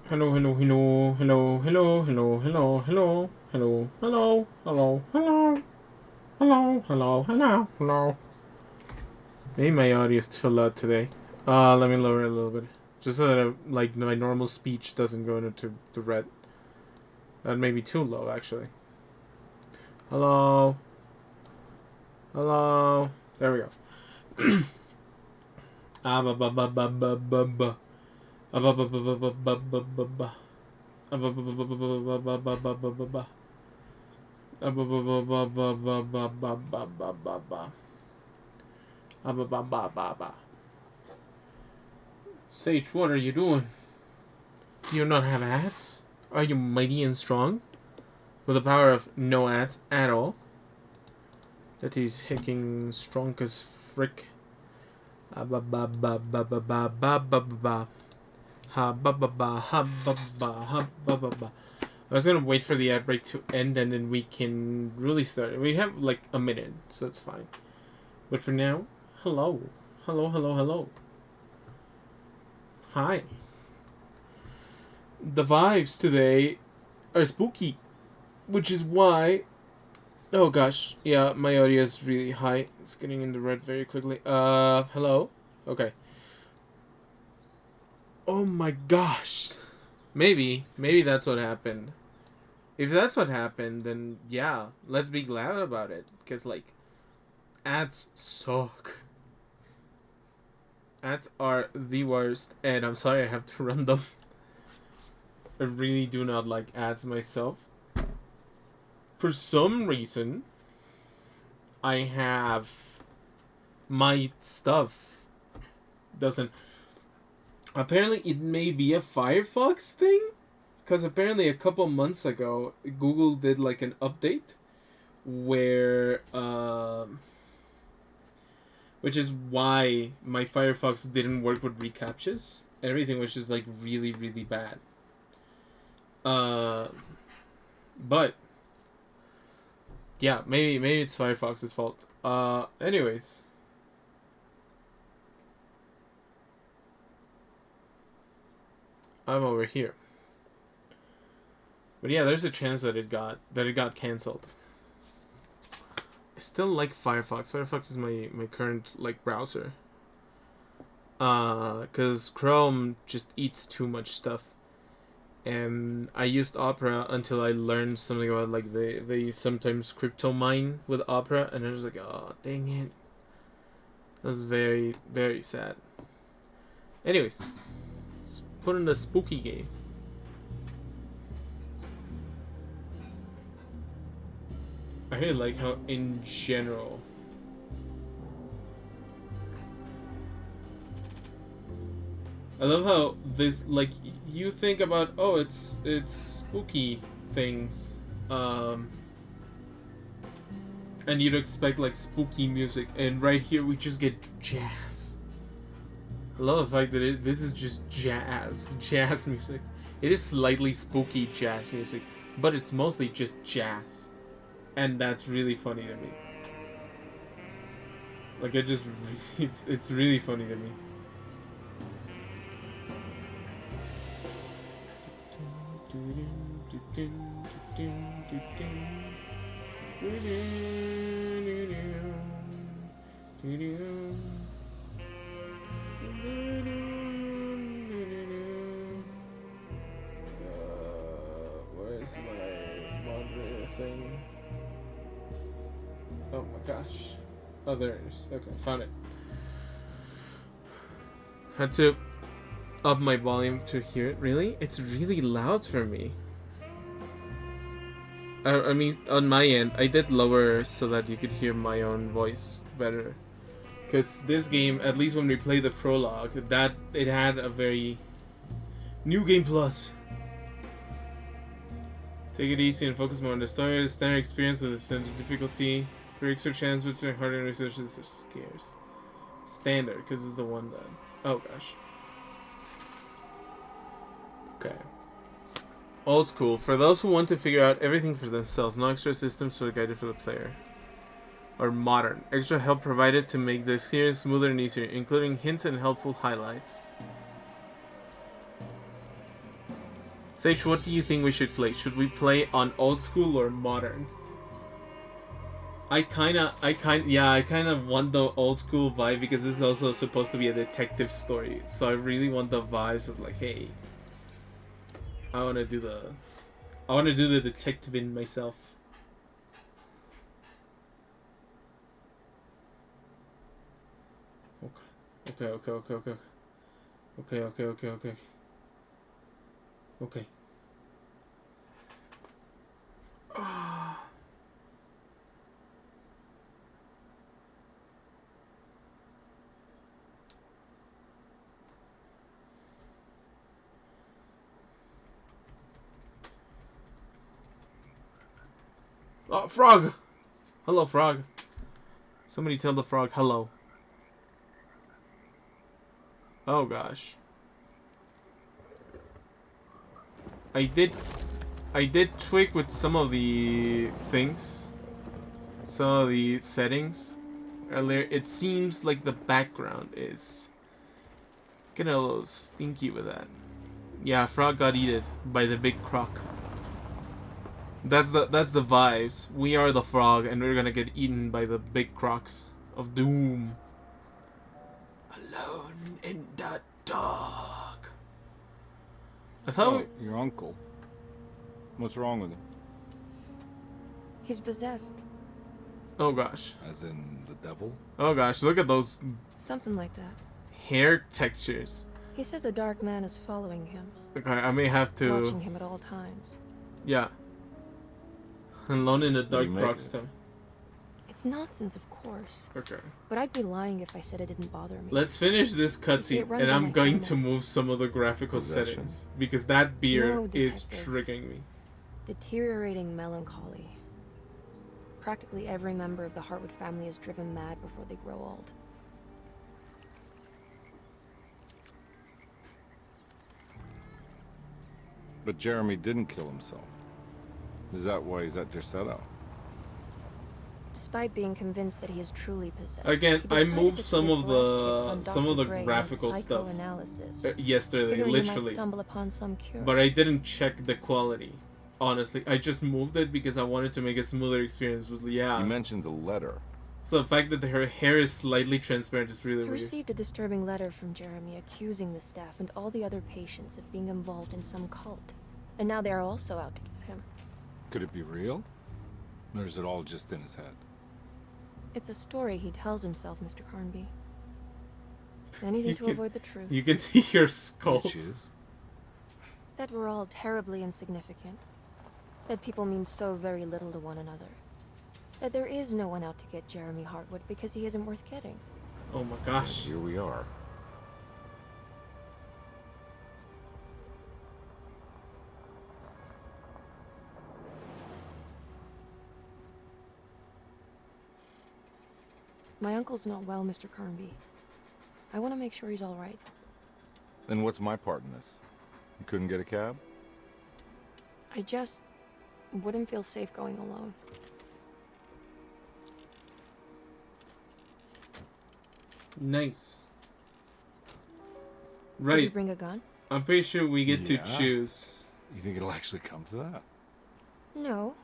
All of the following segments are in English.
Hello, hello, hello, hello, hello, hello, hello, hello, hello, hello, hello, hello, hello, hello, hello, hello. Maybe my audio is too loud today. Let me lower it a little bit. Just so that like my normal speech doesn't go into the red. That may be too low actually. Hello. Hello. There we go. Ah ba ba ba ba ba ba ba. Ah ba ba ba ba ba ba ba ba ba. Ah ba ba ba ba ba ba ba ba ba ba ba ba. Ah ba ba ba ba ba ba ba ba ba ba ba ba. Ah ba ba ba ba ba. Sage, what are you doing? Do you not have ads? Are you mighty and strong? With the power of no ads at all? That is hecking strong as frick. Ah ba ba ba ba ba ba ba ba ba ba. Ha ba ba ba ha ba ba ha ba ba ba. I was gonna wait for the ad break to end and then we can really start. We have like a minute, so it's fine. But for now, hello. Hello, hello, hello. Hi. The vibes today are spooky, which is why. Oh gosh, yeah, my audio is really high. It's getting in the red very quickly. Hello? Okay. Oh my gosh. Maybe that's what happened. If that's what happened, then yeah, let's be glad about it. Because, like, ads suck. Ads are the worst, and I'm sorry I have to run them. I really do not like ads myself. For some reason, I have my stuff doesn't. Apparently, it may be a Firefox thing, because apparently a couple months ago, Google did like an update where, which is why my Firefox didn't work with reCAPTCHAs. Everything was just like really, really bad. But yeah, maybe it's Firefox's fault. Anyways, I'm over here. But yeah, there's a chance that it got canceled. I still like Firefox. Firefox is my current like browser. Cause Chrome just eats too much stuff. And I used Opera until I learned something about like they sometimes crypto mine with Opera, and I was like, oh dang it. That was very, very sad. Anyways, let's put in a spooky game. I really like how, in general, I love how this like you think about it's spooky things, and you'd expect like spooky music, and right here we just get jazz. I love the fact that this is just jazz music. It is slightly spooky jazz music, but it's mostly just jazz, and that's really funny to me. Like it's really funny to me. Where's my moderator thing? Oh my gosh. Oh, there it is. Okay, found it. Had to up my volume to hear it. Really? It's really loud for me. I mean, on my end, I did lower so that you could hear my own voice better. Because this game, at least when we play the prologue, that it had a very new game plus. Take it easy and focus more on the story. The standard experience with the standard difficulty. For extra chance, which are harder researches are scarce. Standard, because it's the one that. Oh gosh. Okay. Old school. For those who want to figure out everything for themselves, no extra systems are guided for the player. Or modern. Extra help provided to make the experience smoother and easier, including hints and helpful highlights. Sage, what do you think we should play? Should we play on old school or modern? I kind of want the old school vibe because this is also supposed to be a detective story. So I really want the vibes of like, hey, I want to do the detective in myself. Okay. Okay. Oh, frog! Hello, frog. Somebody tell the frog hello. Oh gosh. I did tweak with some of the things. Some of the settings earlier. It seems like the background is getting a little stinky with that. Yeah, frog got eaten by the big croc. That's the vibes. We are the frog and we're gonna get eaten by the big crocs of doom. Alone in the dark. I thought your uncle. What's wrong with him? He's possessed. Oh gosh. As in the devil? Oh gosh, look at those Something like that. hair textures. He says a dark man is following him. Okay, I may have to watching him at all times. Yeah. Alone in the dark make croc it? stuff. It's nonsense, of course. Okay. But I'd be lying if I said it didn't bother me. Let's finish this See, cutscene it runs and in I'm my going family. to move some of the graphical Possession. settings because that beer No, is detective. triggering me. Deteriorating melancholy. Practically every member of the Hartwood family is driven mad before they grow old. But Jeremy didn't kill himself. Is that why he's at your setup? Despite being convinced that he is truly possessed. Again, he I decided moved to some put of his last chips the on some of Dr. the Gray and graphical stuff psychoanalysis, yesterday, figuring he might literally. stumble upon some cure. But I didn't check the quality. Honestly, I just moved it because I wanted to make a smoother experience with You yeah. mentioned the letter. So the fact that her hair is slightly transparent is really I weird. received a disturbing letter from Jeremy accusing the staff and all the other patients of being involved in some cult. And now they are also out to get him. Could it be real? Or is it all just in his head? It's a story he tells himself, Mr. Carnby. Anything You to can- avoid the truth. You can see your skull. Which is? That we're all terribly insignificant. That people mean so very little to one another. That there is no one out to get Jeremy Hartwood because he isn't worth getting. Oh my gosh. Here we are. My uncle's not well, Mr. Carnby. I want to make sure he's all right. Then what's my part in this? You couldn't get a cab? I just wouldn't feel safe going alone. Nice. Did you Right. bring a gun? I'm pretty sure we get to Yeah. choose. You think it'll actually come to that? No.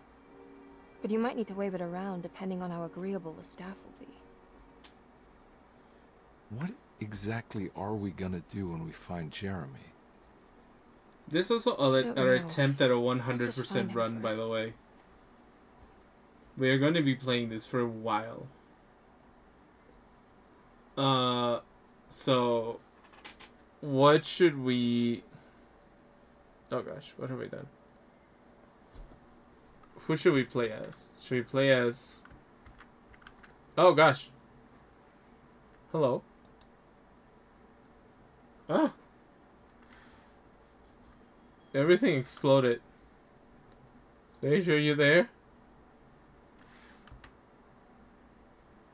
But you might need to wave it around depending on how agreeable the staff will be. What exactly are we gonna do when we find Jeremy? This is also don't our know. attempt at a Let's 100% just find him run, by first. the way. We are going to be playing this for a while. So what should we... Oh gosh, what have we done? Who should we play as? Should we play as... Oh gosh. Hello. Ah. Everything exploded. Sage, are you there?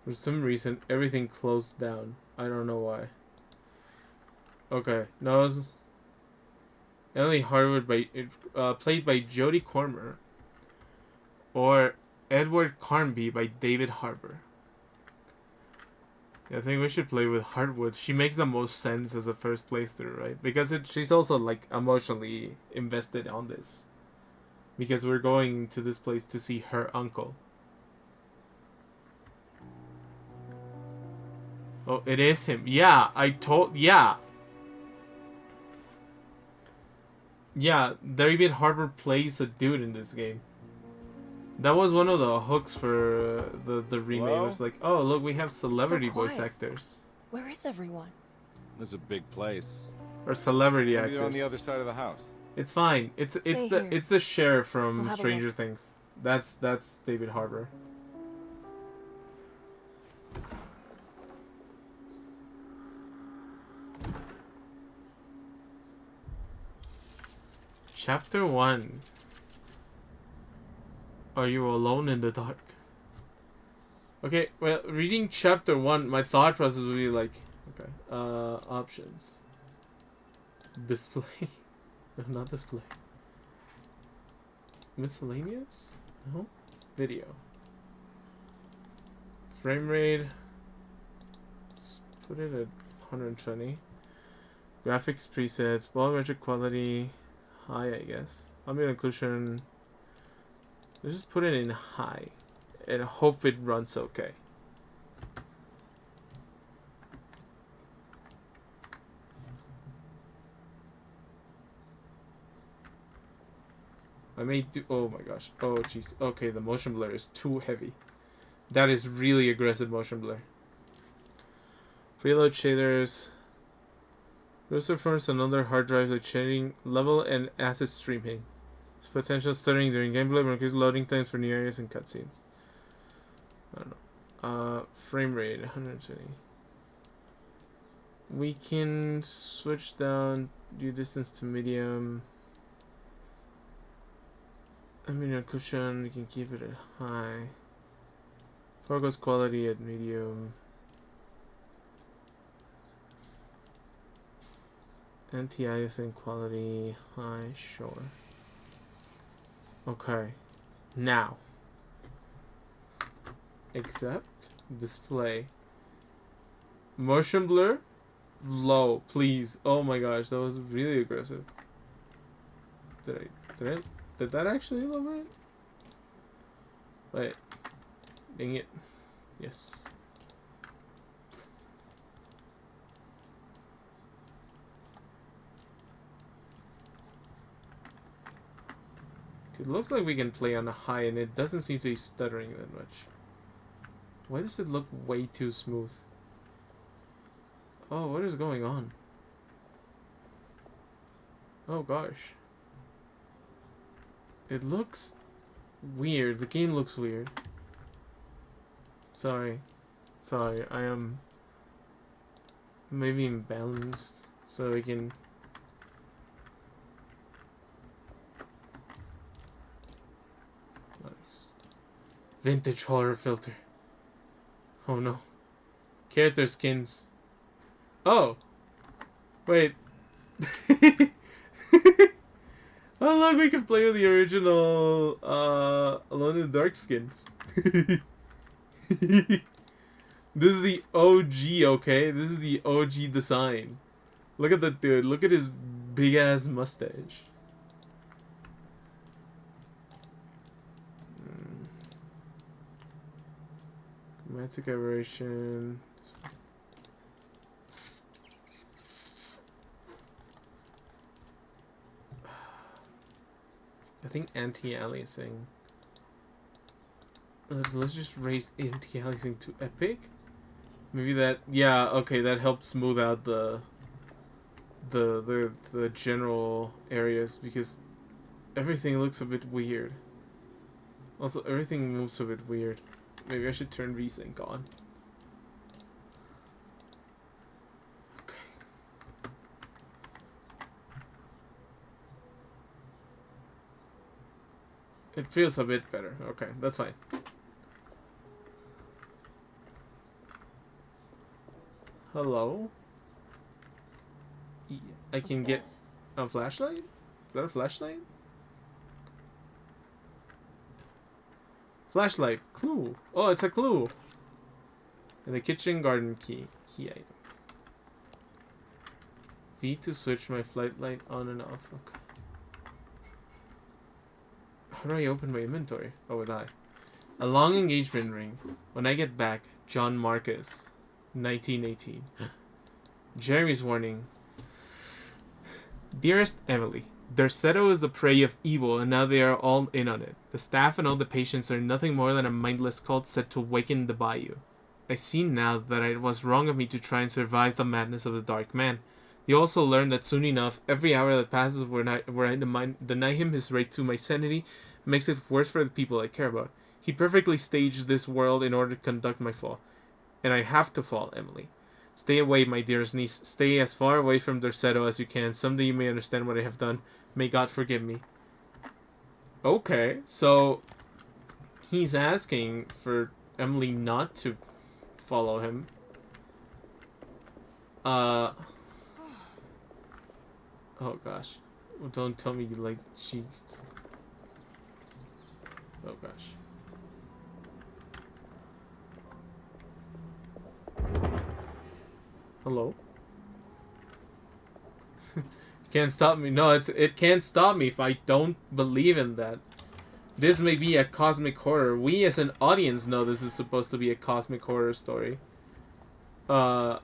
For some reason, everything closed down. I don't know why. Okay, no, it was Ellie Harwood played by Jodie Comer, or Edward Carnby by David Harbour. I think we should play with Heartwood. She makes the most sense as a first playthrough, right? Because she's also like emotionally invested on this. Because we're going to this place to see her uncle. Oh, it is him. Yeah, yeah. Yeah, David Harbour plays a dude in this game. That was one of the hooks for the remake. It was like, oh, look, we have celebrity voice actors. Where is everyone? It's a big place. Or celebrity Maybe actors. they're on the other side of the house. It's fine. It's the sheriff from Stranger Things. That's David Harbour. Chapter 1. Are you alone in the dark? Okay, well, reading chapter 1, my thought process would be like, okay, options. Display. No, not display. Miscellaneous? No. Video. Frame rate. Let's put it at 120. Graphics presets. Volumetric quality. High, I guess. Ambient occlusion. Let's just put it in high. And hope it runs okay. I may do. Oh my gosh. Oh jeez. Okay, the motion blur is too heavy. That is really aggressive motion blur. Preload shaders. Rooster forms another hard drive like changing level and asset streaming. There's potential stuttering during gameplay but increased loading times for new areas and cutscenes. I don't know. Frame rate 120. We can switch down view distance to medium. I mean, cushion, we can keep it at high. Focus quality at medium. Anti-aliasing quality high, sure. Okay. Now. Accept. Display. Motion blur. Low, please. Oh my gosh, that was really aggressive. Did that actually lower it? Wait. Dang it. Yes. It looks like we can play on a high and it doesn't seem to be stuttering that much. Why does it look way too smooth? Oh, what is going on? Oh gosh. It looks weird. The game looks weird. Sorry. I am maybe imbalanced. So we can... Vintage horror filter. Oh no. Character skins. Oh! Wait. Oh look, we can play with the original Alone in the Dark skins. This is the OG, okay? This is the OG design. Look at that dude. Look at his big ass mustache. Chromatic aberration. I think anti-aliasing. Let's just raise anti-aliasing to epic. Maybe that, yeah, okay, that helps smooth out the general areas because everything looks a bit weird. Also, everything moves a bit weird. Maybe I should turn VSync on. Okay. It feels a bit better. Okay, that's fine. Hello? I can get a flashlight? Is that a flashlight? Flashlight. Clue. Oh, it's a clue. And the kitchen garden key. Key item. V to switch my flight light on and off. Okay. How do I open my inventory? Oh, with I. A long engagement ring. When I get back, John Marcus. 1918. Jeremy's warning. Dearest Emily, Derceto is the prey of evil, and now they are all in on it. The staff and all the patients are nothing more than a mindless cult set to awaken the bayou. I see now that it was wrong of me to try and survive the madness of the Dark Man. You also learn that soon enough, every hour that passes where I deny him his right to my sanity makes it worse for the people I care about. He perfectly staged this world in order to conduct my fall. And I have to fall, Emily. Stay away, my dearest niece. Stay as far away from Derceto as you can. Someday you may understand what I have done. May God forgive me. Okay, so he's asking for Emily not to follow him. Oh gosh. Well, don't tell me like she... Oh gosh. Hello? Can't stop me. No, it can't stop me if I don't believe in that. This may be a cosmic horror. We as an audience know this is supposed to be a cosmic horror story. The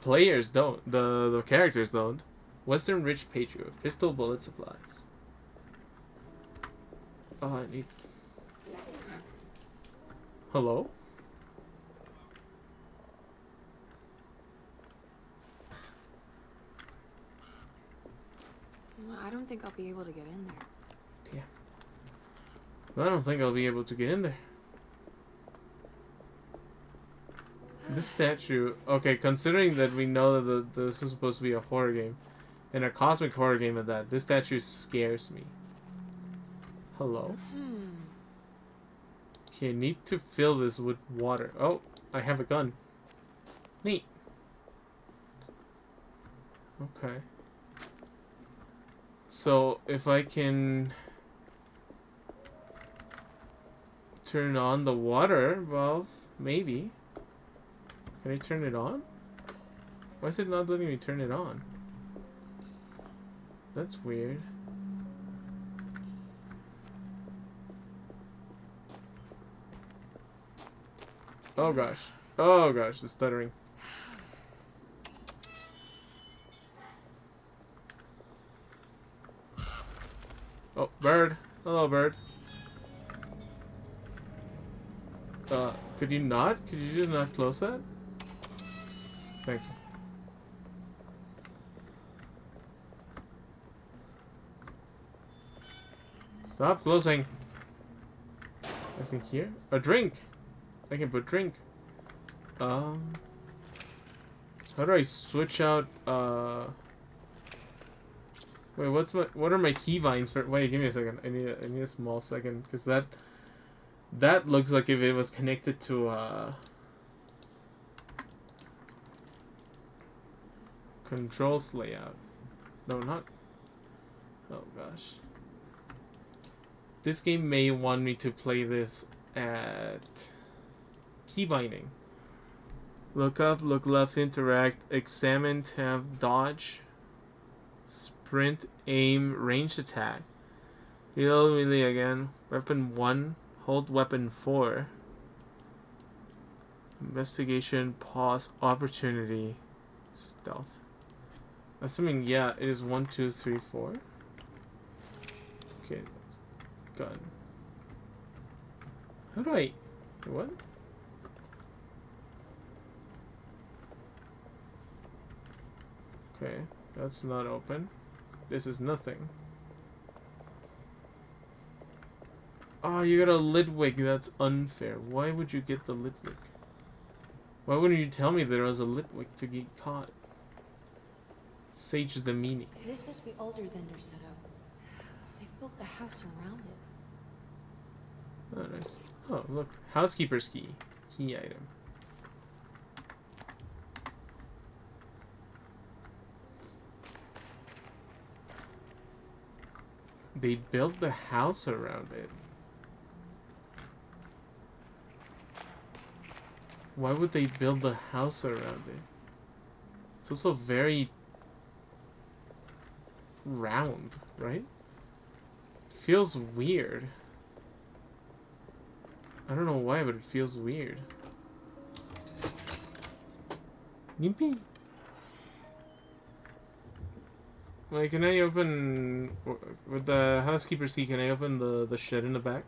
players don't. The characters don't. Western Rich Patriot. Pistol bullet supplies. Oh, I need... Hello? I don't think I'll be able to get in there. Yeah. Well, I don't think I'll be able to get in there. This statue... Okay, considering that we know that this is supposed to be a horror game, and a cosmic horror game at that, this statue scares me. Hello? Okay, need to fill this with water. Oh, I have a gun. Neat. Okay. So, if I can turn on the water valve, maybe. Can I turn it on? Why is it not letting me turn it on? That's weird. Oh gosh. Oh gosh, the stuttering. Oh, bird. Hello, bird. Could you not? Could you just not close that? Thank you. Stop closing. I think here. A drink. I can put drink. How do I switch out, wait, what are my keybinds for? Wait, give me a second. I need a small second, because that looks like if it was connected to, controls layout. No, not. Oh gosh. This game may want me to play this at key binding. Look up, look left, interact, examine, tab, dodge, sprint, aim, range attack. Reload melee again. Weapon 1, hold weapon 4. Investigation, pause, opportunity, stealth. Assuming, yeah, it is 1, 2, 3, 4. Okay, gun. How do I... What? Okay, that's not open. This is nothing. Oh, you got a Litwick. That's unfair. Why would you get the Litwick? Why wouldn't you tell me there was a Litwick to get caught? Sage the meaning. This must be older than Derceto. They've built the house around it. Oh, nice. Oh, look. Housekeeper's key. Key item. They built the house around it. Why would they build a house around it? It's also very round, right? Feels weird. I don't know why, but it feels weird. Nippy. Wait, can I open with the housekeeper's key? Can I open the shed in the back?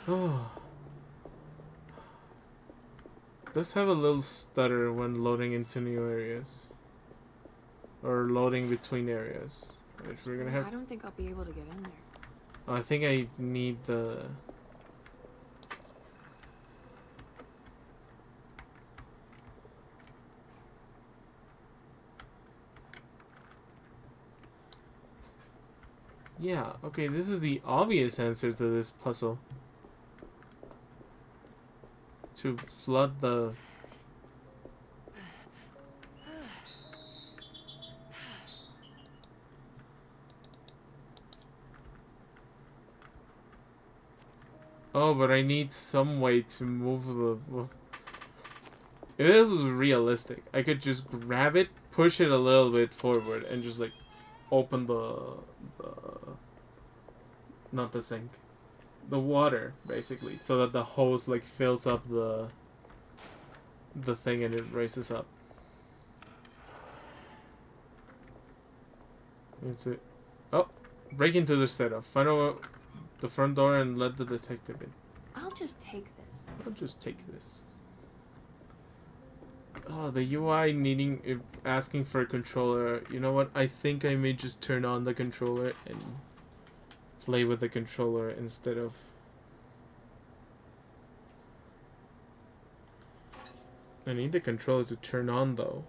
Oh, does have a little stutter when loading into new areas or loading between areas. Which we're gonna have. I don't think I'll be able to get in there. I think I need the. Yeah, okay, this is the obvious answer to this puzzle. To flood the... Oh, but I need some way to move the... Well, if this was realistic, I could just grab it, push it a little bit forward, and just, like, open the not the sink. The water, basically, so that the hose, like, fills up the thing and it raises up. That's it. Oh, break into the setup. Find out the front door and let the detective in. I'll just take this. I'll just take this. Oh, the UI needing, asking for a controller. You know what? I think I may just turn on the controller and play with the controller instead of... I need the controller to turn on, though.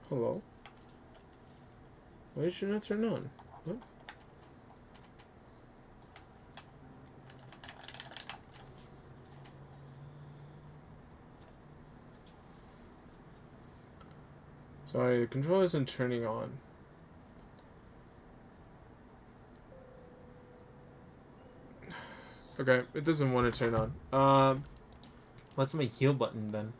Hello? Why should not turn on? What? Sorry, the controller isn't turning on. Okay, it doesn't want to turn on. What's my heal button then?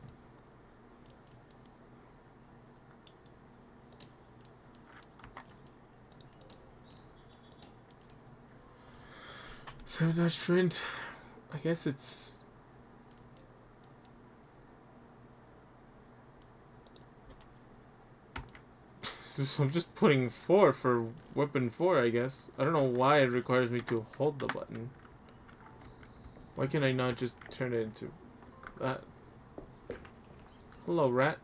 So dash sprint. I guess it's... I'm just putting 4 for weapon 4, I guess. I don't know why it requires me to hold the button. Why can I not just turn it into that? Hello, rat.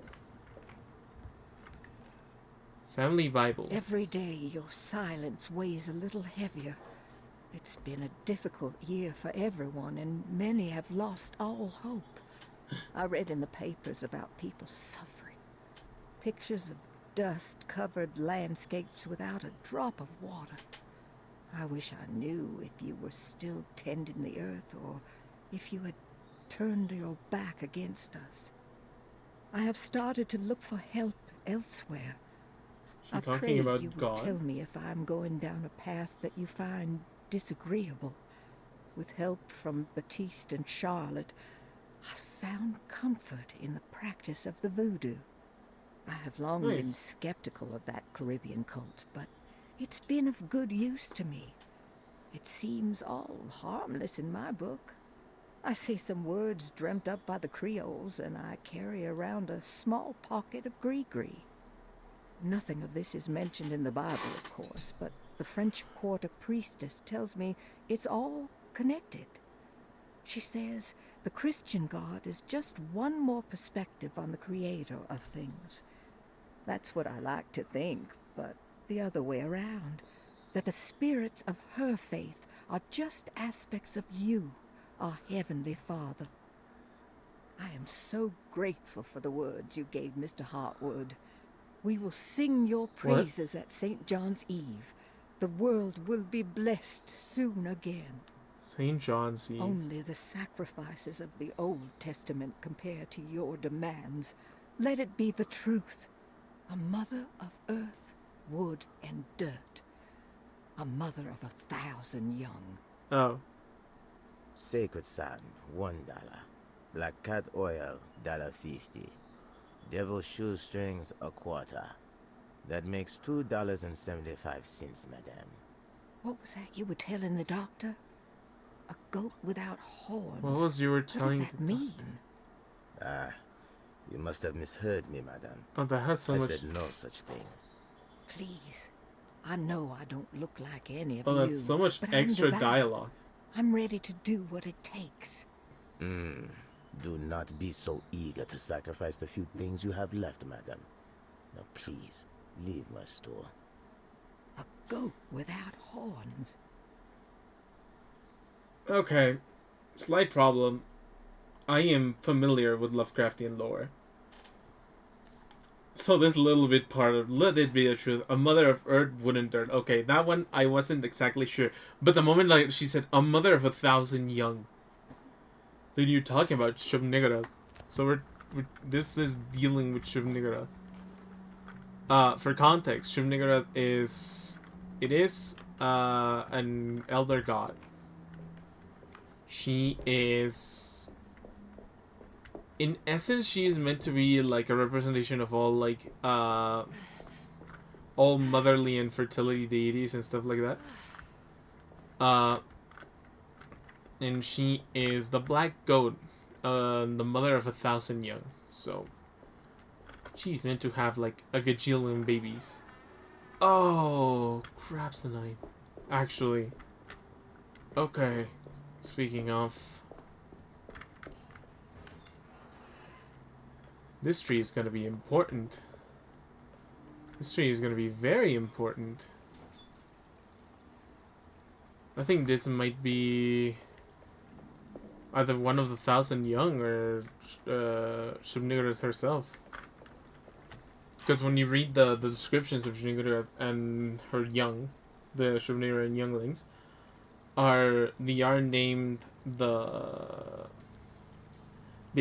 Family Bible. Every day your silence weighs a little heavier. It's been a difficult year for everyone, and many have lost all hope. I read in the papers about people suffering. Pictures of dust-covered landscapes without a drop of water. I wish I knew if you were still tending the earth, or if you had turned your back against us. I have started to look for help elsewhere. She I talking pray about you will God? tell me if I'm going down a path that you find disagreeable. With help from Baptiste and Charlotte, I found comfort in the practice of the voodoo. I have long been Nice. skeptical of that Caribbean cult, but it's been of good use to me. It seems all harmless in my book. I say some words dreamt up by the Creoles, and I carry around a small pocket of gris-gris. Nothing of this is mentioned in the Bible, of course, but the French Quarter priestess tells me it's all connected. She says the Christian God is just one more perspective on the creator of things. That's what I like to think, but the other way around, that the spirits of her faith are just aspects of you, our Heavenly Father. I am so grateful for the words you gave Mr. Hartwood. We will sing your praises at St. John's Eve. The world will be blessed soon again. St. John's Eve. Only the sacrifices of the Old Testament compare to your demands. Let it be the truth. A mother of earth, wood, and dirt. A mother of 1,000 young. Oh. Sacred sand, $1. Black cat oil, $1.50. Devil shoestrings, a quarter. That makes $2.75, madame. What was that you were telling the doctor? A goat without horns. What was you were What does telling that the mean? doctor? You must have misheard me, madame. Oh, that has so I much. said no such thing. Please. I know I don't look like any of Oh, you. that's so much but extra I'm devout. dialogue. I'm ready to do what it takes. Do not be so eager to sacrifice the few things you have left, madame. Now please, leave my store. A goat without horns. Okay, slight problem. I am familiar with Lovecraftian lore. So this little bit of truth. A mother of earth, wood and dirt. Okay, that one I wasn't exactly sure. But the moment like she said, a mother of 1,000 young. Then you're talking about Shub-Niggurath. So this is dealing with Shub-Niggurath. For context, Shub-Niggurath is an elder god. She is, in essence, she is meant to be like a representation of all all motherly and fertility deities and stuff like that. And she is the black goat, the mother of 1,000 young. So she's meant to have like a gajillion babies. Oh, crapsonite. Actually, okay. Speaking of, this tree is going to be important. This tree is going to be very important. I think this might be either one of the 1,000 young or Shub-Niggurath herself. Because when you read the descriptions of Shub-Niggurath and her young, the Shub-Niggurath younglings, they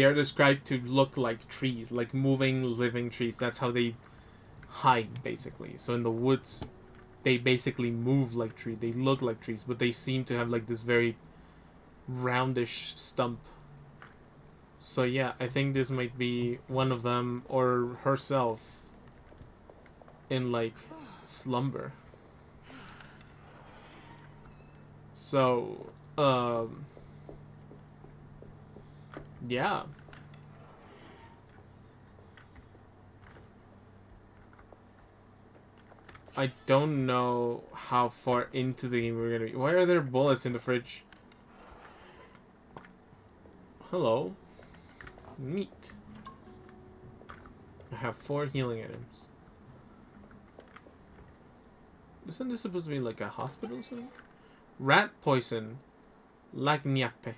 are described to look like trees, like moving, living trees. That's how they hide, basically. So in the woods, they basically move like trees. They look like trees, but they seem to have like this very roundish stump. So yeah, I think this might be one of them or herself in like slumber. So, yeah. I don't know how far into the game we're gonna be. Why are there bullets in the fridge? Hello. Meat. I have 4 healing items. Isn't this supposed to be like a hospital or something? Rat poison. Lagniape.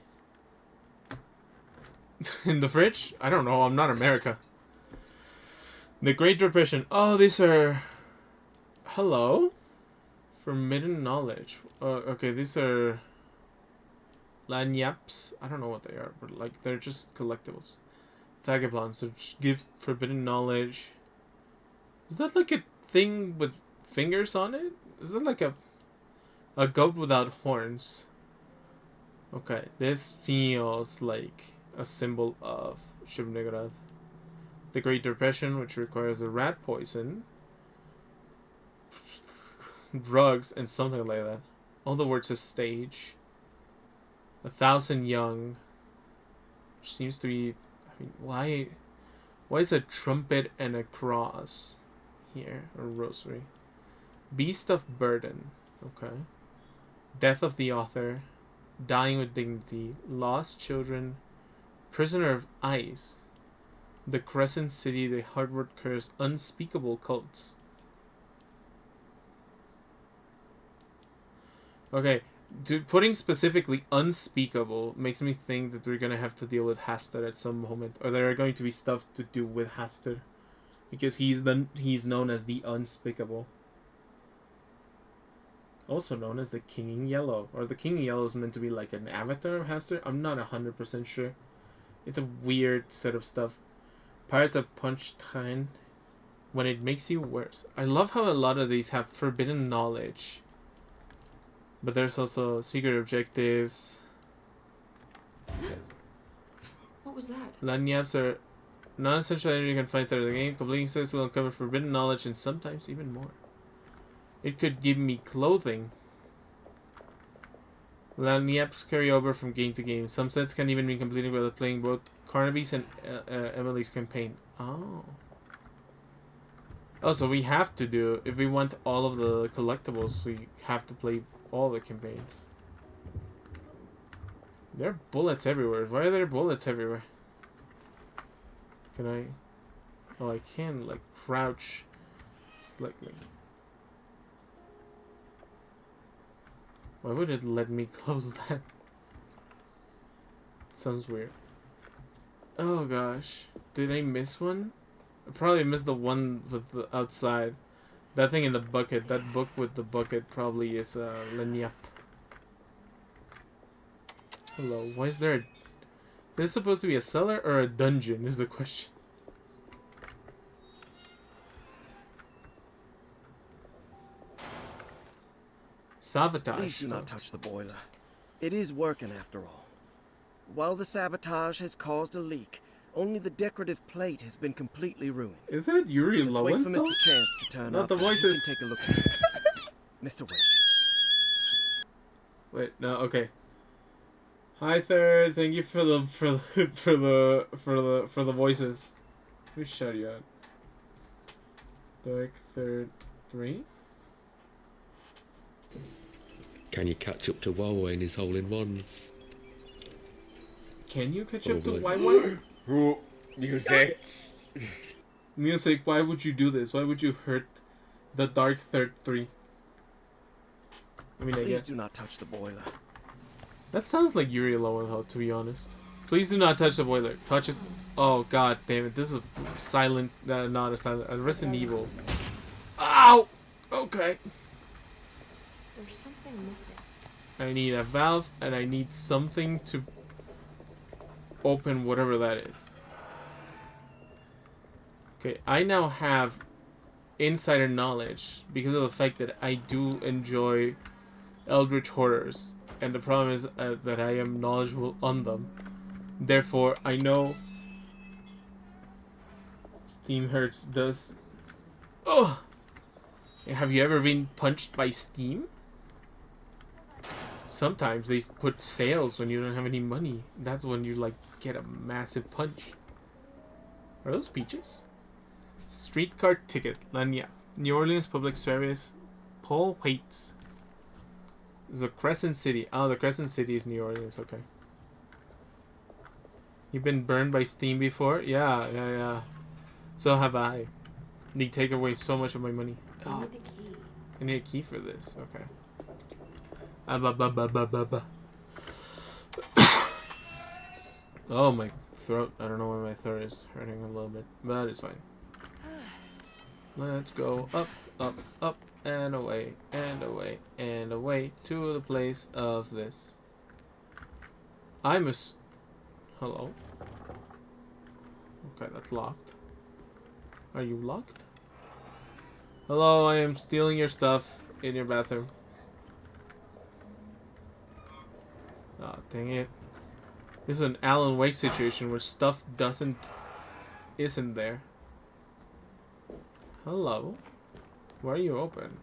In the fridge? I don't know. I'm not America. The Great Depression. Oh, these are... Hello? Forbidden knowledge. Okay, these are... Lagniaps. I don't know what they are, but like they're just collectibles. Vagabonds. So give forbidden knowledge. Is that like a thing with fingers on it? Is that like a goat without horns? Okay, this feels like a symbol of Shub-Niggurath. The Great Depression, which requires a rat poison, drugs, and something like that. All the words are stage. 1,000 young, which seems to be. I mean, why is a trumpet and a cross here, a rosary? Beast of burden. Okay. Death of the author. Dying with dignity. Lost children. Prisoner of ice. The Crescent City, the Hardwood Curse. Unspeakable cults. Okay, putting specifically unspeakable makes me think that we're gonna have to deal with Hastur at some moment, or there are going to be stuff to do with Hastur, because he's known as the Unspeakable, also known as the King in Yellow, or the King in Yellow is meant to be like an avatar of Hastur. I'm not 100% sure. It's a weird set of stuff. Pirates of Punchtime, when it makes you worse. I love how a lot of these have forbidden knowledge. But there's also secret objectives. What was that? Lanyards are non-essential item you can find through the game. Completing sets will uncover forbidden knowledge and sometimes even more. It could give me clothing. Lanyards carry over from game to game. Some sets can even be completed without playing both Carnaby's and Emily's campaign. Oh. Oh, so we have to do, if we want all of the collectibles, we have to play all the campaigns. There are bullets everywhere. Why are there bullets everywhere? Can I... Oh, I can, like, crouch slightly. Why would it let me close that? Sounds weird. Oh gosh. Did I miss one? I probably missed the one with the outside. That thing in the bucket. That book with the bucket probably is Lenyap. Hello. Why is there a... Is this supposed to be a cellar or a dungeon is the question. Sabotage. Please do not touch the boiler. It is working after all. While the sabotage has caused a leak, only the decorative plate has been completely ruined. Is that Yuri Let's wait for Lowenthal? Mr. Chance to turn Not up. the and you voices. can take a look at it. Mr. Waits. Wait, no, okay. Hi Third, thank you for the voices. Who shout you out? Dark Third 3? Can you catch up to Wawa in his hole-in-ones? Can you catch up to Probably. YY? Music. Music, why would you do this? Why would you hurt the Dark Third 3? I mean, I Please guess. do not touch the boiler. That sounds like Yuri Lowenthal, to be honest. Please do not touch the boiler. Touch it. Oh, god damn it. This is a silent... not a silent... A Resident Evil. Ow! Okay. There's something missing. I need a valve, and I need something to open whatever that is. Okay, I now have insider knowledge because of the fact that I do enjoy Eldritch Horrors. And the problem is that I am knowledgeable on them. Therefore, I know Steam Hurts does... Oh! Have you ever been punched by Steam? Sometimes they put sales when you don't have any money. That's when you, like, get a massive punch. Are those peaches? Streetcar ticket. Lanya. New Orleans Public Service. Paul Waits. The Crescent City. Oh, the Crescent City is New Orleans. Okay. You've been burned by Steam before? Yeah. So have I. They take away so much of my money. I Oh, need the key. I need a key for this. Okay. Oh, my throat. I don't know why my throat is hurting a little bit, but it's fine. Let's go up, up, up, and away, and away, and away to the place of this. Hello? Okay, that's locked. Are you locked? Hello, I am stealing your stuff in your bathroom. Oh, dang it. This is an Alan Wake situation where stuff isn't there. Hello? Why are you open?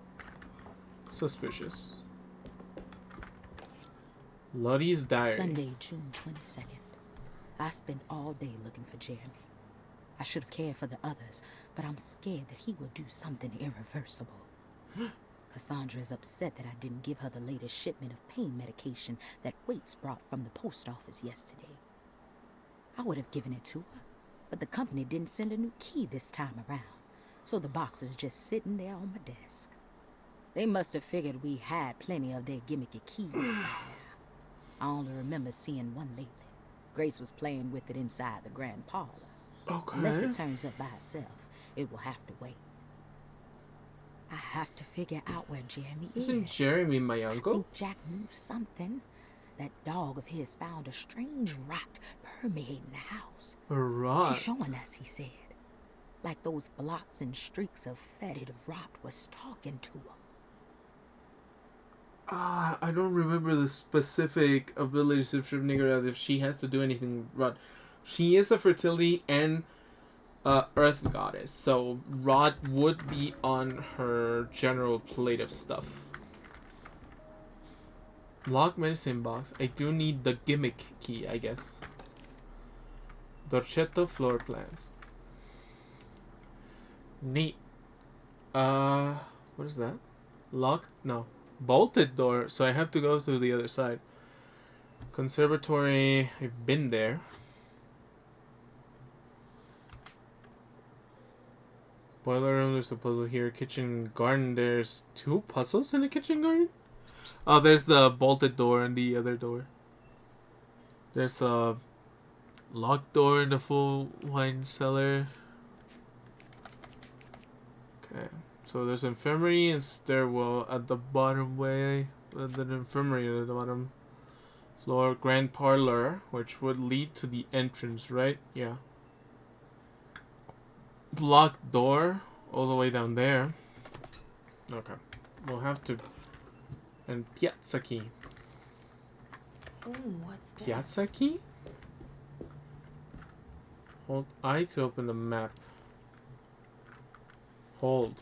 Suspicious. Lottie's diary. Sunday, June 22nd. I spent all day looking for Jeremy. I should have cared for the others, but I'm scared that he will do something irreversible. Cassandra is upset that I didn't give her the latest shipment of pain medication that Waits brought from the post office yesterday. I would have given it to her, but the company didn't send a new key this time around, so the box is just sitting there on my desk. They must have figured we had plenty of their gimmicky keys by now. I only remember seeing one lately. Grace was playing with it inside the grand parlor. Okay. Unless it turns up by itself, it will have to wait. I have to figure out where Jeremy Isn't is. Jeremy my I uncle? think Jack knew something. That dog of his found a strange rot permeating the house. A rot. She's showing us, he said. Like those blots and streaks of fetid rot was talking to him. I don't remember the specific abilities of Shrivnigara if she has to do anything. Rod, she is a fertility and earth goddess, so Rod would be on her general plate of stuff. Lock medicine box. I do need the gimmick key, I guess. Dorchetto floor plans. Neat. What is that? Lock? No. Bolted door, so I have to go to the other side. Conservatory, I've been there. Boiler room, there's a puzzle here. Kitchen garden, there's 2 puzzles in the kitchen garden? Oh, there's the bolted door and the other door. There's a locked door in the full wine cellar. Okay. So there's infirmary and stairwell at the bottom way. The infirmary at the bottom floor. Grand parlor, which would lead to the entrance, right? Yeah. Blocked door all the way down there. Okay. We'll have to... And piazza key. What's this? Piazza key? Hold I to open the map. Hold.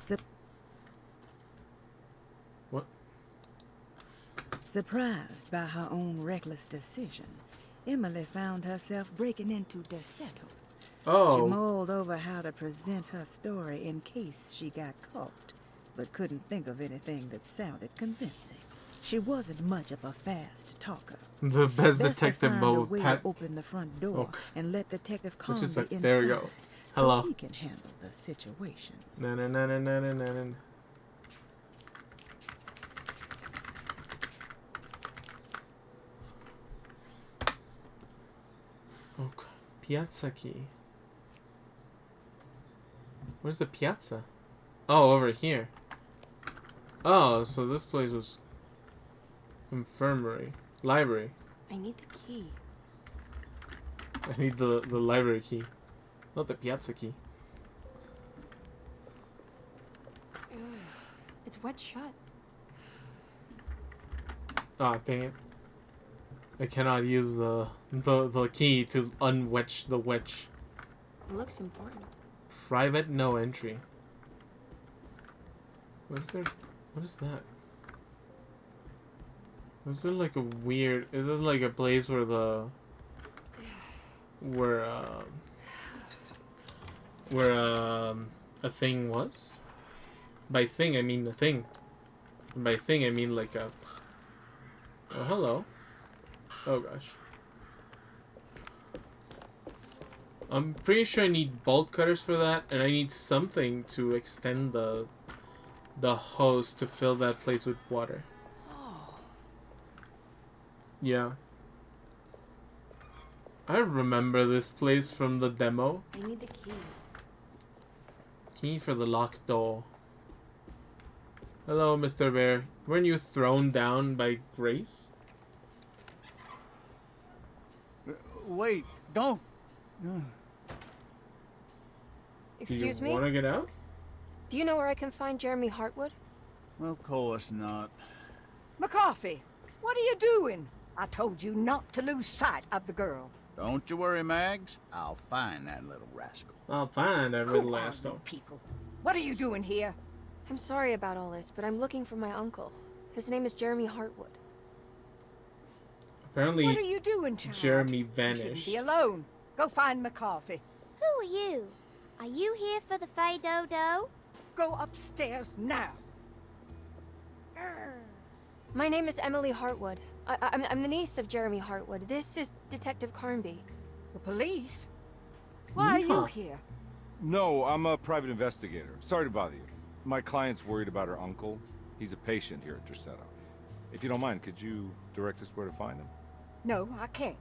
What? Surprised by her own reckless decision, Emily found herself breaking into Desetto. She Oh. mulled over how to present her story in case she got caught, but couldn't think of anything that sounded convincing. She wasn't much of a fast talker. The best Best to detective find a mode. way Pat. to open the front door Okay. and let Detective Which Conley is like, inside. there we go. Hello. So he can handle the situation. Na na na na na na na na. Okay. Piazza key. Where's the piazza? Oh, over here. Oh, so this place was infirmary. Library. I need the key. I need the library key. Not the piazza key. It's wet shut. Ah, dang it. I cannot use the key to unwedge the wedge. It looks important. Private no entry. What is there? What is that? Is there like a weird? Is it like a place where a thing was? By thing I mean the thing. And by thing I mean like a. Oh, hello. Oh gosh. I'm pretty sure I need bolt cutters for that, and I need something to extend the hose to fill that place with water. Yeah. I remember this place from the demo. I need the key. Key for the locked door. Hello, Mr. Bear. Weren't you thrown down by Grace? Wait, don't. Excuse Do you me? want to get out? Do you know where I can find Jeremy Hartwood? Of course not. McCarthy, what are you doing? I told you not to lose sight of the girl. Don't you worry, Mags. I'll find that little rascal. I'll find that Who little are you asshole. people? What are you doing here? I'm sorry about all this, but I'm looking for my uncle. His name is Jeremy Hartwood. Apparently, What are you doing, child? Jeremy You shouldn't vanished. be alone. Go find McCarthy. Who are you? Are you here for the Fay Dodo? Go upstairs now. My name is Emily Hartwood. I'm the niece of Jeremy Hartwood. This is Detective Carnby. The police? Why are you Yeehaw. here? No, I'm a private investigator. Sorry to bother you. My client's worried about her uncle. He's a patient here at Dorsetto. If you don't mind, could you direct us where to find him? No, I can't.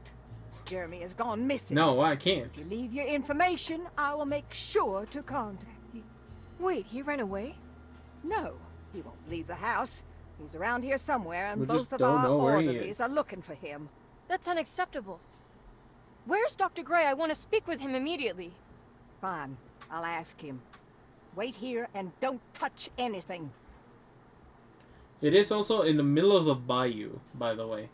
Jeremy has gone missing. No, I can't. If you leave your information, I will make sure to contact you. Wait, he ran away? No, he won't leave the house. He's around here somewhere, and We both just of don't our know where he orderlies is. are looking for him. That's unacceptable. Where's Dr. Gray? I want to speak with him immediately. Fine, I'll ask him. Wait here and don't touch anything. It is also in the middle of the bayou, by the way.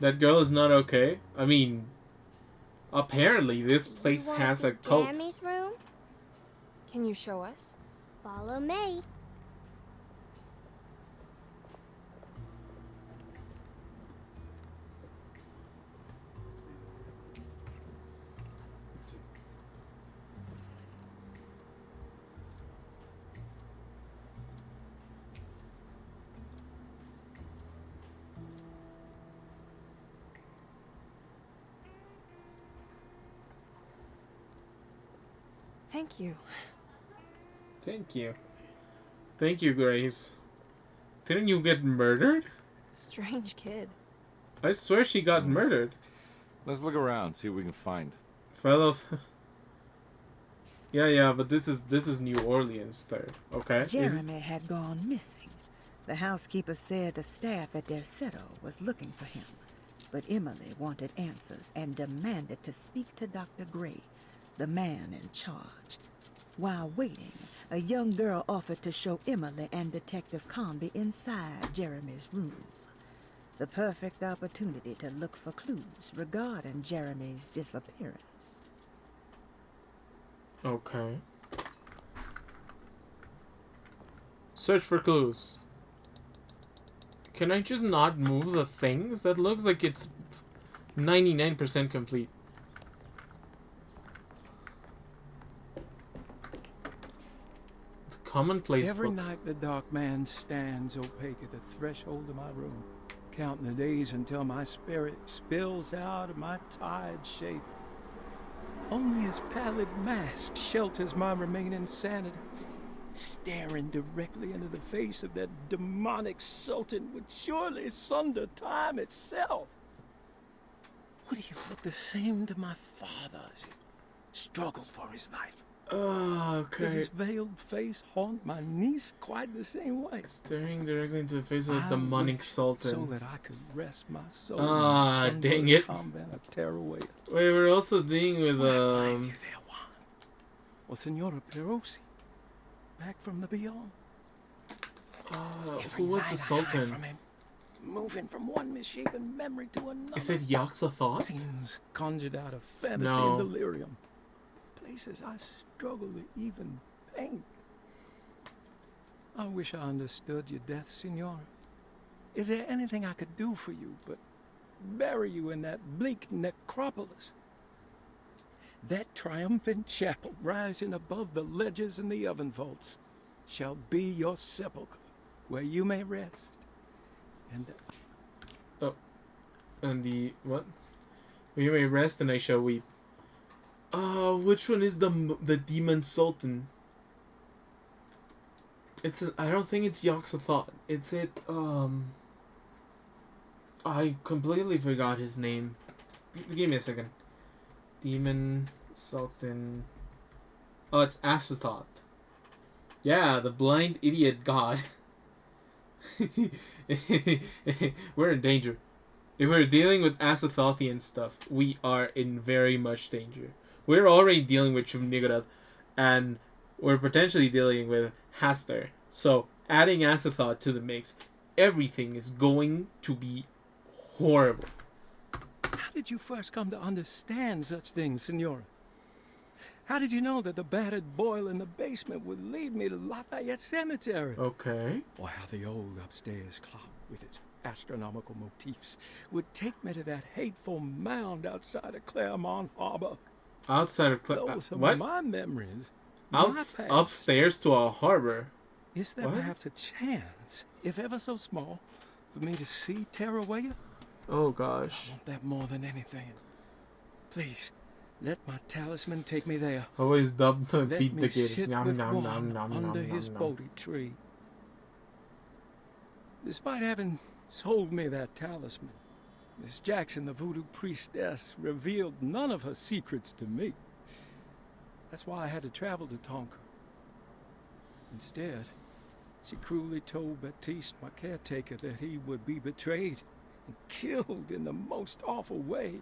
That girl is not okay. I mean, apparently this place has a cult. Jeremy's room? Can you show us? Follow me. Thank you. Thank you. Thank you, Grace. Didn't you get murdered? Strange kid. I swear she got murdered. Let's look around, see what we can find. Fellow. Yeah, but this is New Orleans third. Okay. Jeremy had gone missing. The housekeeper said the staff at their settle was looking for him. But Emily wanted answers and demanded to speak to Dr. Gray, the man in charge. While waiting, a young girl offered to show Emily and Detective Conby inside Jeremy's room. The perfect opportunity to look for clues regarding Jeremy's disappearance. Okay. Search for clues. Can I just not move the things? That looks like it's 99% complete. The commonplace Every book. night the dark man stands opaque at the threshold of my room, counting the days until my spirit spills out of my tired shape. Only his pallid mask shelters my remaining sanity. Staring directly into the face of that demonic sultan would surely sunder time itself. Would he look the same to my father as he struggled for his life? Oh, Does okay. his veiled face haunt my niece quite the same way? Staring directly into the face of the I demonic wish sultan. so that I could rest my soul Ah, in the dang sunburned it. convent of Tearaway. Wait, we're also dealing with Will I find you there, Juan? Or Senora Perosi, back from the beyond? who was the night I hide sultan? from him, moving from one misshapen memory to another. Is it Yaxathoth? Scenes conjured out of fantasy No. and delirium. Places I struggle to even paint. I wish I understood your death, Signora. Is there anything I could do for you but bury you in that bleak necropolis? That triumphant chapel rising above the ledges and the oven vaults shall be your sepulchre, where you may rest. And And the what? You may rest and I shall weep. Which one is the demon sultan? I don't think it's Yaxathoth. I completely forgot his name. Give me a second. Demon sultan. Oh, it's Asathoth. Yeah, the blind idiot god. We're in danger. If we're dealing with Asathothian stuff, we are in very much danger. We're already dealing with Chumnigurad, and we're potentially dealing with Hastur. So, adding Asathoth to the mix, everything is going to be horrible. how did you first come to understand such things, Senora? How did you know that the battered boil in the basement would lead me to Lafayette Cemetery? Okay. Or how the old upstairs clock, with its astronomical motifs, would take me to that hateful mound outside of Claremont Harbor? Outside of Those are what? my memories. my past. Upstairs to a harbor. Is there What? perhaps a chance, if ever so small, for me to see Tearaway? Oh gosh. I want that more than anything. Please, let my talisman take me there. Always dub Let feed me the gators. sit Nom with nom Juan nom nom under nom his nom. Bodhi tree. Despite having sold me that talisman, Miss Jackson, the voodoo priestess, revealed none of her secrets to me. That's why I had to travel to Tonka. Instead, she cruelly told Baptiste, my caretaker, that he would be betrayed and killed in the most awful way.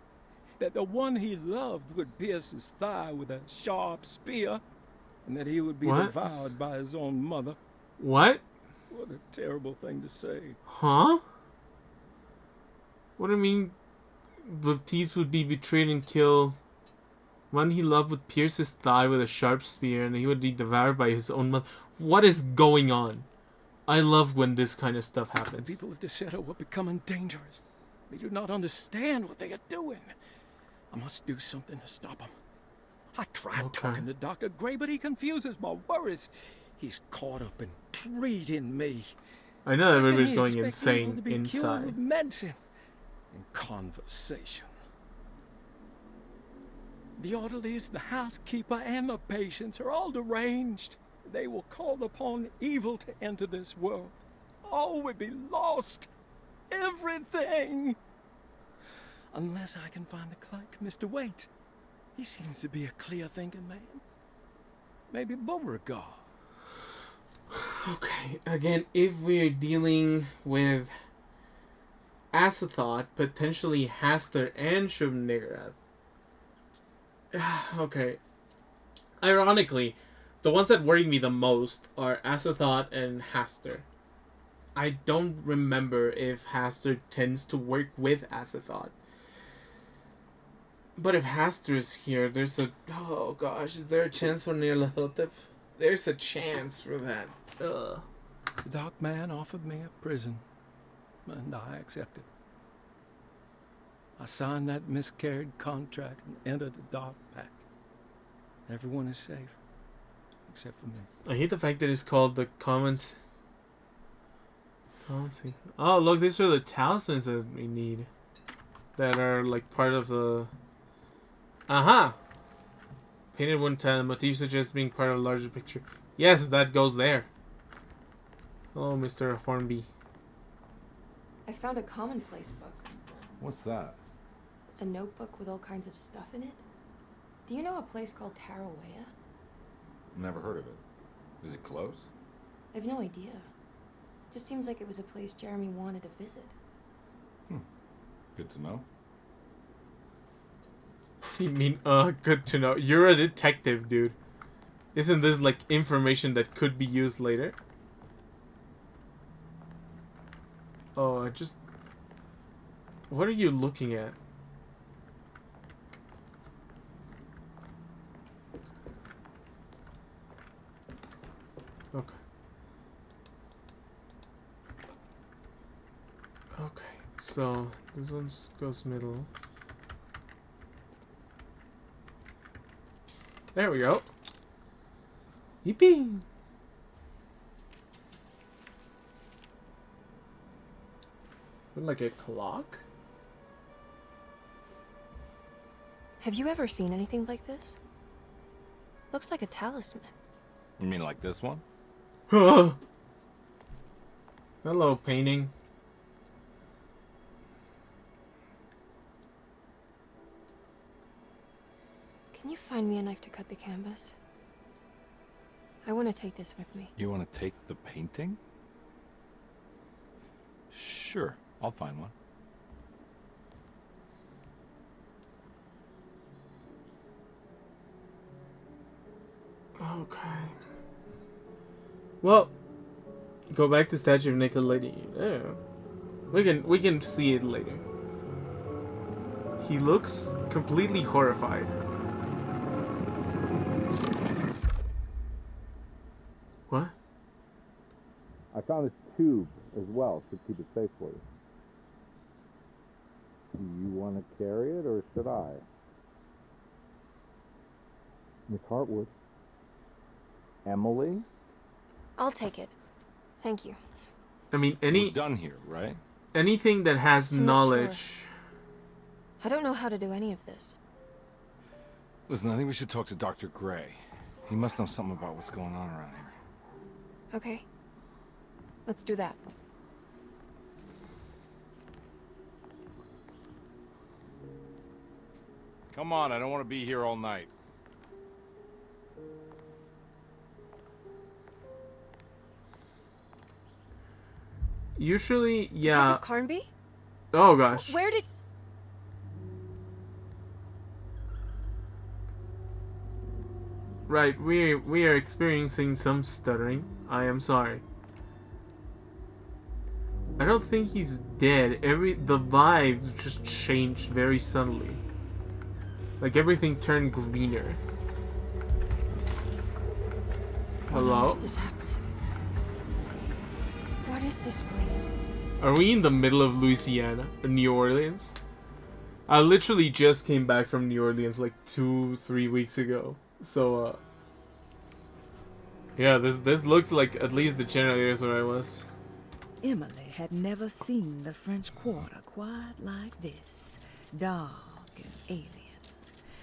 That the one he loved would pierce his thigh with a sharp spear, and that he would be What? devoured by his own mother. What? What a terrible thing to say. Huh? What do you mean Baptiste would be betrayed and killed? One he loved would pierce his thigh with a sharp spear, and he would be devoured by his own mother. What is going on? I love when this kind of stuff The happens. people of Deseto are becoming dangerous. They do not understand what they are doing. I must do something to stop them. I tried talking to Dr. Gray, but he confuses my worries. He's caught up in treating me. I know How can everybody's he going expect insane people to be cured inside. with medicine and conversation. The orderlies, the housekeeper, and the patients are all deranged. They will call upon evil to enter this world. All will be lost. Everything. Unless I can find the clerk, Mr. Waite. He seems to be a clear-thinking man. Maybe Beauregard. Okay, again, if we're dealing with Azathoth, potentially Hastur and Shub-Niggurath. Okay. Ironically, the ones that worry me the most are Azathoth and Hastur. I don't remember if Hastur tends to work with Azathoth. But if Hastur's here, there's a... Oh gosh, is there a chance for Nyarlathotep? There's a chance for that. Ugh. The dark man offered me a prison, and I accepted. I signed that miscarried contract and entered the dark pact. Everyone is safe, except for me. I hate the fact that it's called the Commons. Oh, look, these are the talismans that we need. That are like part of the... Aha! Painted one time, motif suggests being part of a larger picture. Yes, that goes there. Oh, Mr. Hornby. I found a commonplace book. What's that? A notebook with all kinds of stuff in it. Do you know a place called Tarawea? Never heard of it. Is it close? I've no idea. Just seems like it was a place Jeremy wanted to visit. Good to know. You mean, good to know. You're a detective, dude. Isn't this, like, information that could be used later? Oh, I just... What are you looking at? Okay. Okay, so this one goes middle. There we go. Yippee! Like a clock? Have you ever seen anything like this? Looks like a talisman. You mean like this one? Hello, painting. Can you find me a knife to cut the canvas? I want to take this with me. You want to take the painting? Sure, I'll find one. Okay. Well, go back to Statue of Naked Lady. Yeah. We can see it later. He looks completely horrified. What? I found this tube as well. Should keep it safe for you. Do you want to carry it, or should I? Miss Hartwood. Emily? I'll take it. Thank you. I mean, We're done here, right? anything that has I'm not knowledge. sure. I don't know how to do any of this. Listen, I think we should talk to Dr. Gray. He must know something about what's going on around here. Okay. Let's do that. Come on, I don't want to be here all night. Usually, yeah. Detective Carnby? Oh gosh. Where did... Right, we are experiencing some stuttering. I am sorry. I don't think he's dead. The vibe just changed very subtly. Like everything turned greener. Hello? What on earth is happening? What is this place? Are we in the middle of Louisiana? Or New Orleans? I literally just came back from New Orleans like 2-3 weeks ago. So, yeah, this looks like at least the general areas where I was. Emily had never seen the French Quarter quite like this. Dark and alien.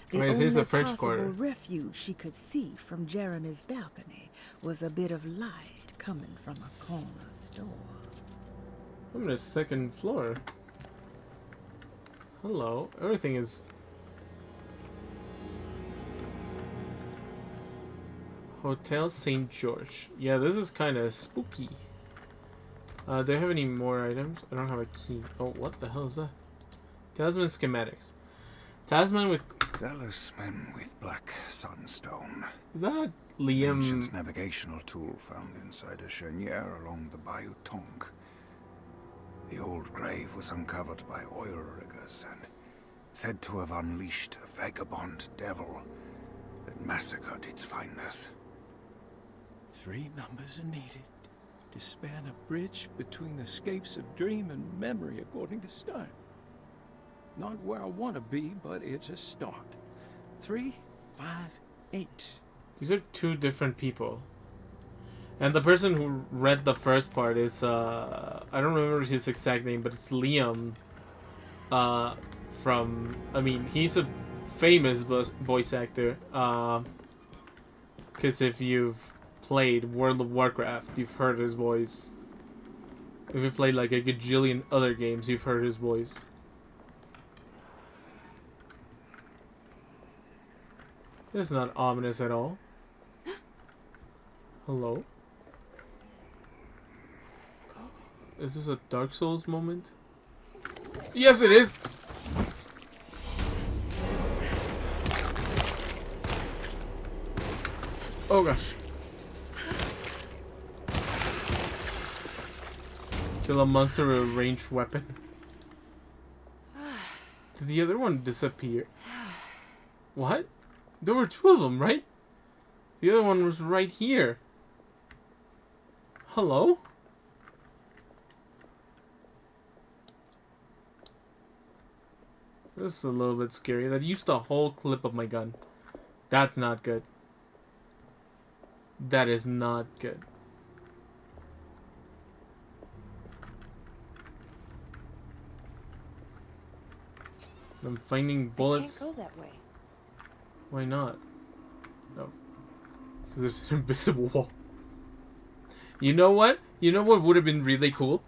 The Wait, only here's the French possible Quarter. refuge she could see from Jeremy's balcony was a bit of light coming from a corner store. I'm on the second floor. Hello. Everything is... Hotel St. George. Yeah, this is kind of spooky. Do I have any more items? I don't have a key. Oh, what the hell is that? Talisman schematics. Talisman with... Zealous men with black sunstone. Is that Liam? Ancient navigational tool found inside a cheniere along the Bayou Tonk. The old grave was uncovered by oil riggers and said to have unleashed a vagabond devil that massacred its finders. 3 numbers are needed to span a bridge between the scapes of dream and memory, according to Stone. Not where I want to be, but it's a start. 3, 5, 8. These are 2 different people. And the person who read the first part is, I don't remember his exact name, but it's Liam. From, I mean, he's a famous voice actor. Because if you've played World of Warcraft, you've heard his voice. If you've played like a gajillion other games, you've heard his voice. This is not ominous at all. Hello? Is this a Dark Souls moment? Yes, it is! Oh gosh. Kill a monster with a ranged weapon. Did the other one disappear? What? There were 2 of them, right? The other one was right here. Hello? This is a little bit scary. That used the whole clip of my gun. That's not good. That is not good. I'm finding bullets. I can't go that way. Why not? No. Because there's an invisible wall. You know what? You know what would have been really cool?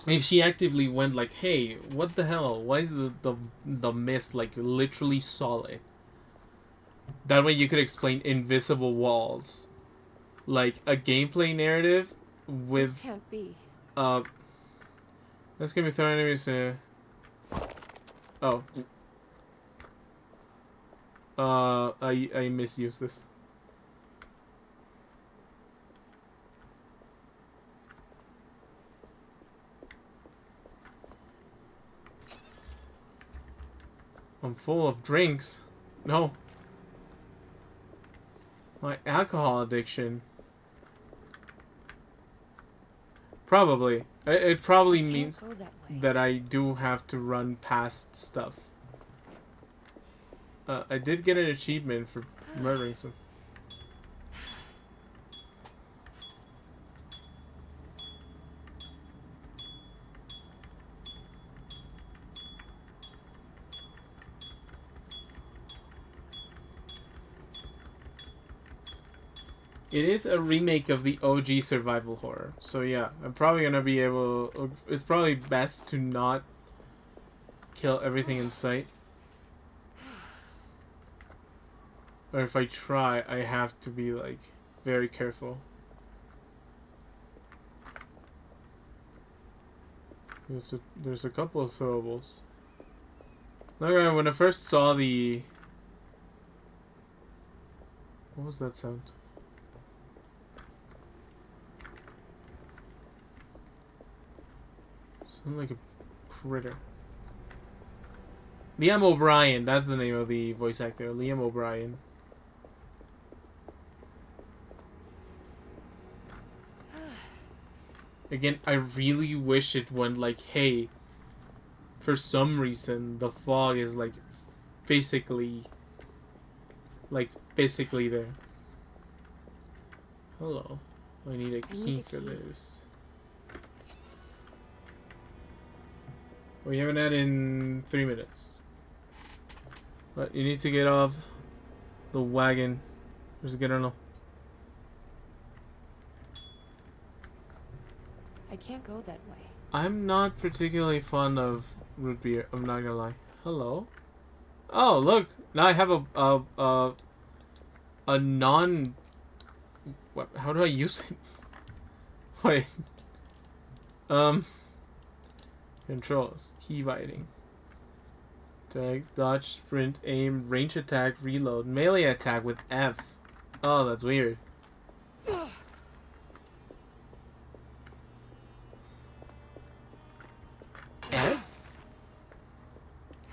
If she actively went like, hey, what the hell? Why is the mist like literally solid? That way you could explain invisible walls. Like a gameplay narrative with... This can't be. That's gonna be throwing enemies oh. I misused this. I'm full of drinks. No. My alcohol addiction. Probably. It probably means that I do have to run past stuff. I did get an achievement for murdering some. It is a remake of the OG survival horror. So yeah, I'm probably gonna be able... It's probably best to not kill everything in sight. Or if I try, I have to be like very careful. There's a couple of throwables. Like when I first saw the... What was that sound? Sound like a critter. Liam O'Brien, that's the name of the voice actor. Liam O'Brien. Again, I really wish it went like, hey, for some reason, the fog is like physically there. Hello. I need a key for this. We haven't had in 3 minutes. But you need to get off the wagon. Just get on. I can't go that way. I'm not particularly fond of root beer. I'm not gonna lie. Hello. Oh, look. Now I have a non. What? How do I use it? Wait. Controls. Key biting. Drag, dodge, sprint, aim, range attack, reload, melee attack with F. Oh, that's weird. F?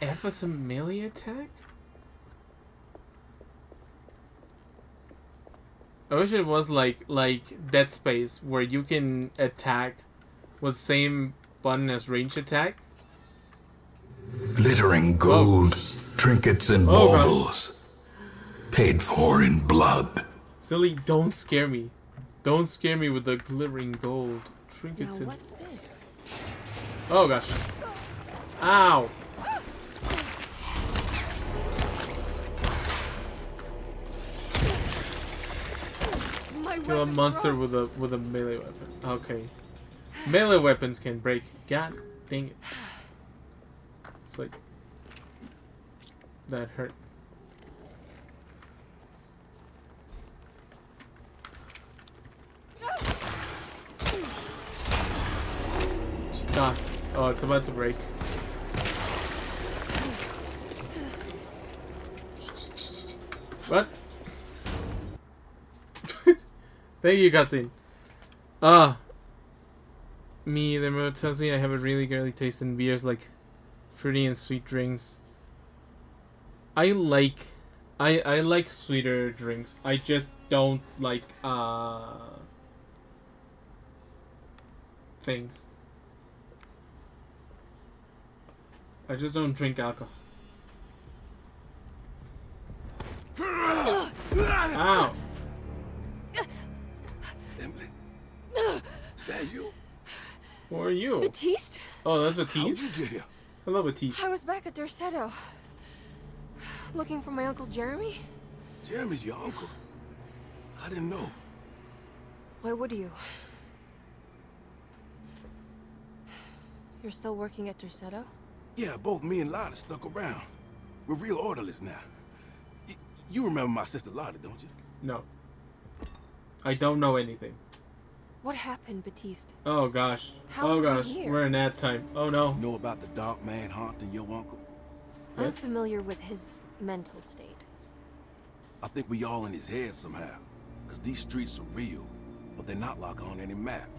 F is a melee attack? I wish it was like Dead Space, where you can attack with same button as range attack. Glittering gold, trinkets and baubles. Paid for in blood. Silly, don't scare me. Don't scare me with the glittering gold trinkets. Now what's this? Oh gosh. Ow. Kill a monster with a melee weapon. Okay. Melee weapons can break. God dang it. It's like that hurt. Stop. Oh, it's about to break. What? Thank you, cutscene. Me, the remote tells me I have a really girly taste in beers, like fruity and sweet drinks. I like sweeter drinks. I just don't like things. I just don't drink alcohol. Ow. Is that you? Who are you? Baptiste? Oh, that's Baptiste? How'd you get here? Hello, Baptiste. I was back at Derceto. Looking for my Uncle Jeremy? Jeremy's your uncle. I didn't know. Why would you? You're still working at Derceto? Yeah, both me and Lotta stuck around. We're real orderlies now. You remember my sister Lotta, don't you? No. I don't know anything. What happened, Baptiste? Oh gosh. How oh are we gosh. here? We're in ad time. Oh no. Know about the dark man haunting your uncle? I'm Yes? familiar with his mental state. I think we all in his head somehow. Because these streets are real, but they're not like on any map.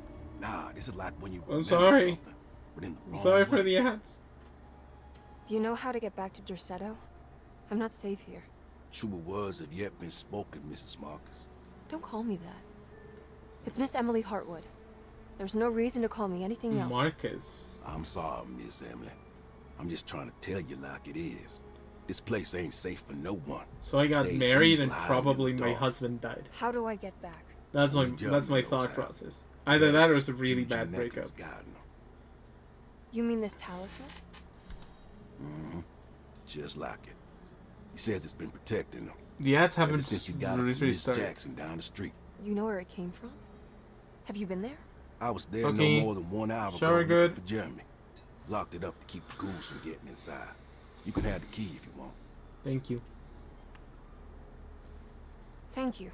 Nah, this is like when you remember sorry. something, but in the wrong Sorry way. for the ads. Do you know how to get back to Derceto? I'm not safe here. Truer words have yet been spoken, Mrs. Marcus. Don't call me that. It's Miss Emily Hartwood. There's no reason to call me anything else. Marcus. I'm sorry, Miss Emily. I'm just trying to tell you like it is. This place ain't safe for no one. So I got There's married evil and hiding probably in the my dark. husband died. How do I get back? That's my Only Jeremy that's my knows thought how. process. Either that or it's a Just really Jude bad Jeanette breakup. is guiding them. You mean this talisman? Just like it. He says it's been protecting them. The ads Ever haven't since he got it from literally Miss started. Jackson down the street. You know where it came from? Have you been there? I was there Okay. no more than 1 hour Shower ago good. looking for Jeremy. Locked it up to keep the ghouls from getting inside. You can have the key if you want. Thank you. Thank you.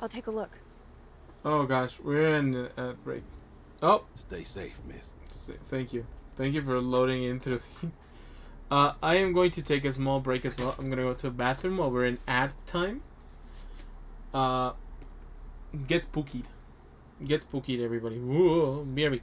I'll take a look. Oh gosh, we're in the ad break. Oh, Stay safe, miss. thank you. Thank you for loading in through the... I am going to take a small break as well. I'm going to go to a bathroom while we're in ad time. Get spookied. Get spookied, everybody. Whoa, BRB.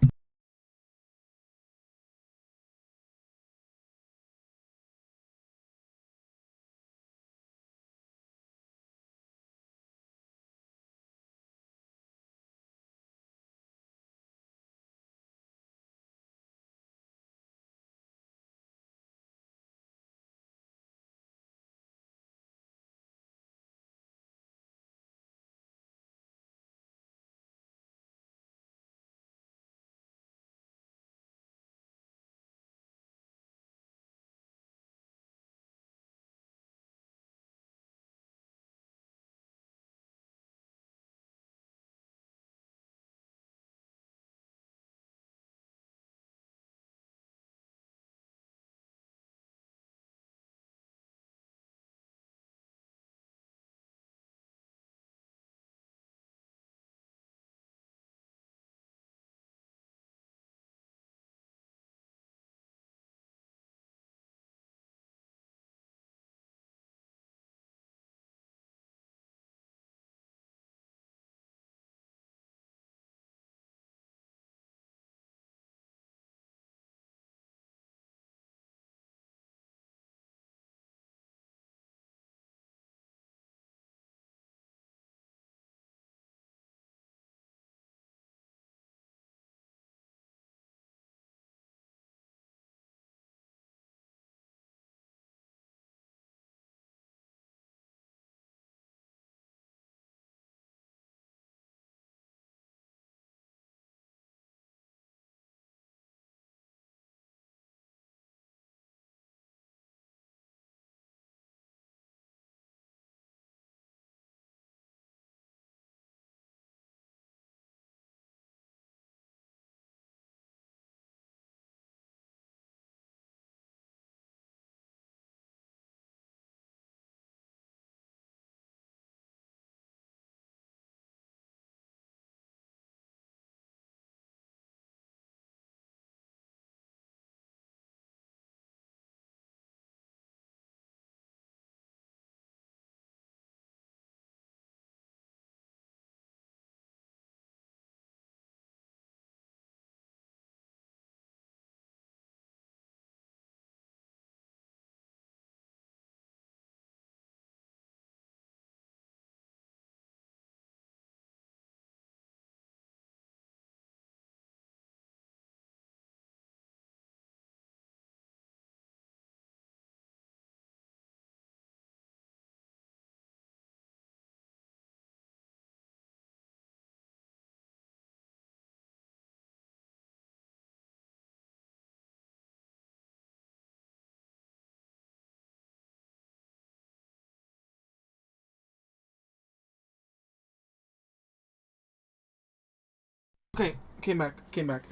Okay, came back. I'm back.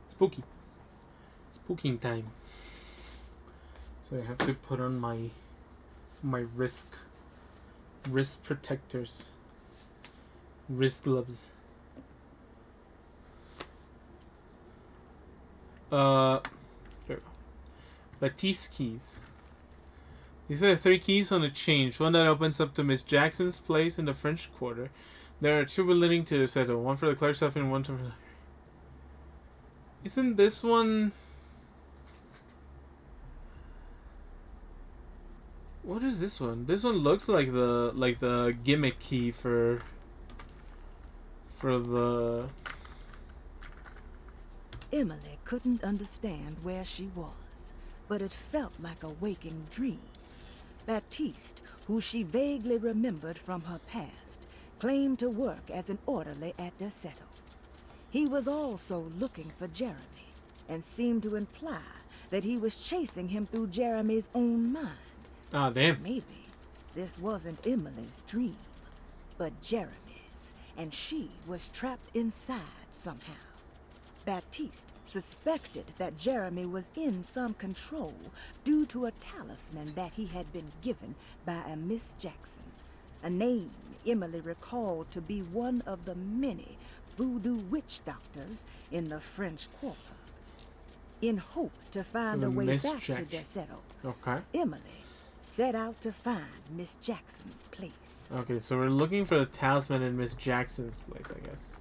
Spooky. Spooking time. So I have to put on my wrist protectors. Wrist gloves. There we go. Lattice keys. These are the 3 keys on the change. One that opens up to Miss Jackson's place in the French Quarter. There are 2 relating to the settle. One for the clerk's office and one for the... Isn't this one... What is this one? This one looks like the gimmick key for the... Emily couldn't understand where she was, but it felt like a waking dream. Baptiste, who she vaguely remembered from her past, claimed to work as an orderly at the settle. He was also looking for Jeremy, and seemed to imply that he was chasing him through Jeremy's own mind. Ah, damn. Maybe this wasn't Emily's dream, but Jeremy's, and she was trapped inside somehow. Baptiste suspected that Jeremy was in some control due to a talisman that he had been given by a Miss Jackson, a name Emily recalled to be one of the many voodoo witch doctors in the French Quarter. In hope to find a way back to their settle, Emily set out to find Miss Jackson's place. Okay, so we're looking for the talisman in Miss Jackson's place, I guess.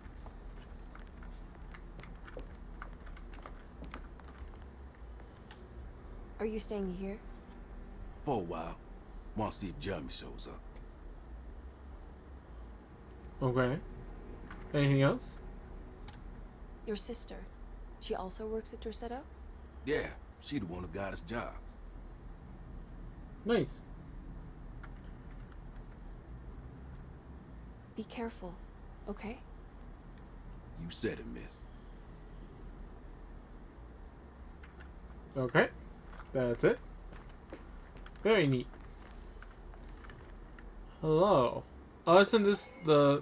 Are you staying here? For a while. Want to see if Jeremy shows up. Okay. Anything else? Your sister. She also works at Dorsetto? Yeah, she the one who got us job. Nice. Be careful, okay? You said it, miss. Okay. That's it. Very neat. Hello. Oh, isn't this the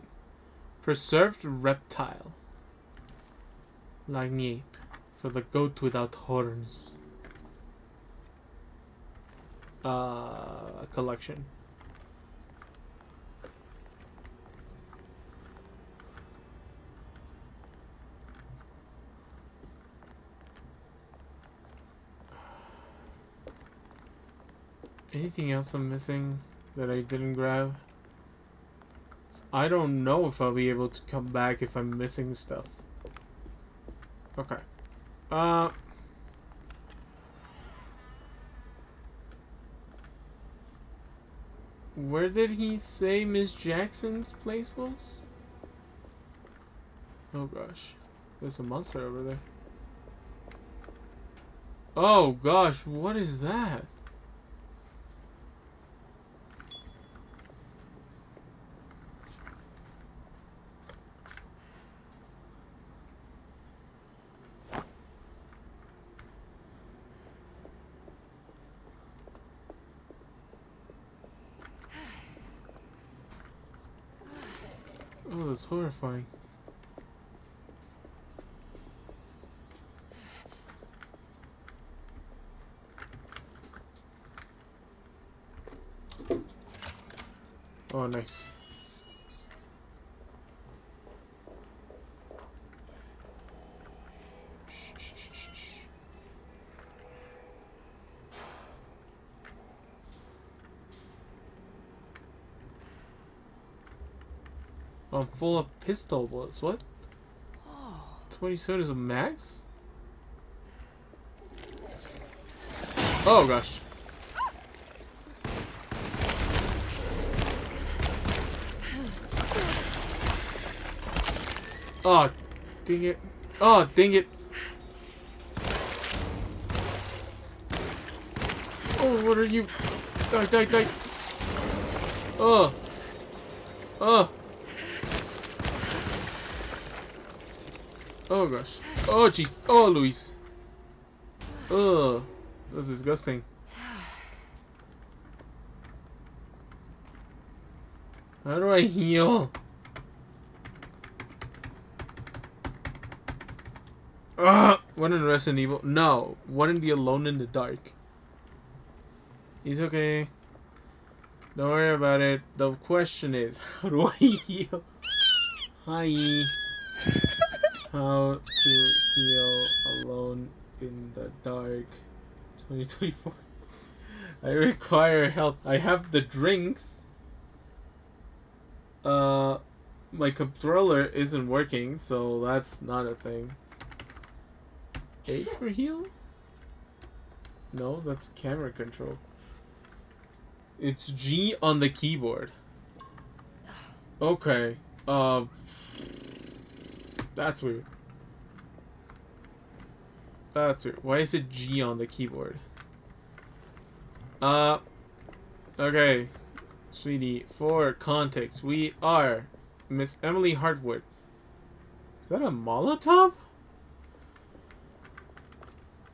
preserved reptile? Lagniape. For the goat without horns. A collection. Anything else I'm missing that I didn't grab? I don't know if I'll be able to come back if I'm missing stuff. Okay. Where did he say Miss Jackson's place was? Oh gosh. There's a monster over there. Oh gosh, what is that? Oh, that's horrifying. Oh, nice. I'm full of pistol bullets. What? 20 sodas of max? Oh gosh. Oh, dang it. Oh, dang it. Oh, what are you? Die, die, die. Oh. Oh. Oh gosh. Oh jeez. Oh Luis. Oh, that's disgusting. How do I heal? One in Resident Evil? No. One in the Alone in the Dark. He's okay. Don't worry about it. The question is, how do I heal? Hi. How to heal Alone in the Dark 2024. I require help. I have the drinks. My controller isn't working, so that's not a thing. A for heal? No, that's camera control. It's G on the keyboard. Okay. That's weird. That's weird. Why is it G on the keyboard? Okay. Sweetie, for context, we are Miss Emily Hartwood. Is that a Molotov?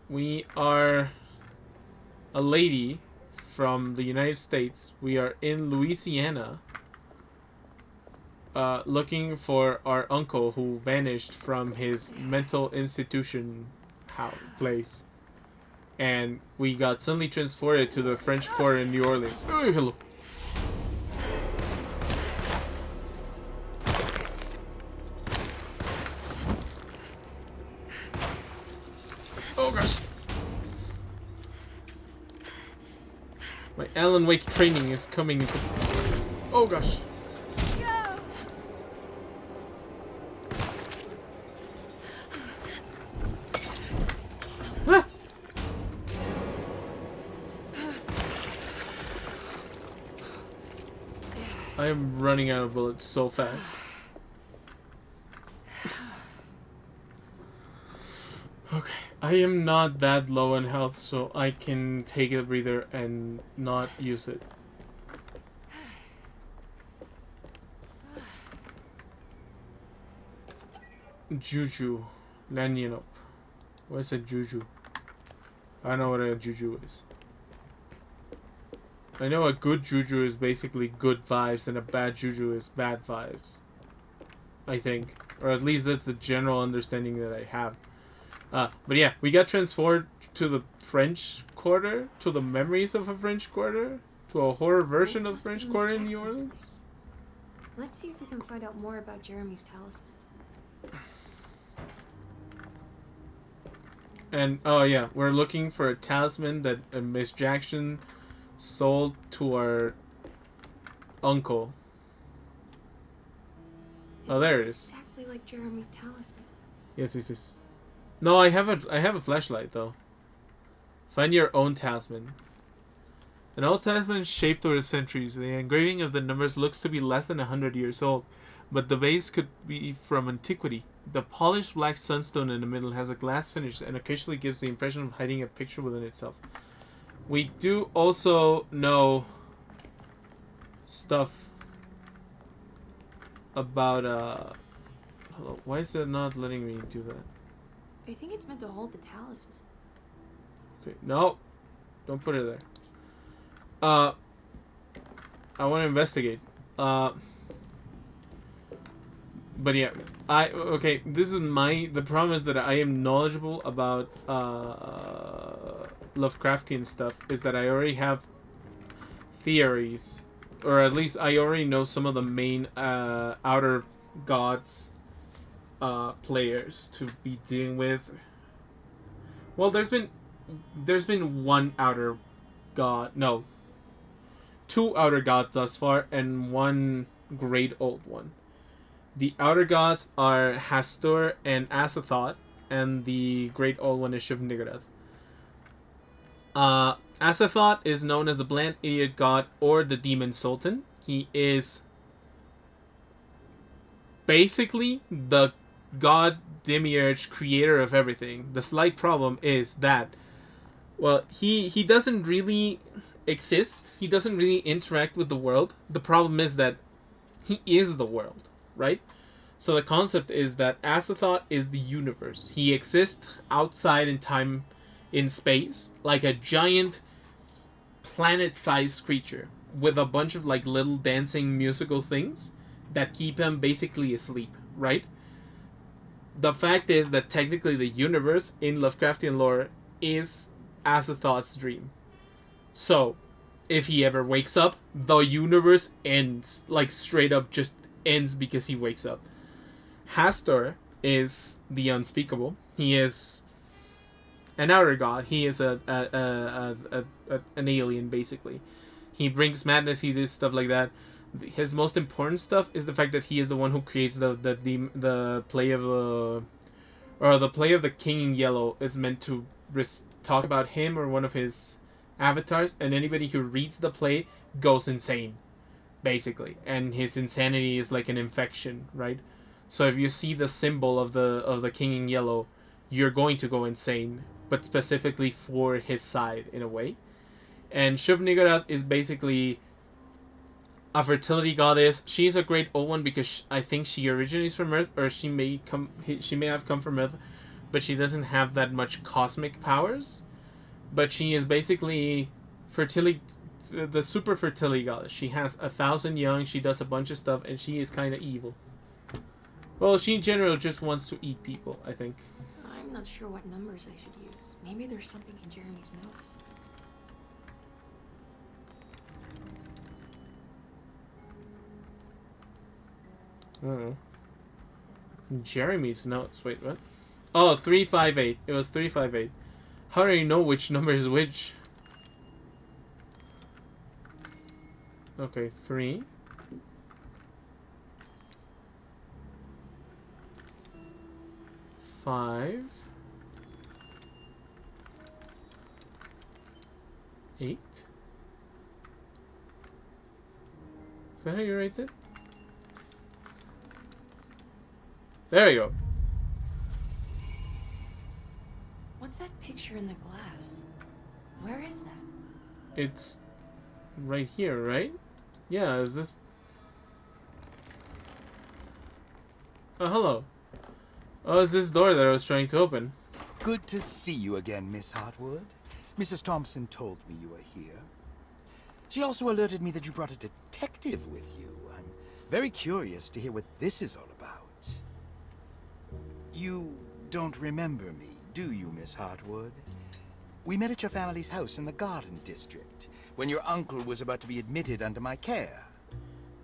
We are a lady from the United States. We are in Louisiana, looking for our uncle who vanished from his mental institution place. And we got suddenly transported to the French Quarter in New Orleans. Oh, hello. Oh gosh. My Alan Wake training is coming into... Oh gosh. Ah! I am running out of bullets so fast. Okay, I am not that low in health, so I can take a breather and not use it. Juju. Lanyanop. What is a juju? I don't know what a juju is. I know a good juju is basically good vibes and a bad juju is bad vibes. I think. Or at least that's the general understanding that I have. But yeah, we got transferred to the French Quarter, to the memories of a French Quarter, to a horror version of French Quarter in New Orleans. Let's see if we can find out more about Jeremy's talisman. And, oh yeah, we're looking for a talisman that Miss Jackson sold to our uncle. Oh, there it is. Exactly like Jeremy's talisman. Yes. No, I have a flashlight though. Find your own talisman. An old talisman shaped over the centuries. The engraving of the numbers looks to be less than 100 years old, but the base could be from antiquity. The polished black sunstone in the middle has a glass finish and occasionally gives the impression of hiding a picture within itself. We do also know stuff about hello, why is it not letting me do that? I think it's meant to hold the talisman. Okay, no. Don't put it there. I want to investigate. But yeah, okay, this is the problem is that I am knowledgeable about Lovecraftian stuff, is that I already have theories, or at least I already know some of the main outer gods players to be dealing with. Well, there's been one outer god, no, two outer gods thus far, and one great old one. The outer gods are Hastur and Azathoth, and the great old one is Shiv-Niggurath. Azathoth is known as the bland idiot god or the demon sultan. He is basically the god demiurge creator of everything. The slight problem is that, well, he doesn't really exist. He doesn't really interact with the world. The problem is that he is the world, right? So the concept is that Azathoth is the universe. He exists outside in time, in space, like a giant planet-sized creature. with a bunch of like little dancing musical things that keep him basically asleep, right? The fact is that technically the universe in Lovecraftian lore is Azathoth's dream. So, if he ever wakes up, the universe ends. Like, straight up just ends because he wakes up. Hastur is the unspeakable. He is an outer god. He is an alien, basically. He brings madness, he does stuff like that. His most important stuff is the fact that he is the one who creates the play of the play of the King in Yellow is meant to talk about him or one of his avatars, and anybody who reads the play goes insane, basically, and his insanity is like an infection, right? So if you see the symbol of the King in Yellow, you're going to go insane, but specifically for his side in a way. And Shub-Niggurath is basically a fertility goddess. She's a great old one because I think she originates from Earth, or she may have come from Earth, but she doesn't have that much cosmic powers. But she is basically fertility, the super fertility goddess. She has 1,000 young. She does a bunch of stuff, and she is kind of evil. Well, she in general just wants to eat people, I think. I'm not sure what numbers I should use. Maybe there's something in Jeremy's notes. I don't know. Jeremy's notes. Wait, what? Oh, 358. It was 358. How do you know which number is which? Okay, 3. 5. 8. Is that how you write it? There you go. What's that picture in the glass? Where is that? It's right here, right? Yeah, is this... Oh, hello. Oh, it's this door that I was trying to open. Good to see you again, Miss Hartwood. Mrs. Thompson told me you were here. She also alerted me that you brought a detective with you. I'm very curious to hear what this is all about. You don't remember me, do you, Miss Hartwood? We met at your family's house in the Garden District, when your uncle was about to be admitted under my care.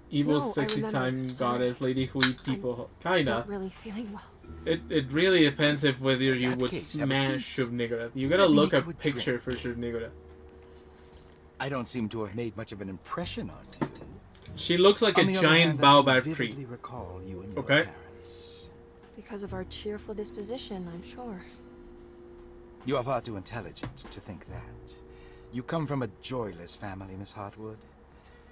Evil, sexy time goddess, lady who eat people. Kinda. Not really feeling well. It really depends if whether you would smash Shub-Niggurath. You gotta look up a picture for Shub-Niggurath. I don't seem to have made much of an impression on you. She looks like a giant baobab tree. Okay. Because of our cheerful disposition, I'm sure. You are far too intelligent to think that. You come from a joyless family, Miss Hartwood.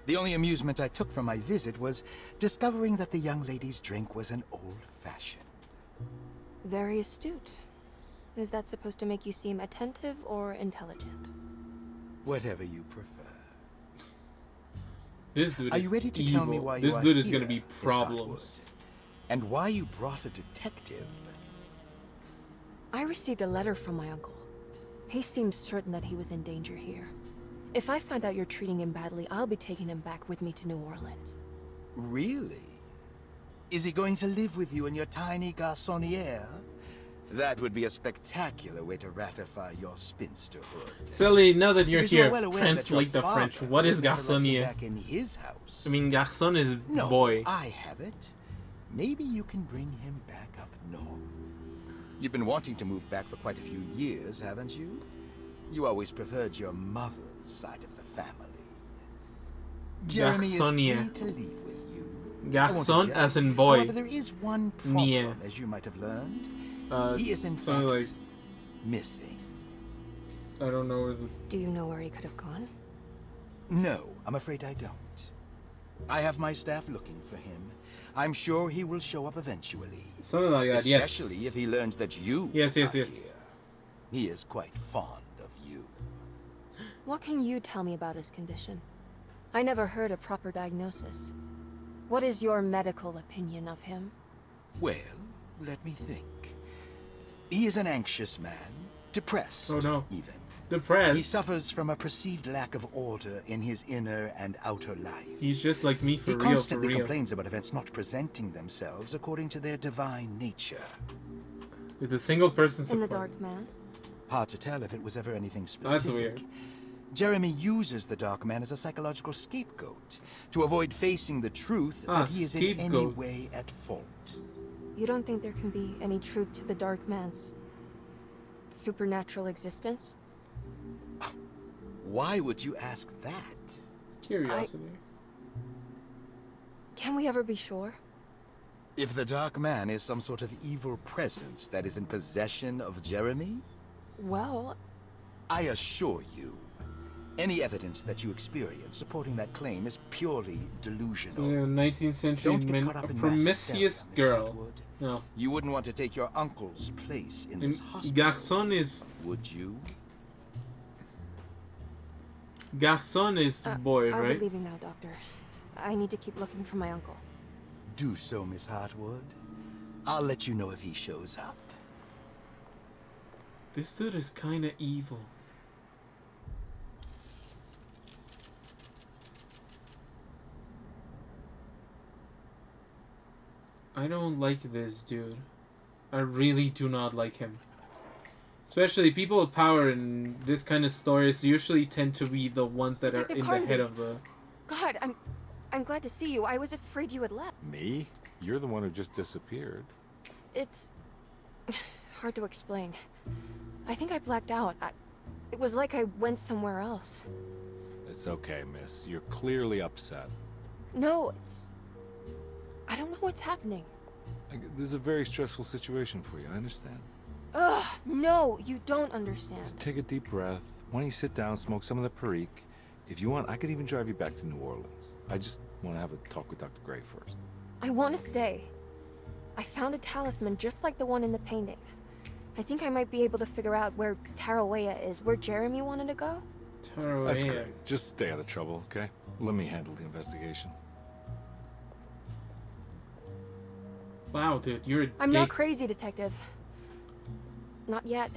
The only amusement I took from my visit was discovering that the young lady's drink was an old-fashioned. Very astute. Is that supposed to make you seem attentive or intelligent? Whatever you prefer. This dude is Are you ready to evil. tell me why This you are dude is here, gonna be Miss problems. Hartwood? And why you brought a detective? I received a letter from my uncle. He seems certain that he was in danger here. If I find out you're treating him badly, I'll be taking him back with me to New Orleans. Really? Is he going to live with you in your tiny garçonniere? That would be a spectacular way to ratify your spinsterhood. Sally, now that you're Because here, well aware that translate your the French. father What is would never let you garçonnier? back in his house. I mean, garçon is No, boy. I have it. Maybe you can bring him back up north. You've been wanting to move back for quite a few years, haven't you? You always preferred your mother's side of the family. Jeremy is Garçonnier. free to leave with you. Garçon as in boy. However, there is one problem, Nier. as you might have learned. Uh, He is in fact something like... missing. I don't know where the... Do you know where he could have gone? No, I'm afraid I don't. I have my staff looking for him. I'm sure he will show up eventually. Something like that, yes. Especially if he learns that you Yes. are here. He is quite fond of you. What can you tell me about his condition? I never heard a proper diagnosis. What is your medical opinion of him? Well, let me think. He is an anxious man. Depressed, Oh no. even. Depressed. He suffers from a perceived lack of order in his inner and outer life. He's just like me for He real, constantly complains about events not presenting themselves according to their divine nature. With a single person support. In the Dark Man? Hard to tell if it was ever anything specific. That's weird. Jeremy uses the Dark Man as a psychological scapegoat to avoid facing the truth that he is in any way at fault. You don't think there can be any truth to the Dark Man's supernatural existence? Why would you ask that? Curiosity. Can we ever be sure? If the Dark Man is some sort of evil presence that is in possession of Jeremy? Well, I assure you, any evidence that you experience supporting that claim is purely delusional. 19th century men, a promiscuous girl. No. You wouldn't want to take your uncle's place in this hospital. Garçon is... Would you? Garçon is boy, I'll right? be leaving now, Doctor. I need to keep looking for my uncle. Do so, Miss Hartwood. I'll let you know if he shows up. This dude is kinda evil. I don't like this dude. I really do not like him. Especially people with power in this kind of stories usually tend to be the ones that are in the head of the... God, I'm glad to see you. I was afraid you had left. Me? You're the one who just disappeared. It's hard to explain. I think I blacked out. It was like I went somewhere else. It's okay, miss. You're clearly upset. No, I don't know what's happening. This is a very stressful situation for you, I understand. Ugh, no, you don't understand. Just take a deep breath. Why don't you sit down, smoke some of the Perique? If you want, I could even drive you back to New Orleans. I just want to have a talk with Dr. Gray first. I want to stay. I found a talisman just like the one in the painting. I think I might be able to figure out where Tarawea is, where Jeremy wanted to go. Tarawea. That's great. Just stay out of trouble, okay? Let me handle the investigation. Wow, dude, you're a I'm not crazy, Detective. Not yet.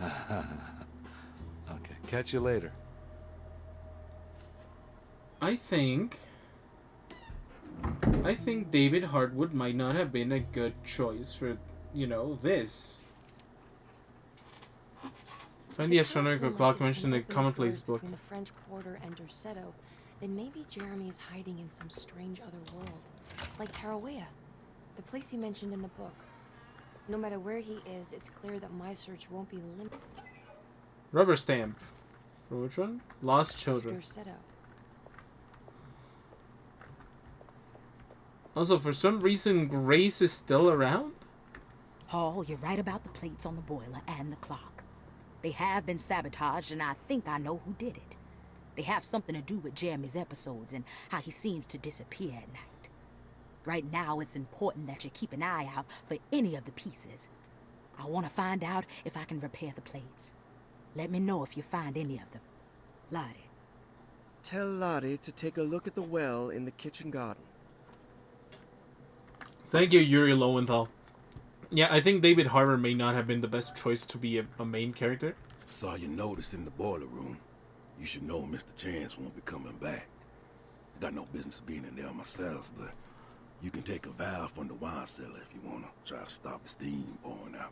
Okay, catch you later. I think David Hartwood might not have been a good choice for, you know, this. Find the astronomical clock mentioned in the commonplace book. Between the French Quarter and Derceto, then maybe Jeremy is hiding in some strange other world, like Tarawea, the place he mentioned in the book. No matter where he is, it's clear that my search won't be limited. Rubber stamp. For which one? Lost Children. Derceto. Also, for some reason, Grace is still around? Oh, you're right about the plates on the boiler and the clock. They have been sabotaged, and I think I know who did it. They have something to do with Jeremy's episodes and how he seems to disappear at night. Right now, it's important that you keep an eye out for any of the pieces. I want to find out if I can repair the plates. Let me know if you find any of them. Lottie. Tell Lottie to take a look at the well in the kitchen garden. Thank you, Yuri Lowenthal. Yeah, I think David Harbour may not have been the best choice to be a main character. Saw your notice in the boiler room. You should know Mr. Chance won't be coming back. Got no business being in there myself, but you can take a valve from the wine cellar if you want to try to stop the steam pouring out.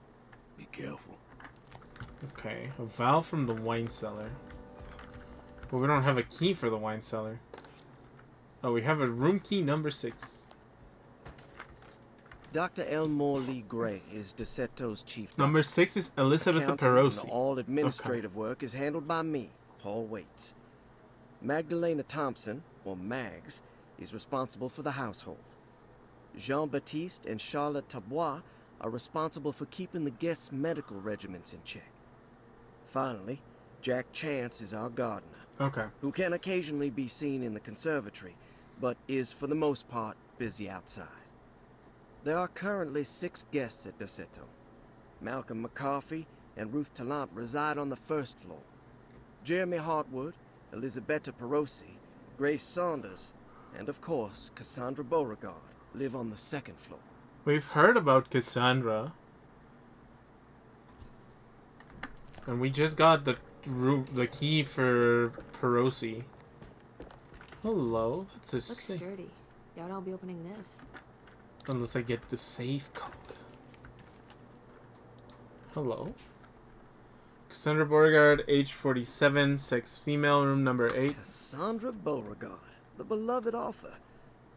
Be careful. Okay, a valve from the wine cellar. But we don't have a key for the wine cellar. Oh, we have a room key number 6. Dr. Elmore Lee Gray is Deceto's chief doctor. Number 6 is Elizabeth Accounting Perosi. and all administrative work is handled by me, Paul Waits. Magdalena Thompson, or Mags, is responsible for the household. Jean-Baptiste and Charlotte Tabois are responsible for keeping the guests' medical regimens in check. Finally, Jack Chance is our gardener. Okay. Who can occasionally be seen in the conservatory, but is for the most part busy outside. There are currently 6 guests at Derceto. Malcolm McCarthy and Ruth Tallant reside on the first floor. Jeremy Hartwood, Elisabetta Perosi, Grace Saunders, and of course, Cassandra Beauregard live on the second floor. We've heard about Cassandra. And we just got the the key for Perosi. Hello. That's a Looks safe. sturdy. Doubt I'll be opening this. Unless I get the safe code. Hello. Cassandra Beauregard, age 47, sex female, room number 8. Cassandra Beauregard, the beloved author.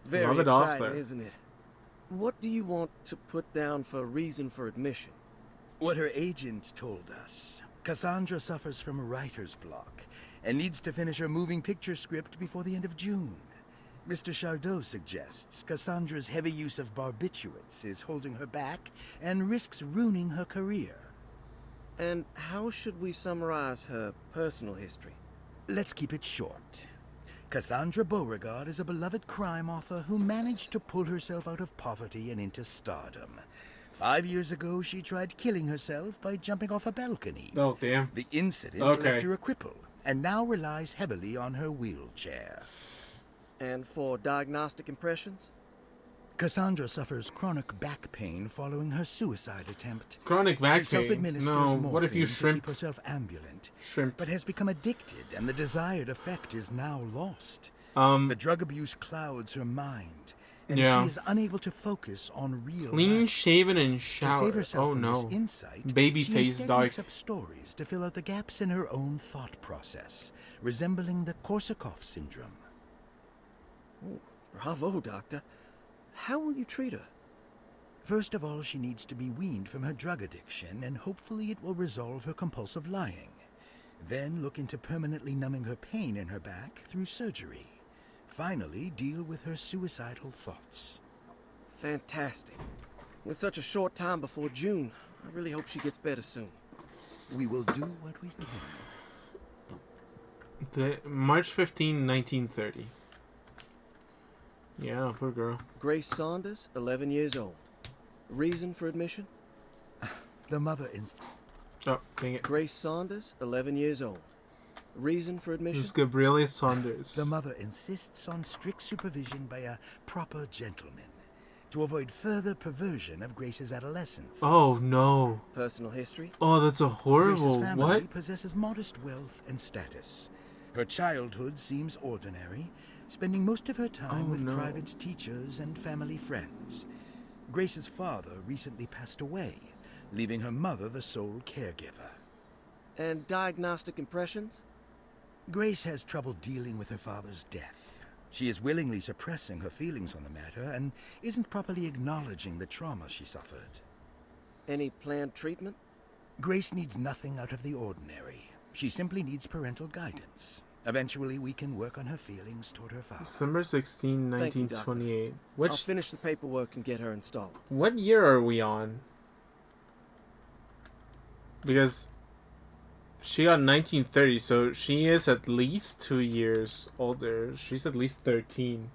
Very Beloved exciting, author. isn't it? What do you want to put down for reason for admission? What her agent told us. Cassandra suffers from writer's block and needs to finish her moving picture script before the end of June. Mr. Chardot suggests Cassandra's heavy use of barbiturates is holding her back and risks ruining her career. And how should we summarize her personal history? Let's keep it short. Cassandra Beauregard is a beloved crime author who managed to pull herself out of poverty and into stardom. 5 years ago, she tried killing herself by jumping off a balcony. Oh, damn. The incident left her a cripple, and now relies heavily on her wheelchair. And for diagnostic impressions? Cassandra suffers chronic back pain following her suicide attempt. Chronic back She self-administers pain? No, what if you morphine to shrimp? keep herself ambulant, Shrimp. but has become addicted, and the desired effect is now lost. Um, The drug abuse clouds her mind, and yeah. she is unable to focus on real Clean life. shaven and To shower. save herself Oh from no. this insight, Baby she face instead dark. makes up stories to fill out the gaps in her own thought process, resembling the Korsakoff syndrome. Oh, bravo, Doctor. How will you treat her? First of all, she needs to be weaned from her drug addiction, and hopefully it will resolve her compulsive lying. Then look into permanently numbing her pain in her back through surgery. Finally, deal with her suicidal thoughts. Fantastic. With such a short time before June, I really hope she gets better soon. We will do what we can. March 15, 1930. Yeah, poor girl. Grace Saunders, 11 years old. Reason for admission? The mother Oh, dang it. Grace Saunders, 11 years old. Reason for admission? This is Gabrielle Saunders. The mother insists on strict supervision by a proper gentleman to avoid further perversion of Grace's adolescence. Oh no. Personal history? Oh, that's a horrible. Grace's family What? possesses modest wealth and status. Her childhood seems ordinary, spending most of her time with private teachers and family friends. Grace's father recently passed away, leaving her mother the sole caregiver. And diagnostic impressions? Grace has trouble dealing with her father's death. She is willingly suppressing her feelings on the matter and isn't properly acknowledging the trauma she suffered. Any planned treatment? Grace needs nothing out of the ordinary. She simply needs parental guidance. Eventually, we can work on her feelings toward her father. December 16, Thank you, Doctor. 1928. I'll finish the paperwork and get her installed. What year are we on? Because she got 1930, so she is at least 2 years older. She's at least 13.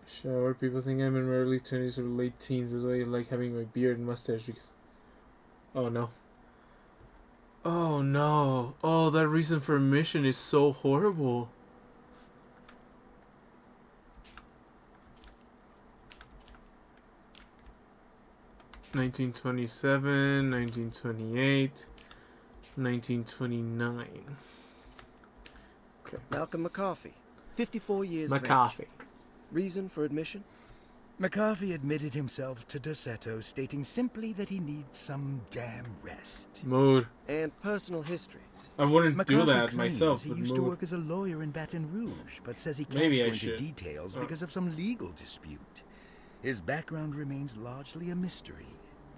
Sure, people think I'm in my early 20s or late teens. That's why I like having my beard and mustache because... Oh no. Oh no. Oh, that reason for admission is so horrible. (1927, 1928, 1929). Okay. Malcolm McCarthy, 54 years McCarthy. of age. Reason for admission? McCarthy admitted himself to Dorsetto, stating simply that he needs some damn rest. Mood. And personal history. I wouldn't McCarthy do that claims myself. He but used to mood. work as a lawyer in Baton Rouge, but says he can't Maybe go I into should. details Oh. because of some legal dispute. His background remains largely a mystery,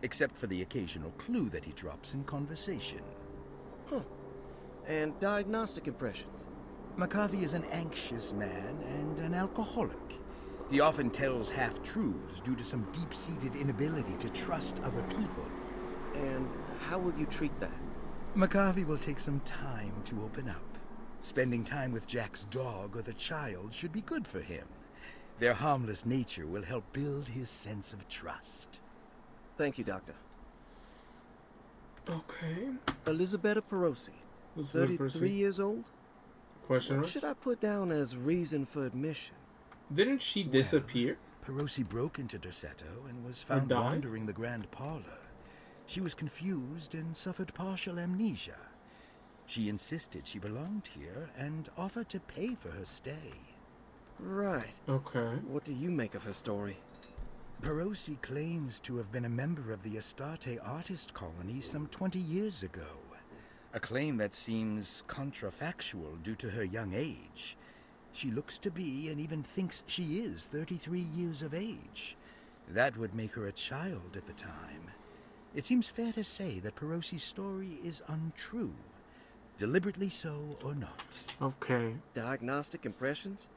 except for the occasional clue that he drops in conversation. Huh. And diagnostic impressions? McCarthy is an anxious man and an alcoholic. He often tells half-truths due to some deep-seated inability to trust other people. And how will you treat that? McCarthy will take some time to open up. Spending time with Jack's dog or the child should be good for him. Their harmless nature will help build his sense of trust. Thank you, Doctor. Okay. Elisabetta Perosi, 33 years old? Question What mark? should I put down as reason for admission? Didn't she disappear? Perosi broke into Derceto and was found died? wandering the Grand Parlor. She was confused and suffered partial amnesia. She insisted she belonged here and offered to pay for her stay. Right. Okay. What do you make of her story? Perosi claims to have been a member of the Astarte artist colony some 20 years ago. A claim that seems contrafactual due to her young age. She looks to be and even thinks she is 33 years of age. That would make her a child at the time. It seems fair to say that Perosi's story is untrue. Deliberately so or not. Okay. Diagnostic impressions?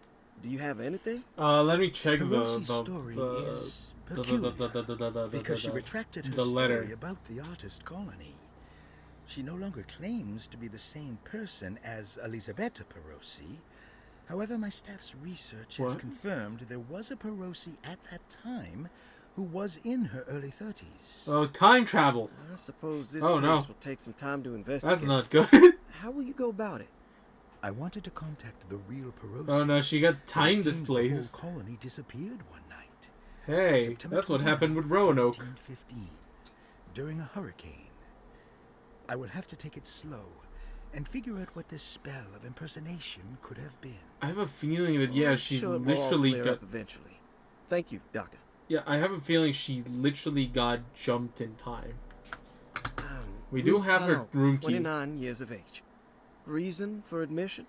Do you have anything? Let me check Perosi's story is peculiar because she retracted her letter. story about the artist colony. She no longer claims to be the same person as Elisabetta Perosi. However, my staff's research has confirmed there was a Perosi at that time who was in her early 30s. Oh, time travel. I suppose this case will take some time to investigate. That's not good. How will you go about it? I wanted to contact the real Perosi. Oh no, she got time displaced. The whole colony disappeared one night. Hey, September that's what happened with Roanoke. 1915, during a hurricane. I will have to take it slow and figure out what this spell of impersonation could have been. I have a feeling that she literally got up eventually. Thank you, Doctor. Yeah, I have a feeling she literally got jumped in time. We do have her room key. 29 years of age. Reason for admission?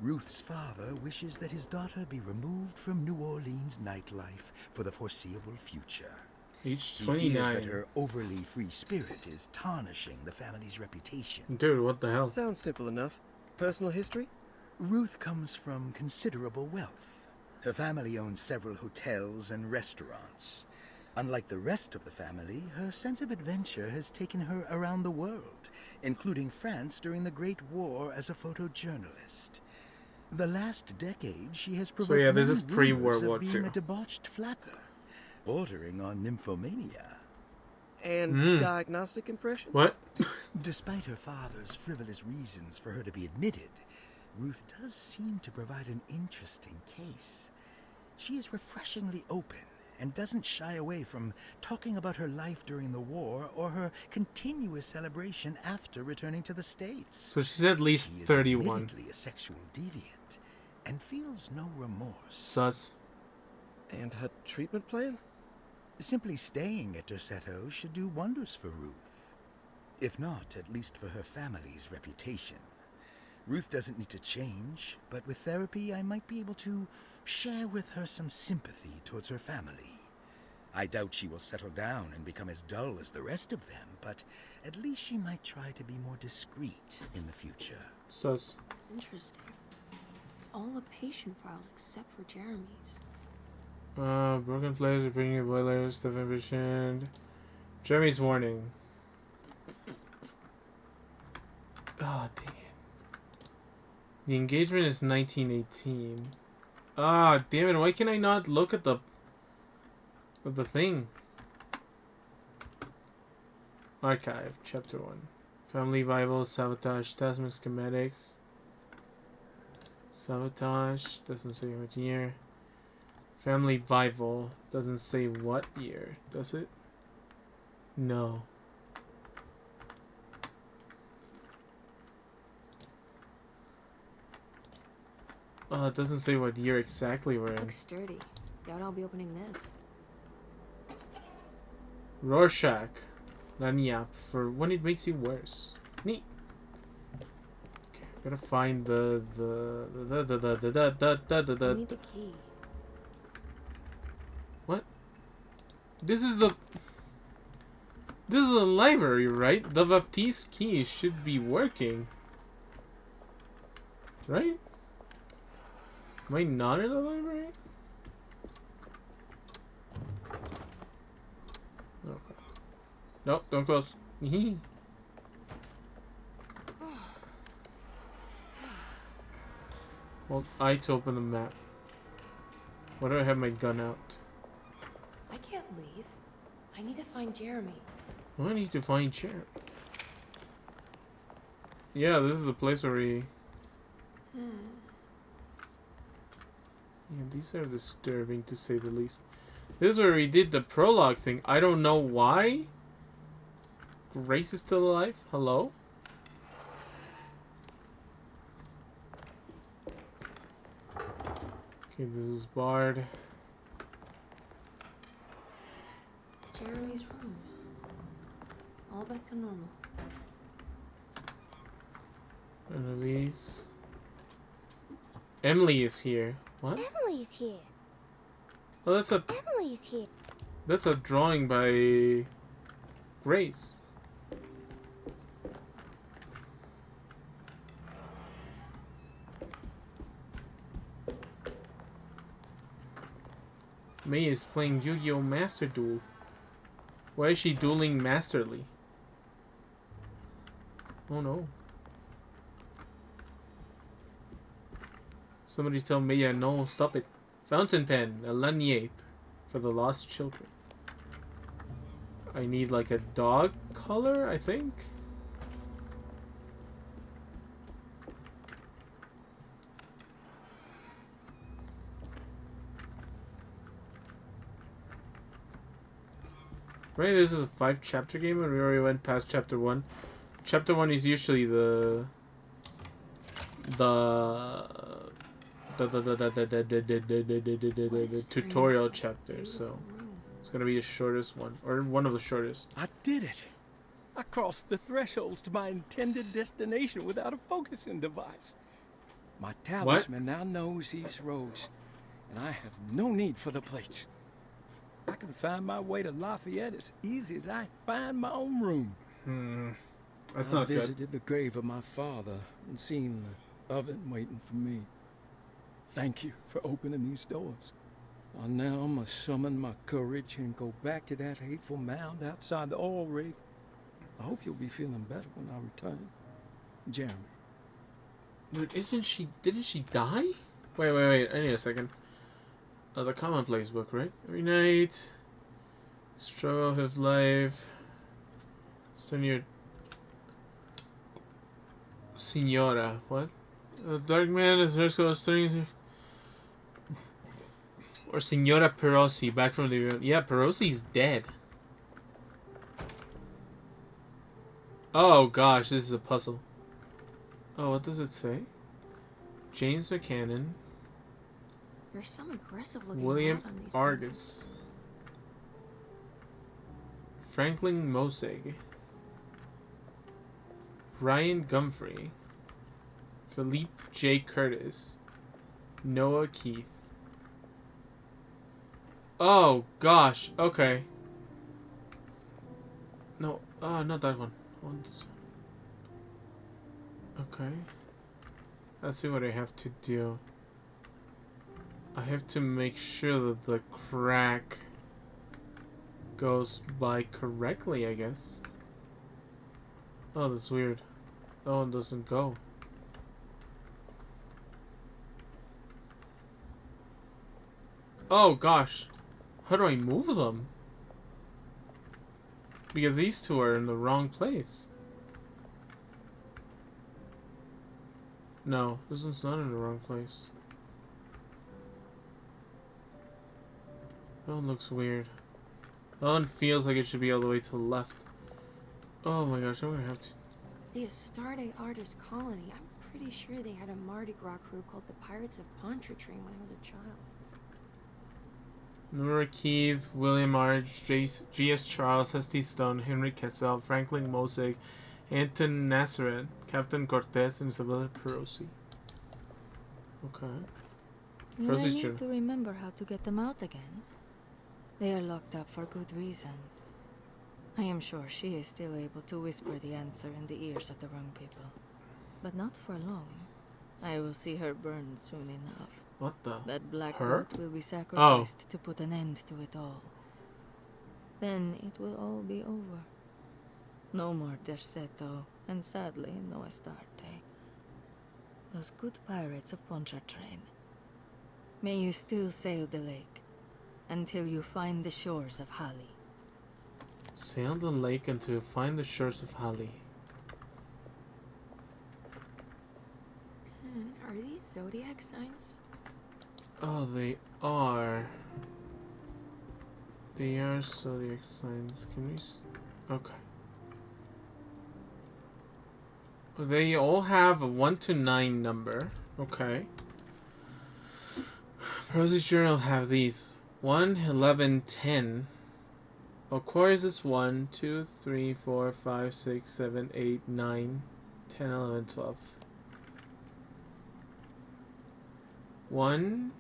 Ruth's father wishes that his daughter be removed from New Orleans nightlife for the foreseeable future. Age 29. He fears that her overly free spirit is tarnishing the family's reputation. Dude, what the hell? Sounds simple enough. Personal history? Ruth comes from considerable wealth. Her family owns several hotels and restaurants. Unlike the rest of the family, her sense of adventure has taken her around the world, including France during the Great War as a photojournalist. The last decade, she has provoked this is pre-World War being II. a debauched flapper, bordering on nymphomania. And diagnostic impression? What? Despite her father's frivolous reasons for her to be admitted, Ruth does seem to provide an interesting case. She is refreshingly open and doesn't shy away from talking about her life during the war or her continuous celebration after returning to the States. So she's at least she is 31. admittedly a sexual deviant and feels no remorse. Sus. And her treatment plan? Simply staying at Derceto should do wonders for Ruth. If not, at least for her family's reputation. Ruth doesn't need to change, but with therapy I might be able to share with her some sympathy towards her family. I doubt she will settle down and become as dull as the rest of them, but at least she might try to be more discreet in the future. Sus. Interesting. It's all the patient files except for Jeremy's. Broken players, bringing boilers, stuff envisioned. Jeremy's warning. Oh, dang it. The engagement is 1918. Ah, damn it, why can I not look at the thing? Archive, chapter 1. Family Bible, sabotage, tasman schematics. Sabotage, doesn't say what year. Family Bible, doesn't say what year, does it? No. Oh, it doesn't say what year exactly we're in. Looks sturdy. Doubt I'll be opening this. Rorschach. Lanyap for when it makes you worse. Neat. Okay, I'm gonna find the I need the key. What? This is the library, right? The Baptiste key should be working. Right? Am I not in the library? Okay. Nope, don't close. Well, I to open the map. Why do I have my gun out? I can't leave. I need to find Jeremy. Well, I need to find Jeremy. Yeah, this is the place where he... Yeah, these are disturbing to say the least. This is where we did the prologue thing. I don't know why. Grace is still alive? Hello? Okay, this is barred. Jeremy's room. All back to normal. None of these. Emily is here. What? Emily's here. Oh, that's a Emily's here. that's a drawing by Grace. May is playing Yu-Gi-Oh! Master Duel. Why is she dueling Masterly? Oh no. Somebody tell Maya, no, stop it. Fountain pen, a lanyard for the lost children. I need like a dog color, I think. Right, this is a 5-chapter game and we already went past chapter 1. Chapter 1 is usually the tutorial chapter, so it's gonna be the shortest one, or one of the shortest. I did it. I crossed the thresholds to my intended destination without a focusing device. My talisman now knows these roads, and I have no need for the plates. I can find my way to Lafayette as easy as I find my own room. That's I not good. visited the grave of my father and seen the oven waiting for me. Thank you for opening these doors. I now must summon my courage and go back to that hateful mound outside the oil rig. I hope you'll be feeling better when I return. Jeremy. Dude, didn't she die? Wait, I need a second. The commonplace book, right? Every night, struggle of life. Senora, what? The dark man is her stirring. Or Senora Perosi, back from the... Yeah, Perosi's dead. Oh gosh, this is a puzzle. Oh, what does it say? James Buchanan. There's some aggressive looking William art on these Argus. Franklin Mosig. Ryan Gumfrey. Philippe J. Curtis. Noah Keith. Oh gosh, okay. No, not that one. Okay. Let's see what I have to do. I have to make sure that the crack goes by correctly, I guess. Oh, that's weird. That one doesn't go. Oh gosh. How do I move them? Because these two are in the wrong place. No, this one's not in the wrong place. That one looks weird. That one feels like it should be all the way to the left. Oh my gosh, I'm gonna have to... The Astarte Artist Colony. I'm pretty sure they had a Mardi Gras crew called the Pirates of Pontchartrain when I was a child. Nora Keith, William Arch, G.S. Charles, S.T. Stone, Henry Kessel, Franklin Mosig, Anton Nasseret, Captain Cortez, and Isabella Perosi. Okay. You Perosi's need turn. to remember how to get them out again. They are locked up for good reason. I am sure she is still able to whisper the answer in the ears of the wrong people. But not for long. I will see her burned soon enough. What the? That black Her? goat will be sacrificed to put an end to it all. Then it will all be over. No more Derceto, and sadly, no Astarte. Those good pirates of Pontchartrain. May you still sail the lake, until you find the shores of Hali. Sail the lake until you find the shores of Hali. Are these zodiac signs? Oh, they are. They are zodiac signs. Can we? Okay. They all have a 1 to 9 number. Okay. Rose's journal have these 1, 11, 10. Aquarius is 1, 2, 3, 4, 5, 6, 7, 8, 9, 10, 11, 12. 1.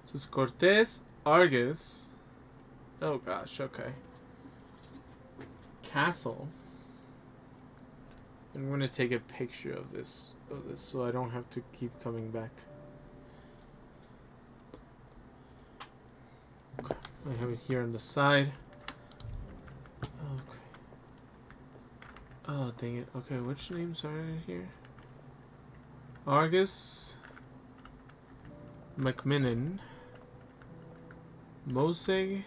So it's Cortez, Argus. Oh gosh, okay. Castle. I'm gonna take a picture of this so I don't have to keep coming back. Okay, I have it here on the side. Okay. Oh dang it. Okay, which names are here? Argus, McMinnon, Mosig,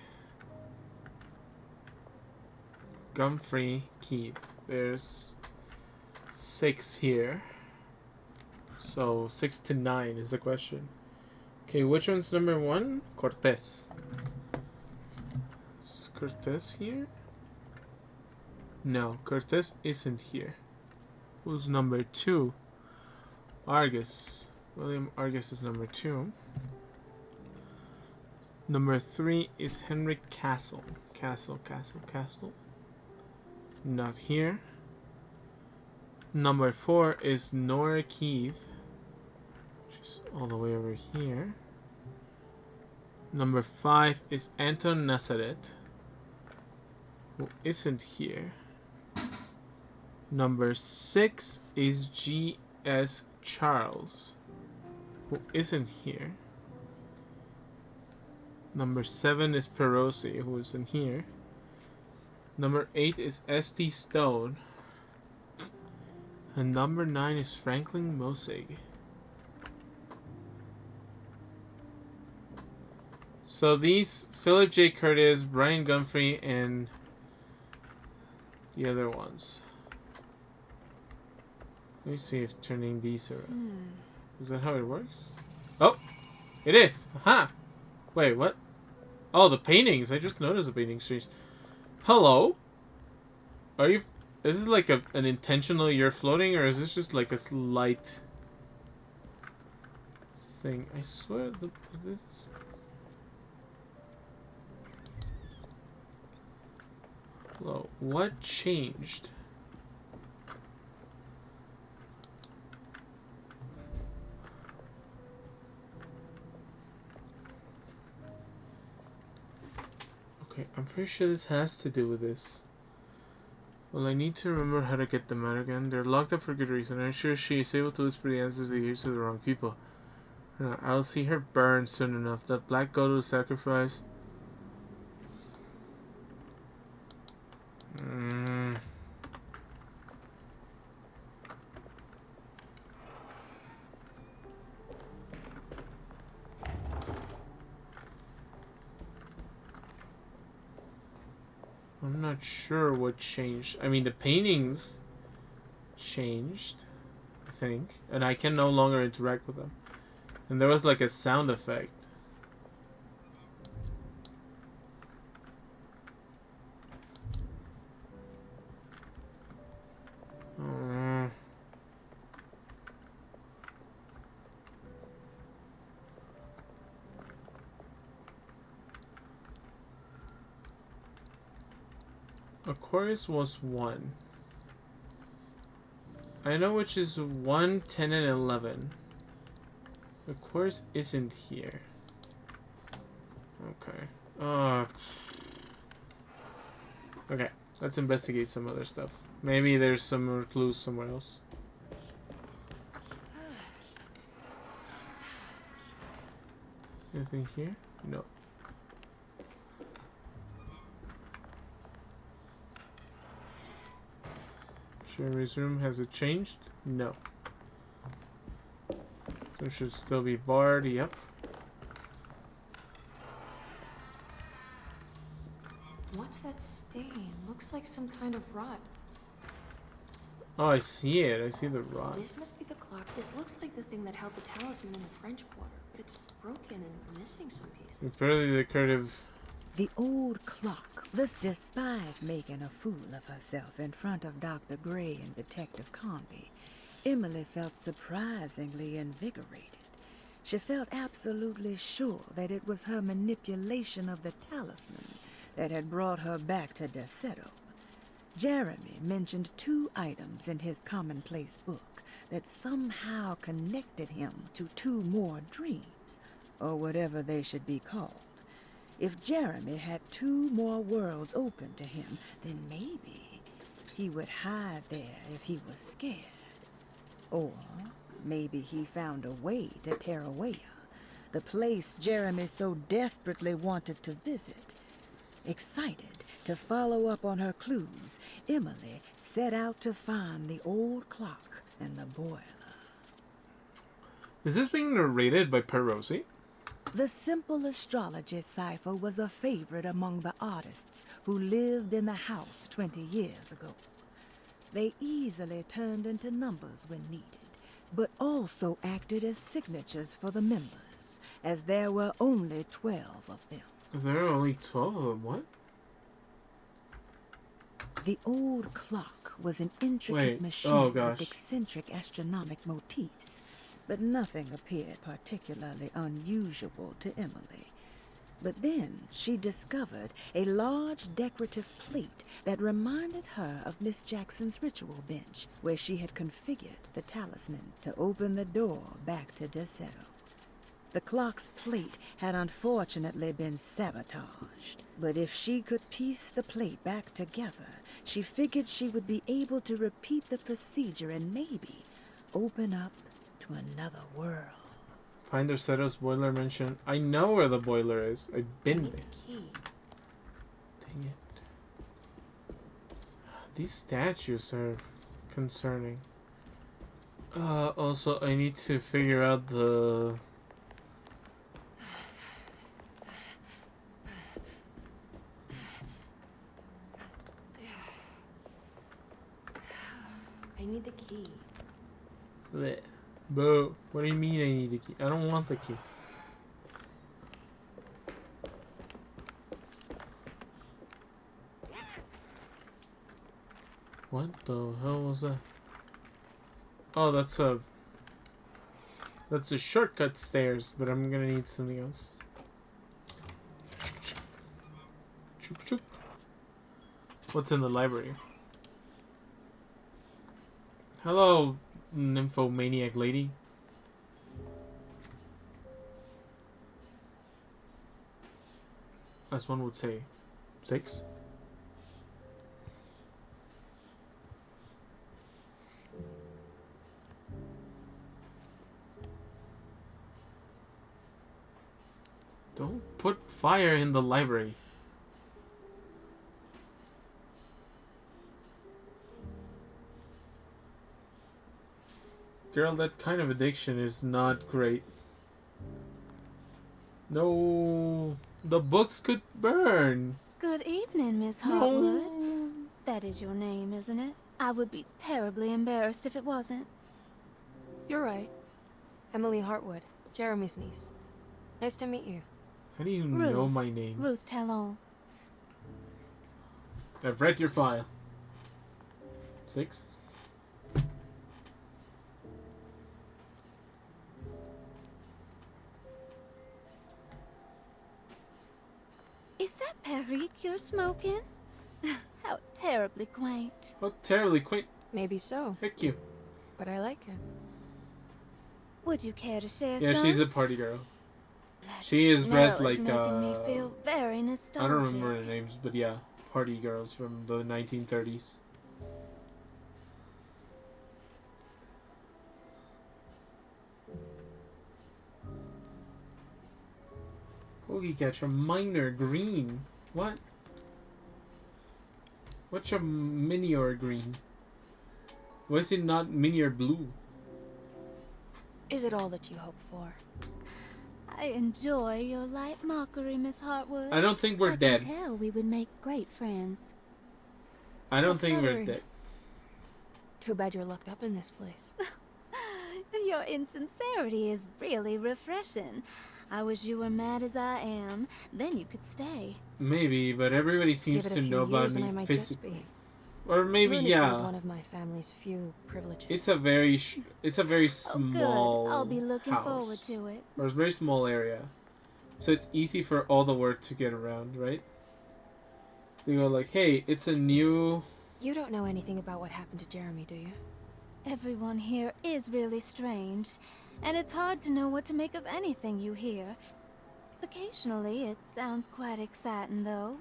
Gumfrey, Keith. There's 6 here. So 6 to 9 is the question. Okay, which one's number 1? Cortez. Is Cortez here? No, Cortez isn't here. Who's number 2? Argus. William Argus is number 2. Number 3 is Henry Castle. Castle. Not here. Number 4 is Nora Keith, which is all the way over here. Number 5 is Anton Nazaret, who isn't here. Number 6 is G.S. Charles, who isn't here. Number 7 is Perosi, who isn't here. Number 8 is S.T. Stone. And number 9 is Franklin Mosig. So these, Philip J. Curtis, Brian Gumfrey, and the other ones. Let me see if turning these around. Is that how it works? Oh! It is! Aha! Wait, what? Oh, the paintings! I just noticed the paintings changed. Hello? Are you... Is this like an intentional you're floating, or is this just like a slight thing? I swear this... Hello, what changed? Okay, I'm pretty sure this has to do with this. Well, I need to remember how to get them out again. They're locked up for good reason. I'm sure she is able to whisper the answers they hear to the wrong people. I'll see her burn soon enough. That black goat was sacrificed. I'm not sure what changed. I mean, the paintings changed, I think. And I can no longer interact with them. And there was like a sound effect. Aquarius was 1. I know which is 1, 10, and 11. Aquarius isn't here. Okay. Okay, let's investigate some other stuff. Maybe there's some more clues somewhere else. Anything here? No. Jeremy's room, has it changed? No. So it should still be barred, yep. What's that stain? Looks like some kind of rot. Oh, I see it. I see the rod. This must be the clock. This looks like the thing that held the talisman in the French Quarter, but it's broken and missing some pieces. It's fairly decorative. The old clock. This despised making a fool of herself in front of Dr. Gray and Detective Conby. Emily felt surprisingly invigorated. She felt absolutely sure that it was her manipulation of the talisman that had brought her back to Derceto. Jeremy mentioned 2 items in his commonplace book that somehow connected him to 2 more dreams, or whatever they should be called. If Jeremy had 2 more worlds open to him, then maybe he would hide there if he was scared. Or maybe he found a way to Tarawea, the place Jeremy so desperately wanted to visit. Excited to follow up on her clues, Emily set out to find the old clock and the boiler. Is this being narrated by Perosi? The simple astrology cipher was a favorite among the artists who lived in the house 20 years ago. They easily turned into numbers when needed, but also acted as signatures for the members, as there were only 12 of them. There are only 12 of them? What? The old clock was an intricate machine with eccentric astronomic motifs, but nothing appeared particularly unusual to Emily. But then she discovered a large decorative plate that reminded her of Miss Jackson's ritual bench, where she had configured the talisman to open the door back to Derceto. The clock's plate had unfortunately been sabotaged, but if she could piece the plate back together, she figured she would be able to repeat the procedure and maybe open up to another world. Find Derceto's boiler mention. I know where the boiler is. I've been there. Key. Dang it. These statues are concerning. Also, I need to figure out the... I need the key. Blech. Bro, what do you mean I need the key? I don't want the key. What the hell was that? Oh, that's a shortcut stairs, but I'm gonna need something else. What's in the library? Hello, nymphomaniac lady. As one would say, 6. Don't put fire in the library. Girl, that kind of addiction is not great. No, the books could burn. Good evening, Miss Hartwood. That is your name, isn't it? I would be terribly embarrassed if it wasn't. You're right. Emily Hartwood, Jeremy's niece. Nice to meet you. How do you know my name? Ruth Talon. I've read your file. 6. Is that Perique you're smoking? How terribly quaint. How terribly quaint. Maybe so. Heck you. But I like it. Would you care to share Yeah, some? she's a party girl. That She is dressed smell is like making me feel very nostalgic. I don't remember the names, but yeah, party girls from the 1930s. Holy catcher, minor green. What? What's your minior green? Why is it not minior blue? Is it all that you hope for? I enjoy your light mockery, Miss Hartwood. I don't think we're I dead. can tell we would make great friends. I don't How think we're flattering. dead. Too bad you're locked up in this place. Your insincerity is really refreshing. I wish you were mad as I am. Then you could stay. Maybe, but everybody seems Give it to a few know about years and me I might physically. just be. Or maybe, Lunacy yeah. is one of my family's few privileges. It's a very small Good. I'll be looking house. forward to it. Or it's a very small area. So it's easy for all the work to get around, right? They go like, hey, it's a new... You don't know anything about what happened to Jeremy, do you? Everyone here is really strange, and it's hard to know what to make of anything you hear. Occasionally, it sounds quite exciting, though.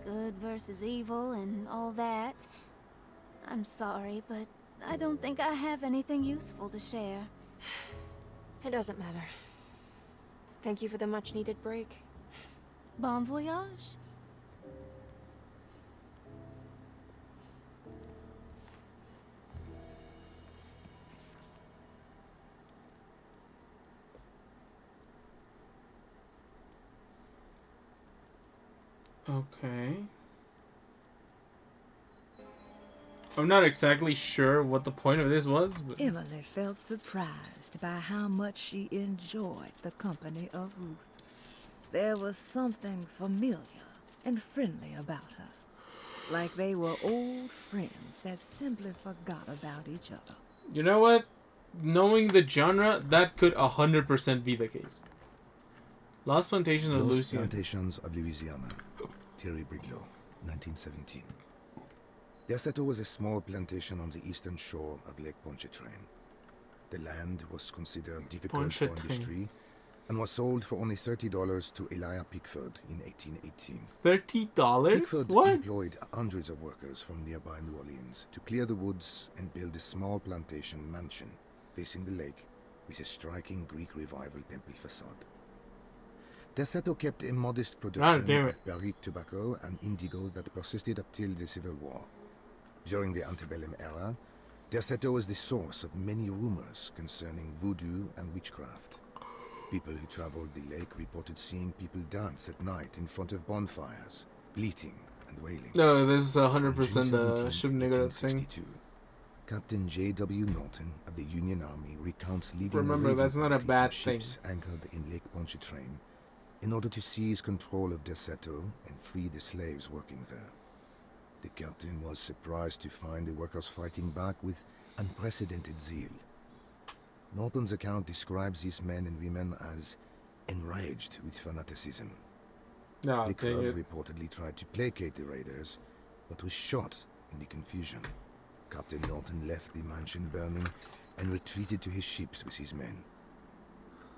Good versus evil and all that. I'm sorry, but I don't think I have anything useful to share. It doesn't matter. Thank you for the much-needed break. Bon voyage. Okay. I'm not exactly sure what the point of this was, but... Emily felt surprised by how much she enjoyed the company of Ruth. There was something familiar and friendly about her, like they were old friends that simply forgot about each other. You know what? Knowing the genre, that could 100% be the case. Lost Plantations of Lost Louisiana. Plantations of Louisiana. Terry Briglow, 1917. Deseto was a small plantation on the eastern shore of Lake Pontchartrain. The land was considered difficult for industry and was sold for only $30 to Elijah Pickford in 1818. $30? Pickford What? employed hundreds of workers from nearby New Orleans to clear the woods and build a small plantation mansion facing the lake with a striking Greek Revival temple facade. Deseto kept a modest production of barrique tobacco and indigo that persisted up till the Civil War. During the antebellum era, Deseto was the source of many rumors concerning voodoo and witchcraft. People who traveled the lake reported seeing people dance at night in front of bonfires, bleating and wailing. No, this is 100% a Schwarzenegger thing. Captain J.W. Norton of the Union Army recounts leading Remember, that's not a bad thing. ships anchored in Lake Pontchartrain in order to seize control of Deseto and free the slaves working there. The captain was surprised to find the workers fighting back with unprecedented zeal. Norton's account describes these men and women as enraged with fanaticism. Pickford reportedly tried to placate the raiders, but was shot in the confusion. Captain Norton left the mansion burning and retreated to his ships with his men.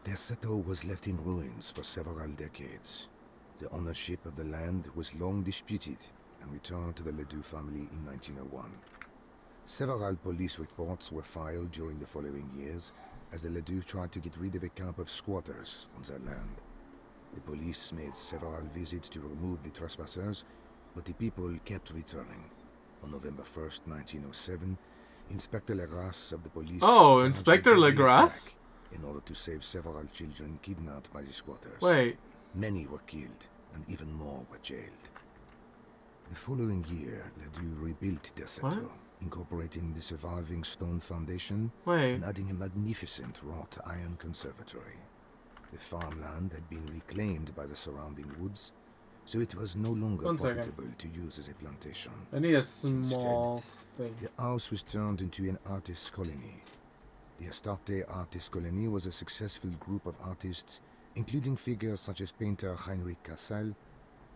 Deseto was left in ruins for several decades. The ownership of the land was long disputed and returned to the Ledoux family in 1901. Several police reports were filed during the following years as the Ledoux tried to get rid of a camp of squatters on their land. The police made several visits to remove the trespassers, but the people kept returning. On November 1st, 1907, Inspector Legras of the police... Oh, Inspector Legras? ...in order to save several children kidnapped by the squatters. Wait. Many were killed, and even more were jailed. The following year, Ledoux rebuilt Deseto, incorporating the surviving stone foundation and adding a magnificent wrought iron conservatory. The farmland had been reclaimed by the surrounding woods, so it was no longer profitable to use as a plantation. I need a small thing. The house was turned into an artist's colony. The Astarte Artist Colony was a successful group of artists, including figures such as painter Heinrich Cassel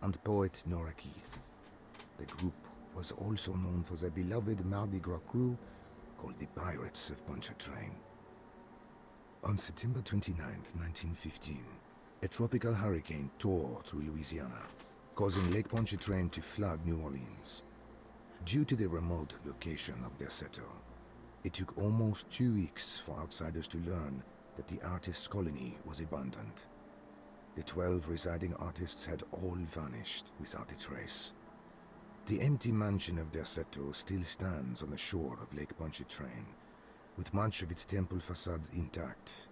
and poet Nora Keith. The group was also known for their beloved Mardi Gras crew called the Pirates of Pontchartrain. On September 29, 1915, a tropical hurricane tore through Louisiana, causing Lake Pontchartrain to flood New Orleans. Due to the remote location of Deseto, it took almost 2 weeks for outsiders to learn that the artist's colony was abandoned. The 12 residing artists had all vanished without a trace. The empty mansion of Deseto still stands on the shore of Lake Pontchartrain, with much of its temple facade intact.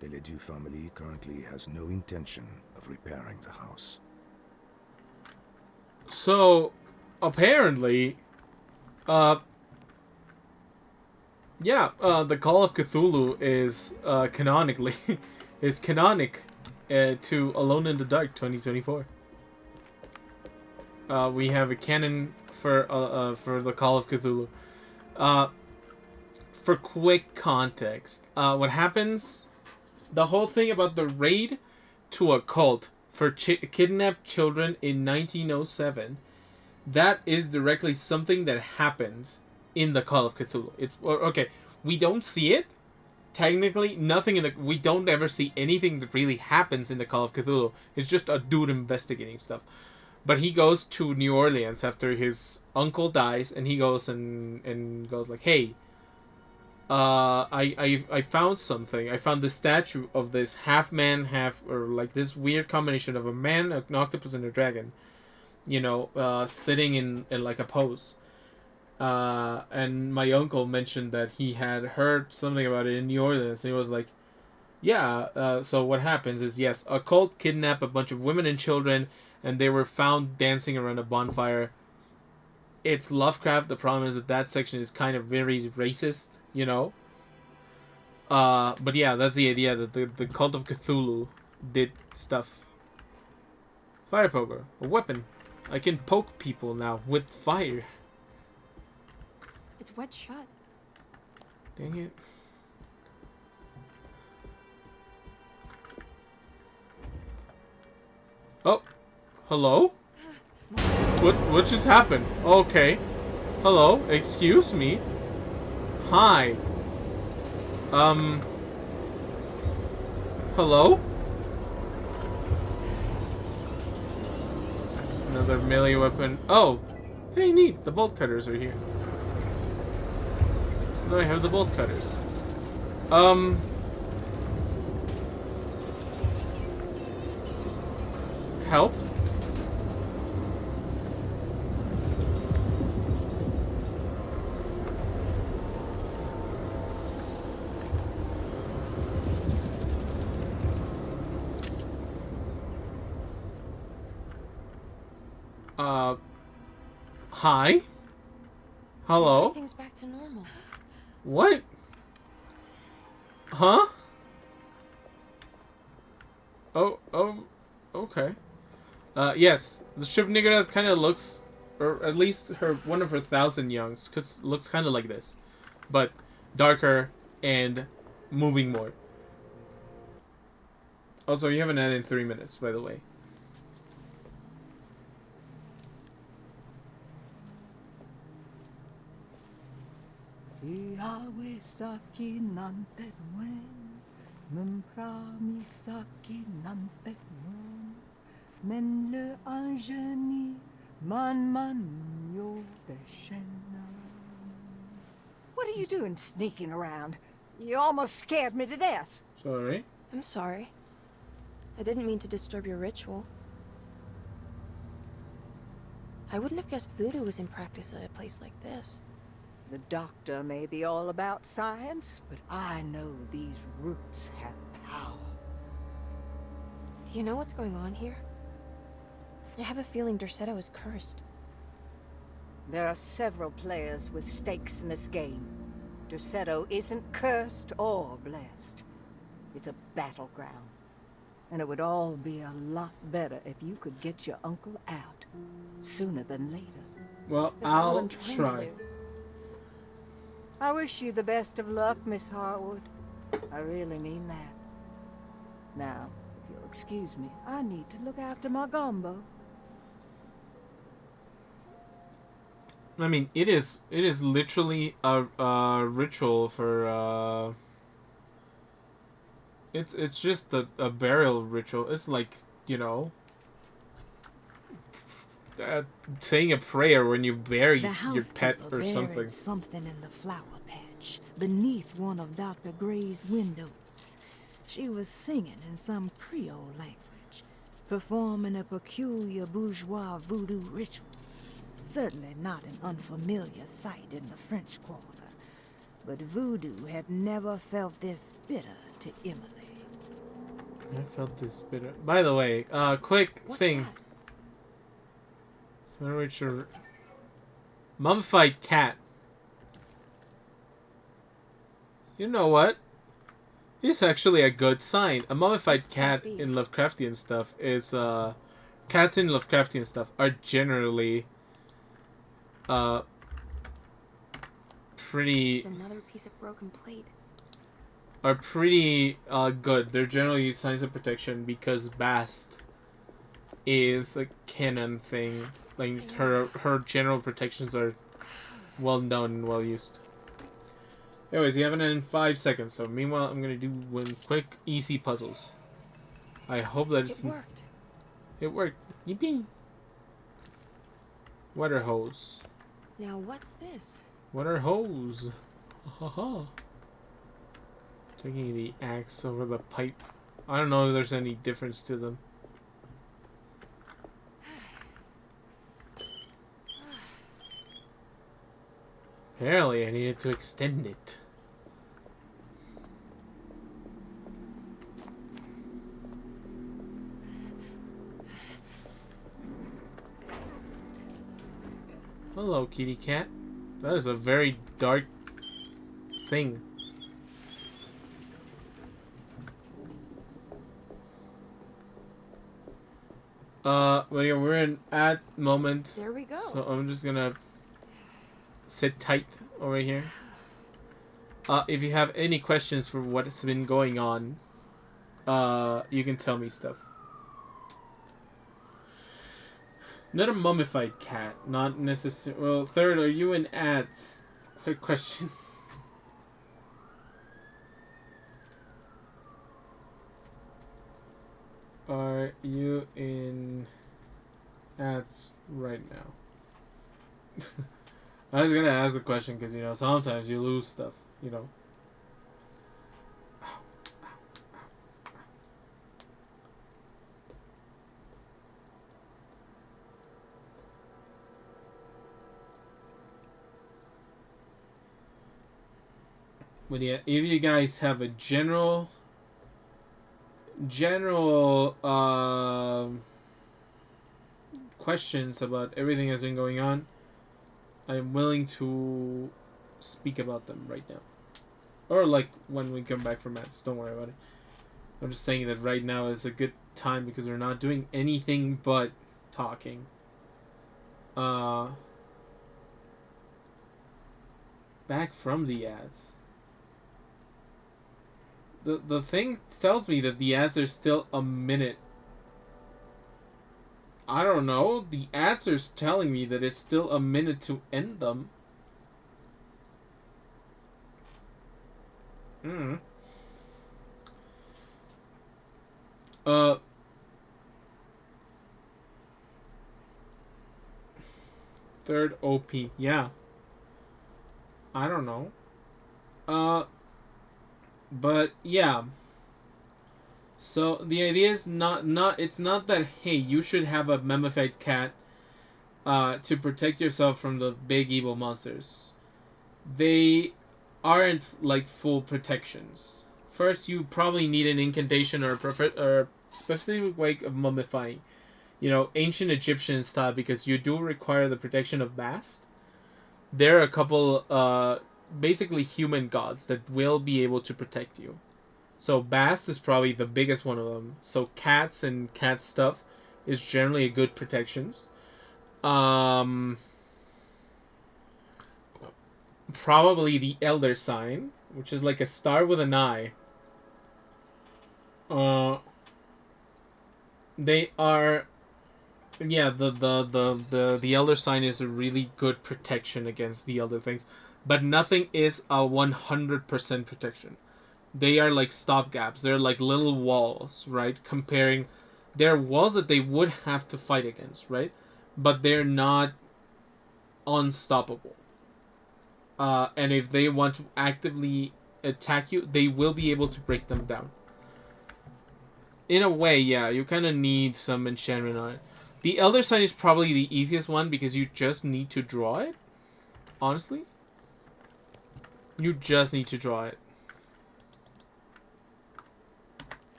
The Ledoux family currently has no intention of repairing the house. So, apparently, Yeah, the Call of Cthulhu is canonically is canonic to Alone in the Dark 2024. We have a canon for the Call of Cthulhu. For quick context, what happens? The whole thing about the raid to a cult for kidnapped children in 1907. That is directly something that happens in the Call of Cthulhu. It's okay. We don't see it. Technically, nothing in the we don't ever see anything that really happens in the Call of Cthulhu. It's just a dude investigating stuff. But he goes to New Orleans after his uncle dies, and he goes and goes like, "Hey, I found something. I found the statue of this half man, half or like this weird combination of a man, an octopus, and a dragon. You know, sitting in like a pose." And my uncle mentioned that he had heard something about it in New Orleans, and he was like, "Yeah." So what happens is, yes, a cult kidnapped a bunch of women and children, and they were found dancing around a bonfire. It's Lovecraft. The problem is that section is kind of very racist, you know. But yeah, that's the idea that the Cult of Cthulhu did stuff. Fire poker, a weapon. I can poke people now with fire. It's wet shut. Dang it. Oh, hello? What just happened? Okay. Hello, excuse me. Hi. Hello? Another melee weapon. Oh, hey, neat. The bolt cutters are here. No, I have the bolt cutters. Help? Hi? Hello? Everything's back to normal. What? Huh? Oh, okay. Yes, the ship Niggurath kind of looks, or at least one of her 1,000 youngs looks kind of like this, but darker and moving more. Also, you have an ad in 3 minutes, by the way. What are you doing sneaking around? You almost scared me to death. Sorry. I'm sorry. I didn't mean to disturb your ritual. I wouldn't have guessed voodoo was in practice at a place like this. The doctor may be all about science, but I know these roots have power. Do you know what's going on here? I have a feeling Derceto is cursed. There are several players with stakes in this game. Derceto isn't cursed or blessed. It's a battleground. And it would all be a lot better if you could get your uncle out sooner than later. Well, That's all I'll I'm trying try. to do. I wish you the best of luck, Miss Harwood. I really mean that. Now, if you'll excuse me, I need to look after my gumbo. I mean, it is literally a ritual for it's just a burial ritual. It's like, you know, saying a prayer when you bury your pet or something. Something in the flower patch beneath one of Dr. Gray's windows. She was singing in some Creole language, performing a peculiar bourgeois voodoo ritual. Certainly not an unfamiliar sight in the French Quarter, but voodoo had never felt this bitter to Emily. I felt this bitter. By the way, quick thing. Mummified cat. You know what? It's actually a good sign. A mummified cat in Lovecraftian stuff is, cats in Lovecraftian stuff are generally, pretty... It's another piece of broken plate. Are pretty, good. They're generally signs of protection because Bast is a canon thing. Like, her general protections are well known and well used. Anyways, you have it in 5 seconds, so meanwhile, I'm gonna do one quick, easy puzzles. I hope that it's... It worked. It worked. Yippee! Water hose. Now what's this? Water hose. Haha. Taking the axe over the pipe. I don't know if there's any difference to them. Apparently, I needed to extend it. Hello, kitty cat. That is a very dark thing. But yeah, we're in at moment. There we go. So I'm just gonna sit tight over here. If you have any questions for what's been going on, you can tell me stuff. Not a mummified cat, not necessarily. Well, third, are you in ads? Quick question. Are you in ads right now? I was gonna ask the question because, you know, sometimes you lose stuff, you know. But yeah, if you guys have a general questions about everything that's been going on, I'm willing to speak about them right now. Or like when we come back from ads, don't worry about it. I'm just saying that right now is a good time because we're not doing anything but talking. Back from the ads. The thing tells me that the ads are still a minute. I don't know. The ads are telling me that it's still a minute to end them. Third OP. Yeah. I don't know. But yeah. So the idea is it's not that, hey, you should have a mummified cat to protect yourself from the big evil monsters. They aren't like full protections. First, you probably need an incantation or a specific way of mummifying. You know, ancient Egyptian style, because you do require the protection of Bast. There are a couple basically human gods that will be able to protect you. So Bast is probably the biggest one of them. So cats and cat stuff is generally a good protections. Probably the Elder Sign, which is like a star with an eye. They are, yeah, the Elder Sign is a really good protection against the other things, but nothing is a 100% protection. They are like stopgaps. They're like little walls, right? Comparing, they're walls that they would have to fight against, right? But they're not unstoppable. And if they want to actively attack you, they will be able to break them down. In a way, yeah, you kind of need some enchantment on it. The Elder Sign is probably the easiest one because you just need to draw it. Honestly. You just need to draw it.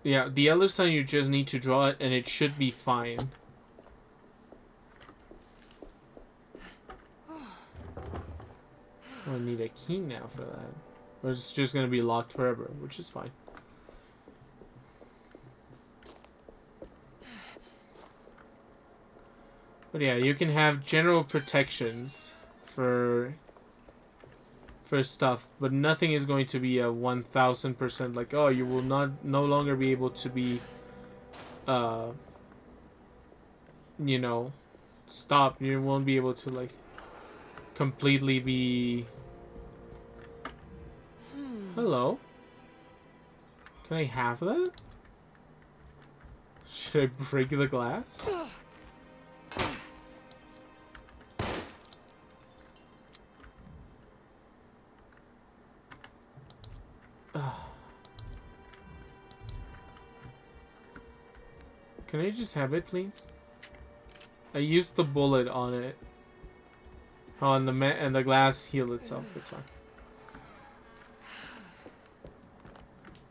Yeah, the Elder Sign, you just need to draw it and it should be fine. gonna need a key now for that. Or it's just gonna be locked forever, which is fine. But yeah, you can have general protections for stuff, but nothing is going to be a 1000% like, oh, you will no longer be able to be you know, stop. You won't be able to like completely be Hello? Can I have that? Should I break the glass? Can I just have it, please? I used the bullet on it. Oh, and the glass healed itself. It's fine.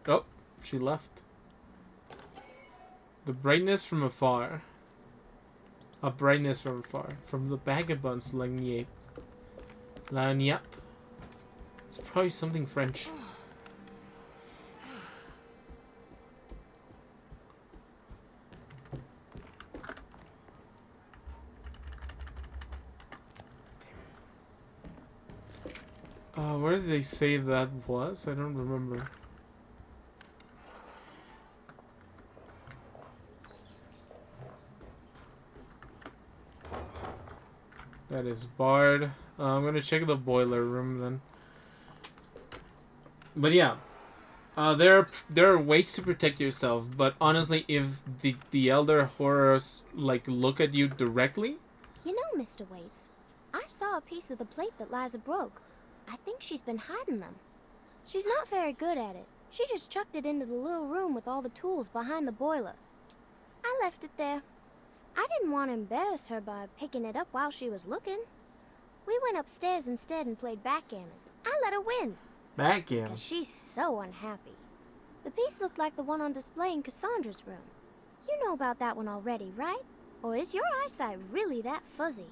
Oh, she left. The brightness from afar. A brightness from afar. From the vagabonds Lagniappe. Lagniappe. It's probably something French. Where did they say that was? I don't remember. That is barred. I'm gonna check the boiler room then. But yeah, there are ways to protect yourself. But honestly, if the elder horrors like look at you directly, You know, Mr. Waits, I saw a piece of the plate that Liza broke. I think she's been hiding them. She's not very good at it. She just chucked it into the little room with all the tools behind the boiler. I left it there. I didn't want to embarrass her by picking it up while she was looking. We went upstairs instead and played backgammon. I let her win. backgammon. Because she's so unhappy. The piece looked like the one on display in Cassandra's room. You know about that one already, right? Or is your eyesight really that fuzzy?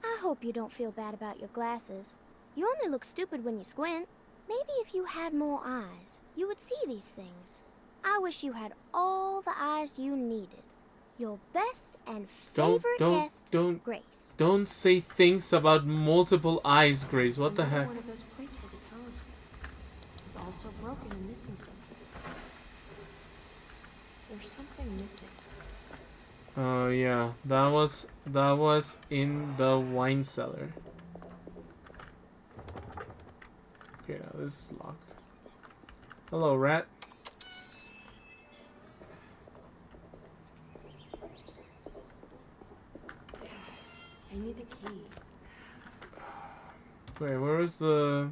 I hope you don't feel bad about your glasses. You only look stupid when you squint. Maybe if you had more eyes, you would see these things. I wish you had all the eyes you needed. Your best and favorite guest, Grace. Don't say things about multiple eyes, Grace. What the heck? One of those plates for the telescope. It's also broken and missing some pieces. There's something missing. Oh yeah, that was in the wine cellar. Okay, now this is locked. Hello, rat. I need the key. Wait, where was the...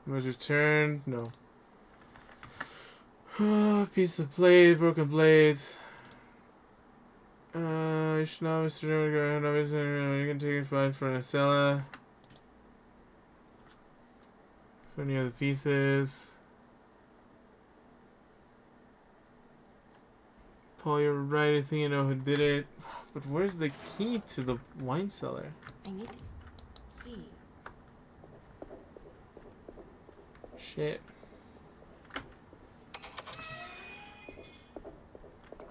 Was returned? No. Piece of plate, broken plates. You should not Mr. You can take it fine for a cellar. For any other pieces. Paul, you're right. I think you know who did it. But where's the key to the wine cellar? I need the key. Shit.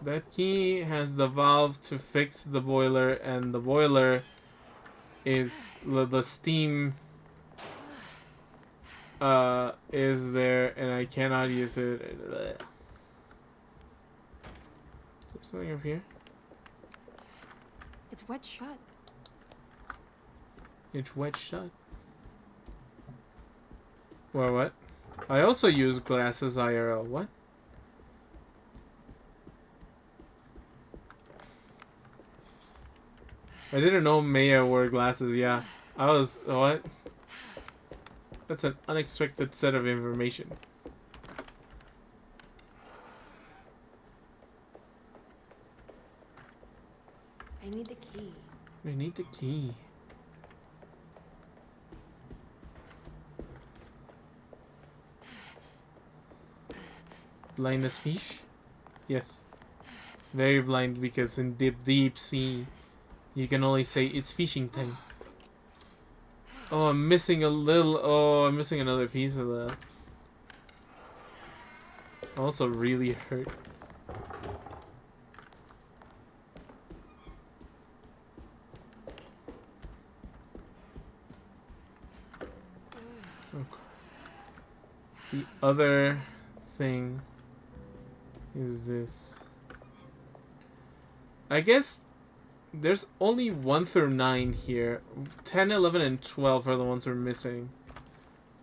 That key has the valve to fix the boiler, and the boiler is the steam is there, and I cannot use it. Is there something up here? It's wet shut. It's wet shut. Well, what? I also use glasses IRL. What? I didn't know Maya wore glasses. Yeah, I was what? That's an unexpected set of information. I need the key. I need the key. Blind as fish? Yes. Very blind because in deep sea, you can only say it's fishing time. Oh, I'm missing a little. Oh, I'm missing another piece of that. Also really hurt. Okay. The other thing is this. I guess there's only 1 through 9 here. 10, 11, and 12 are the ones we're missing.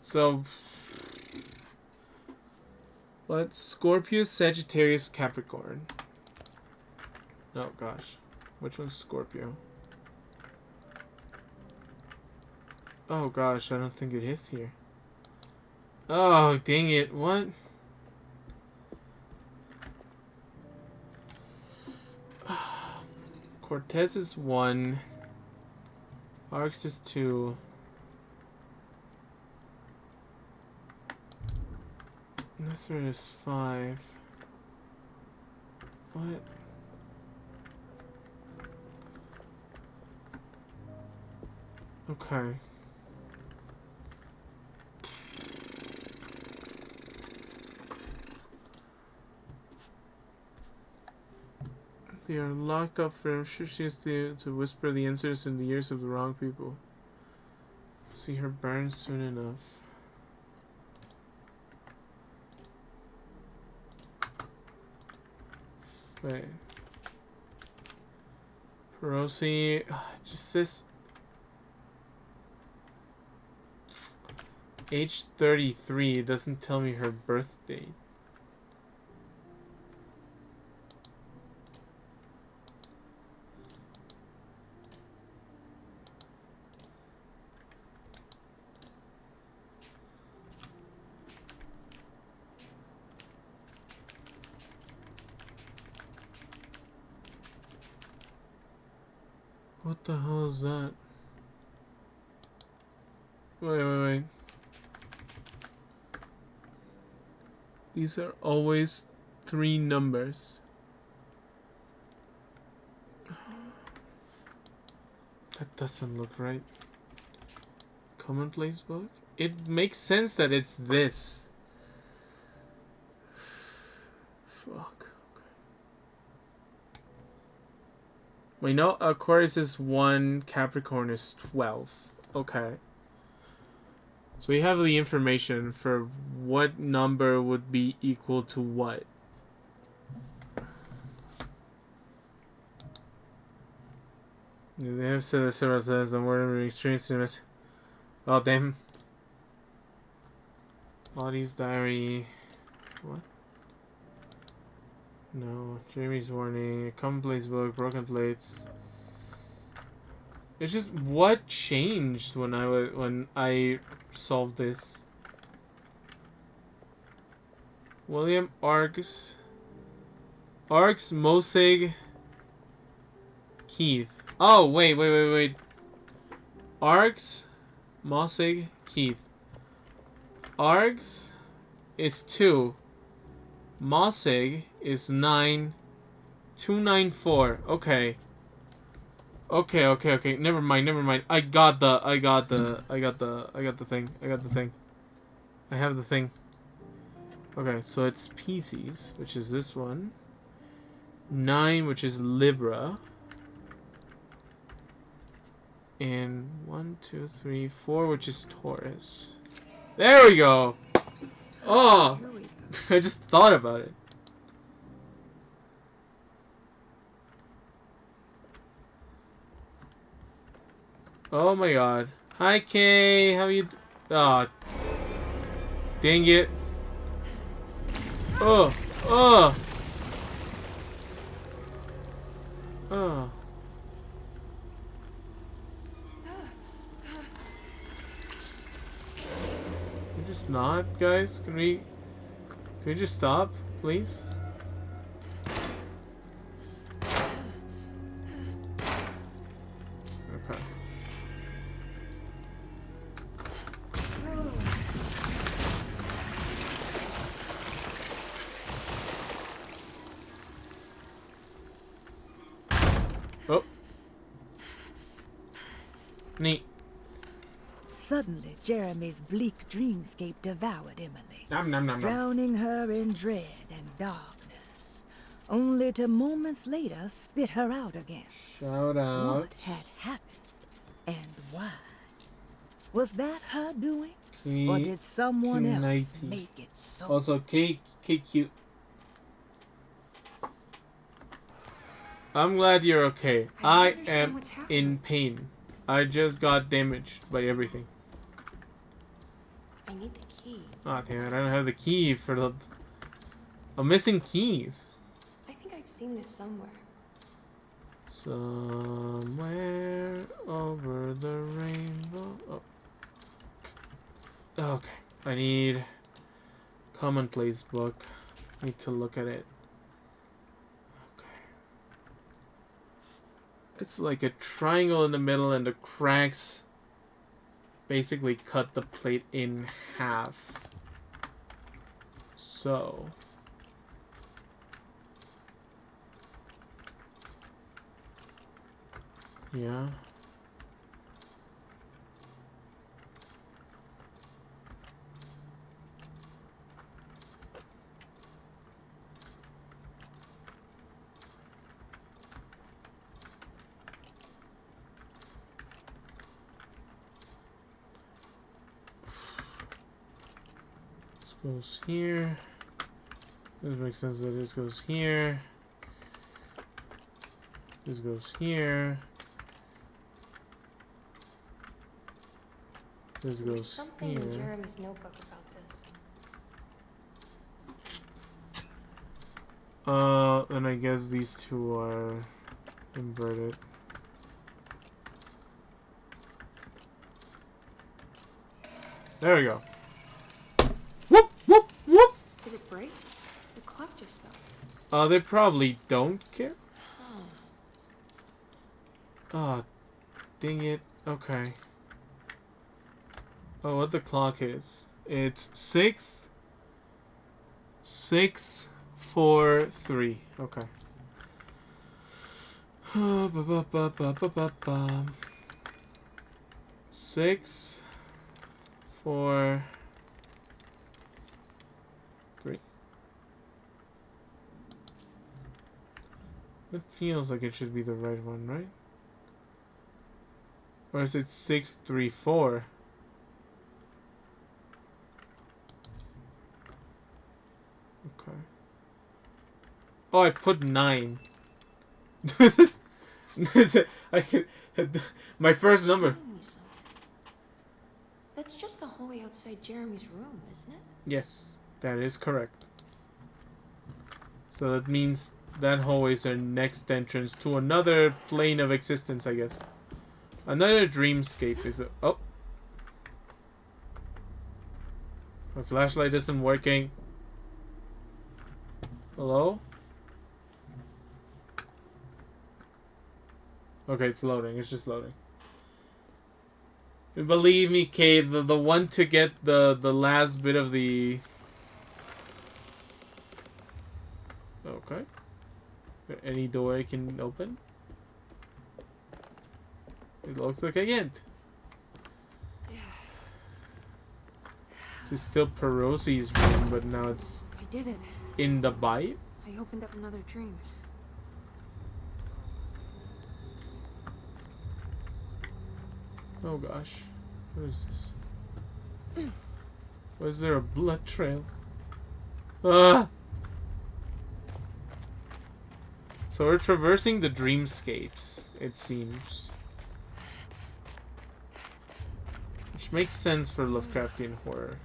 So, what? Scorpio, Sagittarius, Capricorn. Oh gosh. Which one's Scorpio? Oh gosh, I don't think it hits here. Oh, dang it. What? Cortez is 1. Arx is 2. Nasser is 5. What? Okay. They are locked up for sure she has to whisper the answers in the ears of the wrong people. See her burn soon enough. Wait. Perosi just says age 33. It doesn't tell me her birth date. What the hell is that? Wait. These are always 3 numbers. That doesn't look right. Commonplace book? It makes sense that it's this. Fuck. We know Aquarius is 1, Capricorn is 12. Okay. So we have the information for what number would be equal to what. They have said this several times. The word of experience. Oh, damn. Body's diary. What? No. Jamie's warning. Commonplace book. Broken plates. It's just what changed when I solved this. William Arx, Mosig, Keith. Oh wait. Arx, Mosig, Keith. Arx is 2. Mosig is 9. 294. Okay. Okay. Never mind. I got the thing. I have the thing. Okay, so it's Pisces, which is this one. 9, which is Libra. And 1, 2, 3, 4, which is Taurus. There we go. Oh, I just thought about it. Oh my god. Hi Kay, how you oh. Dang it. Oh. Can you just not, guys? Can we just stop, please? Okay. Oh. Neat. Suddenly, Jeremy's bleak dreamscape devoured Emily, Nom, nom, nom, nom. drowning her in dread and darkness, only to moments later spit her out again. Shout out. What had happened, and why? Was that her doing, or did someone else make it so? Also, K cute. I'm glad you're okay. I am in pain. I just got damaged by everything. I need the key. Oh damn it! I don't have the key for the. I'm missing keys. I think I've seen this somewhere. Somewhere over the rainbow. Oh. Okay. I need commonplace book. Need to look at it. Okay. It's like a triangle in the middle and the cracks basically cut the plate in half. So yeah. This goes here. This makes sense that this goes here. This goes here. This There's goes something here. in Jeremy's notebook about this. And I guess these two are inverted. There we go. Whoop, whoop, whoop! Did it break? The clock just stopped. They probably don't care. Huh. Oh, dang it. Okay. Oh, what the clock is? It's 6, 6, 4, 3. Okay. 6, 4, 3. That feels like it should be the right one, right? Or is it 6, 3, 4? Okay. Oh, I put 9. I can, my first number. That's just the hallway outside Jeremy's room, isn't it? Yes, that is correct. So that means that hallway is our next entrance to another plane of existence, I guess. Another dreamscape is a... Oh. My flashlight isn't working. Hello? Okay, it's loading. It's just loading. Believe me, Kate, the one to get the last bit of the... Okay. Any door I can open? It looks like I can't. It's still Perosi's room, but now it's I did it. in the bayou? I opened up another dream. Oh gosh. What is this? Was there a blood trail? Ah! So we're traversing the dreamscapes, it seems. Which makes sense for Lovecraftian horror.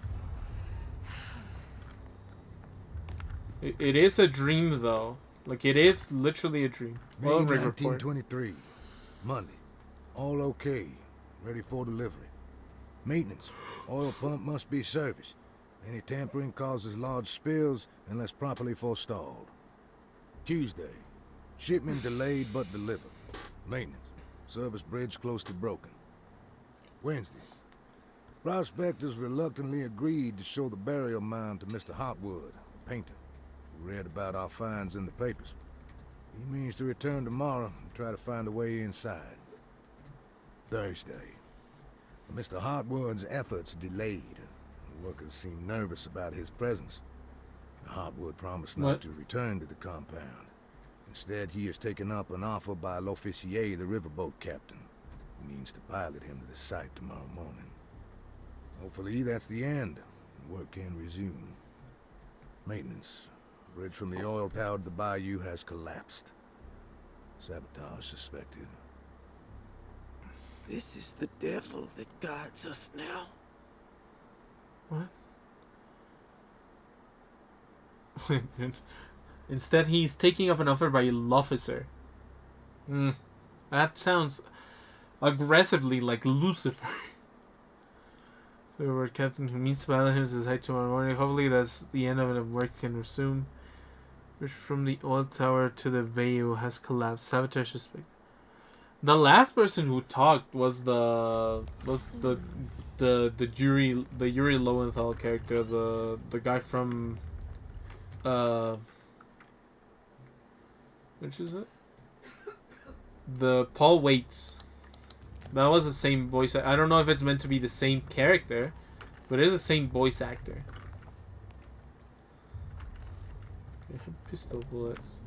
It is a dream though. Like it is literally a dream. May Well, Rick report. 1923. Monday. All okay. Ready for delivery. Maintenance. Oil pump must be serviced. Any tampering causes large spills unless properly forestalled. Tuesday. Shipment delayed but delivered. Maintenance. Service bridge close to broken. Wednesday. Prospectors reluctantly agreed to show the burial mound to Mr. Hotwood, a painter, who read about our finds in the papers. He means to return tomorrow and try to find a way inside. Thursday. Mr. Hartwood's efforts delayed. The workers seemed nervous about his presence. Hartwood promised not to return to the compound. Instead, he has taken up an offer by L'Officier, the riverboat captain, who means to pilot him to the site tomorrow morning. Hopefully, that's the end, and work can resume. Maintenance. Bridge from the oil tower to the bayou has collapsed. Sabotage suspected. This is the devil that guides us now. What? Instead, he's taking up an offer by L'Officier. That sounds aggressively like Lucifer. The word captain who meets to pilot him to site tomorrow morning. Hopefully that's the end of it. Work can resume. Which from the oil tower to the bayou has collapsed. Sabotage suspect. The last person who talked was the Yuri Lowenthal character, the guy from which is it? The Paul Waits. That was the same voice. I don't know if it's meant to be the same character, but it is the same voice actor. Pistol bullets.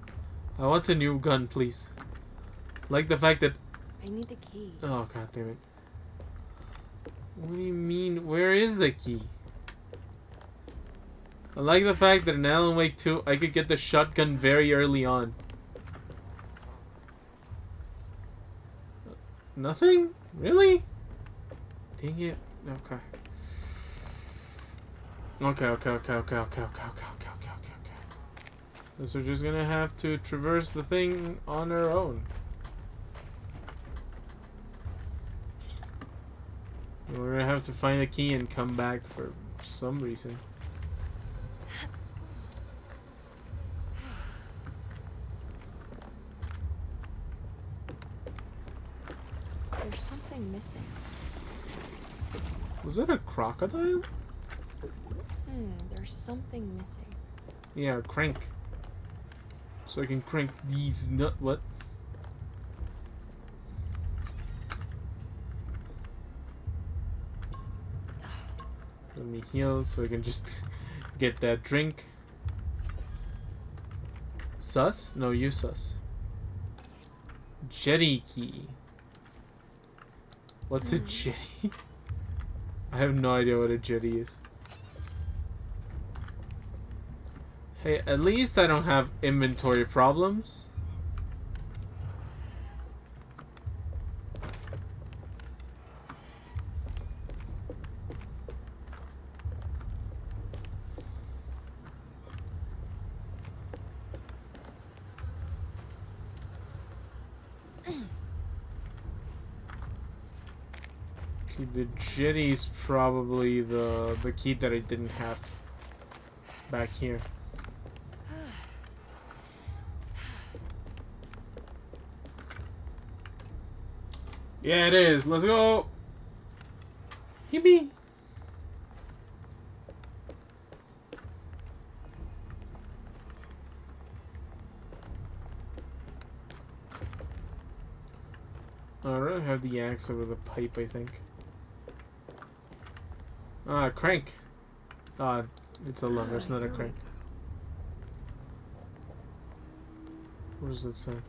I want a new gun, please. Like the fact that... I need the key. Oh, god damn it. What do you mean? Where is the key? I like the fact that in Alan Wake 2, I could get the shotgun very early on. Nothing? Really? Dang it. Okay. Okay. So we're just gonna have to traverse the thing on our own. We're gonna have to find a key and come back for some reason. There's something missing. Was that a crocodile? There's something missing. Yeah, crank. So I can crank these what? Let me heal so I can just get that drink. Sus? No, you sus. Jetty key. What's a jetty? I have no idea what a jetty is. Hey, at least I don't have inventory problems. Okay, the jetty is probably the key that I didn't have back here. Yeah, it is. Let's go. Yippee. Alright, I have the axe over the pipe, I think. Ah, crank. Ah, it's a lever, it's not a crank. What does that sound?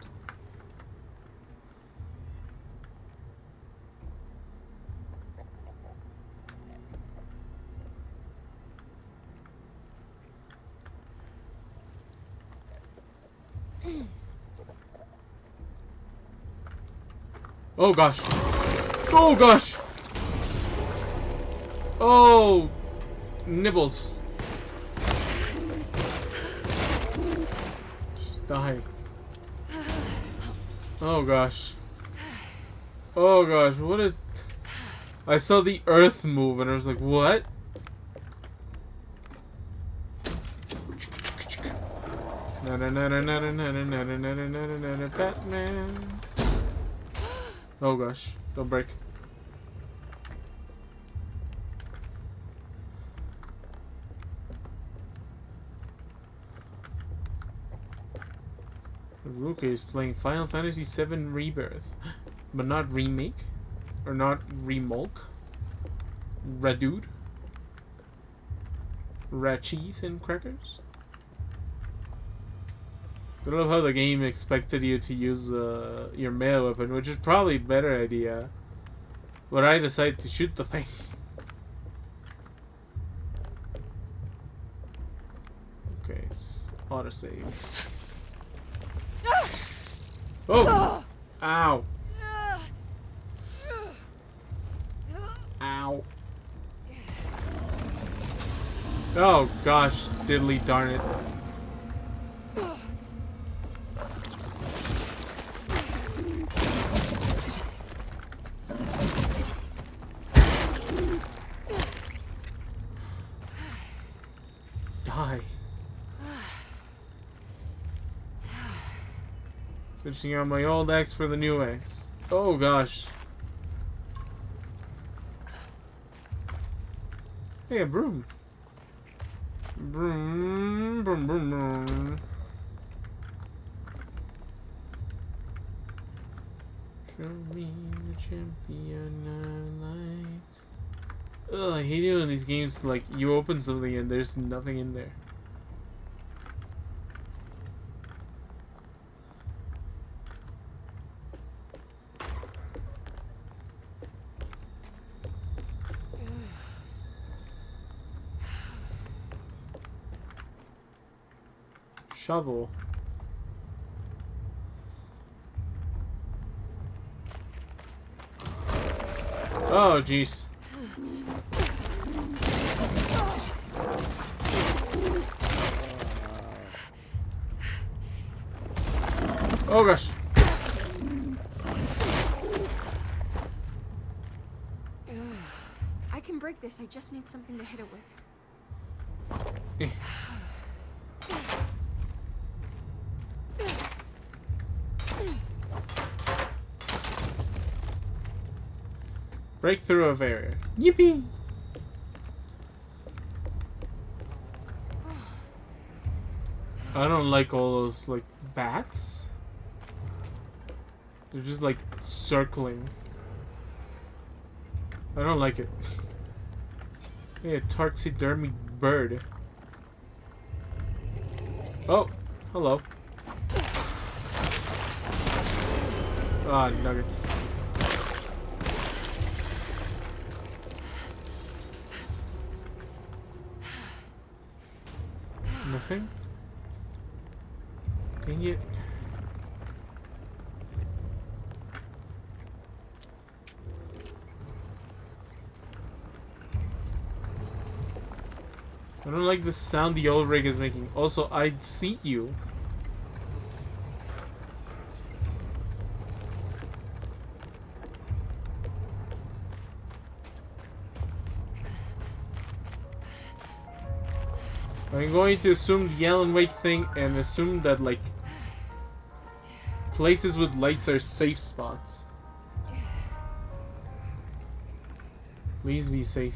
Oh gosh. Oh gosh. Oh, nibbles. Just die. Oh gosh. Oh gosh, what is... I saw the earth move and I was like, what? Batman. Oh gosh, don't break. Ruka is playing Final Fantasy VII Rebirth, but not remake, or not remolk. Radude. Rat cheese and crackers. I love how the game expected you to use your melee weapon, which is probably a better idea. But I decided to shoot the thing. Okay, autosave. Oh! Ow! Ow. Oh gosh, diddly darn it. Die. Switching out my old axe for the new axe. Oh gosh. Hey, a broom. Broom, broom, broom, broom. Show me the champion I light. Ugh, I hate it when these games, like, you open something and there's nothing in there. Shovel. Oh, jeez. Oh gosh. I can break this. I just need something to hit it with. Breakthrough of area. Yippee! I don't like all those, like, bats. They're just, like, circling. I don't like it. Hey, a taxidermy bird. Oh, hello. Ah, nuggets. Nothing? Dang it. I don't like the sound the old rig is making. Also, I see you. I'm going to assume the Alan Wake thing and assume that, like, places with lights are safe spots. Please be safe.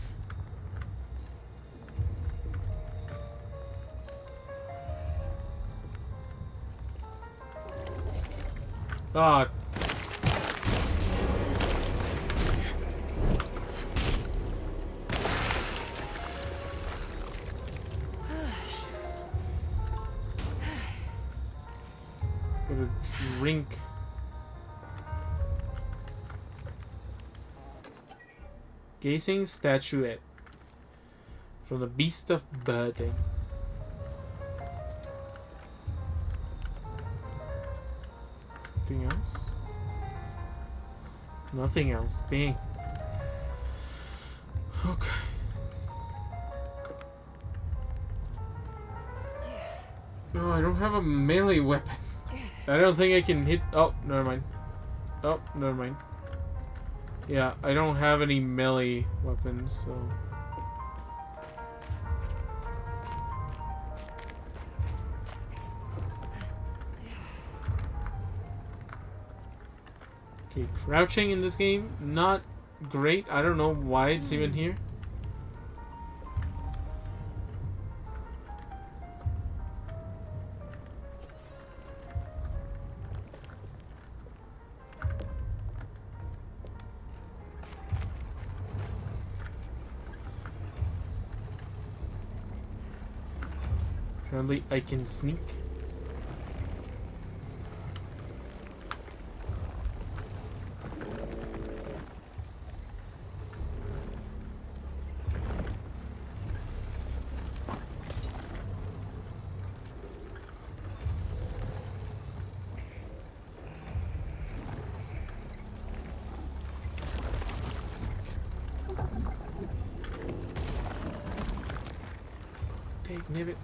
Ah. Jesus. Gotta drink. Gazing statuette from the Beast of Burden. Anything else? Nothing else. Dang. Okay. No, I don't have a melee weapon. I don't think I can hit. Oh, never mind. Oh, never mind. Yeah, I don't have any melee weapons, so. Okay, crouching in this game, not great. I don't know why it's even here. Apparently I can sneak. Take Nibbit.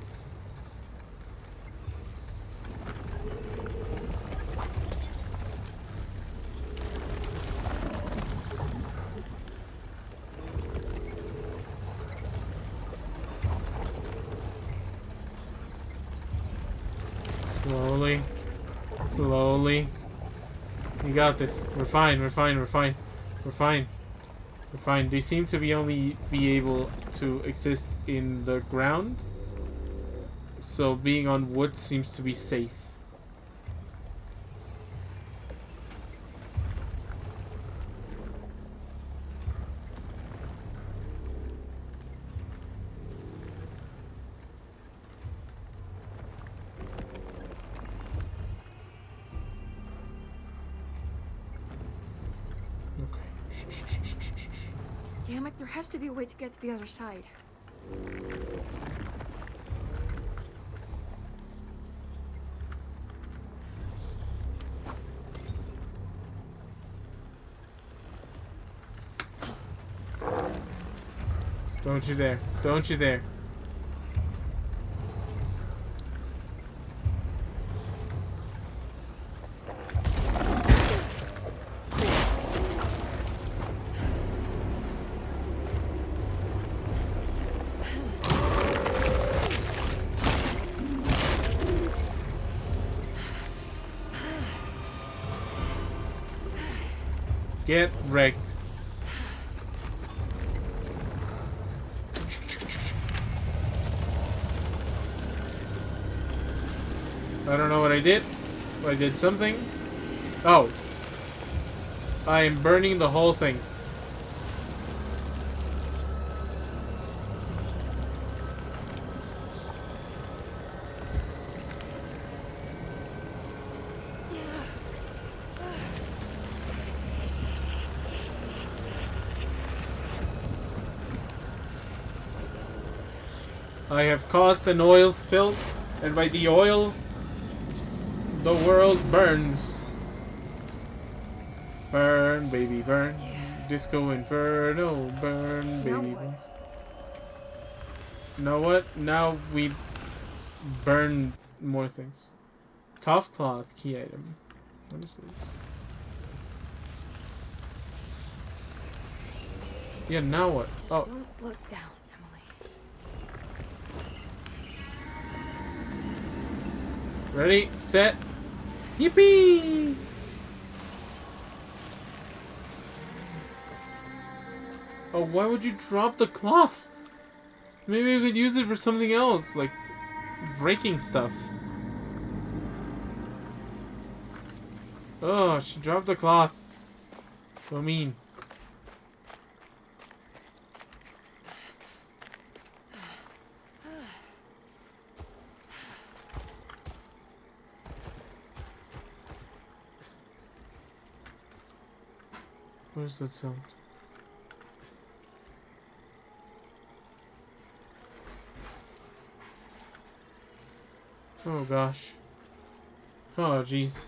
Slowly. Slowly. You got this. We're fine, we're fine, we're fine. We're fine. We're fine. They seem to be only be able to exist in the ground. So being on wood seems to be safe. Damn it, there has to be a way to get to the other side. Don't you dare. Don't you dare. Get wrecked. I don't know what I did. I did something. Oh. I am burning the whole thing. I have caused an oil spill, and by the oil, the world burns. Burn, baby, burn. Disco Inferno, burn, baby, burn. You know what? Now we burn more things. Tough cloth, key item. What is this? Yeah, now what? Oh. Don't look down, Emily. Ready, set, yippee! Oh, why would you drop the cloth? Maybe we could use it for something else, like breaking stuff. Oh, she dropped the cloth. So mean. What is that sound? Oh gosh. Oh jeez.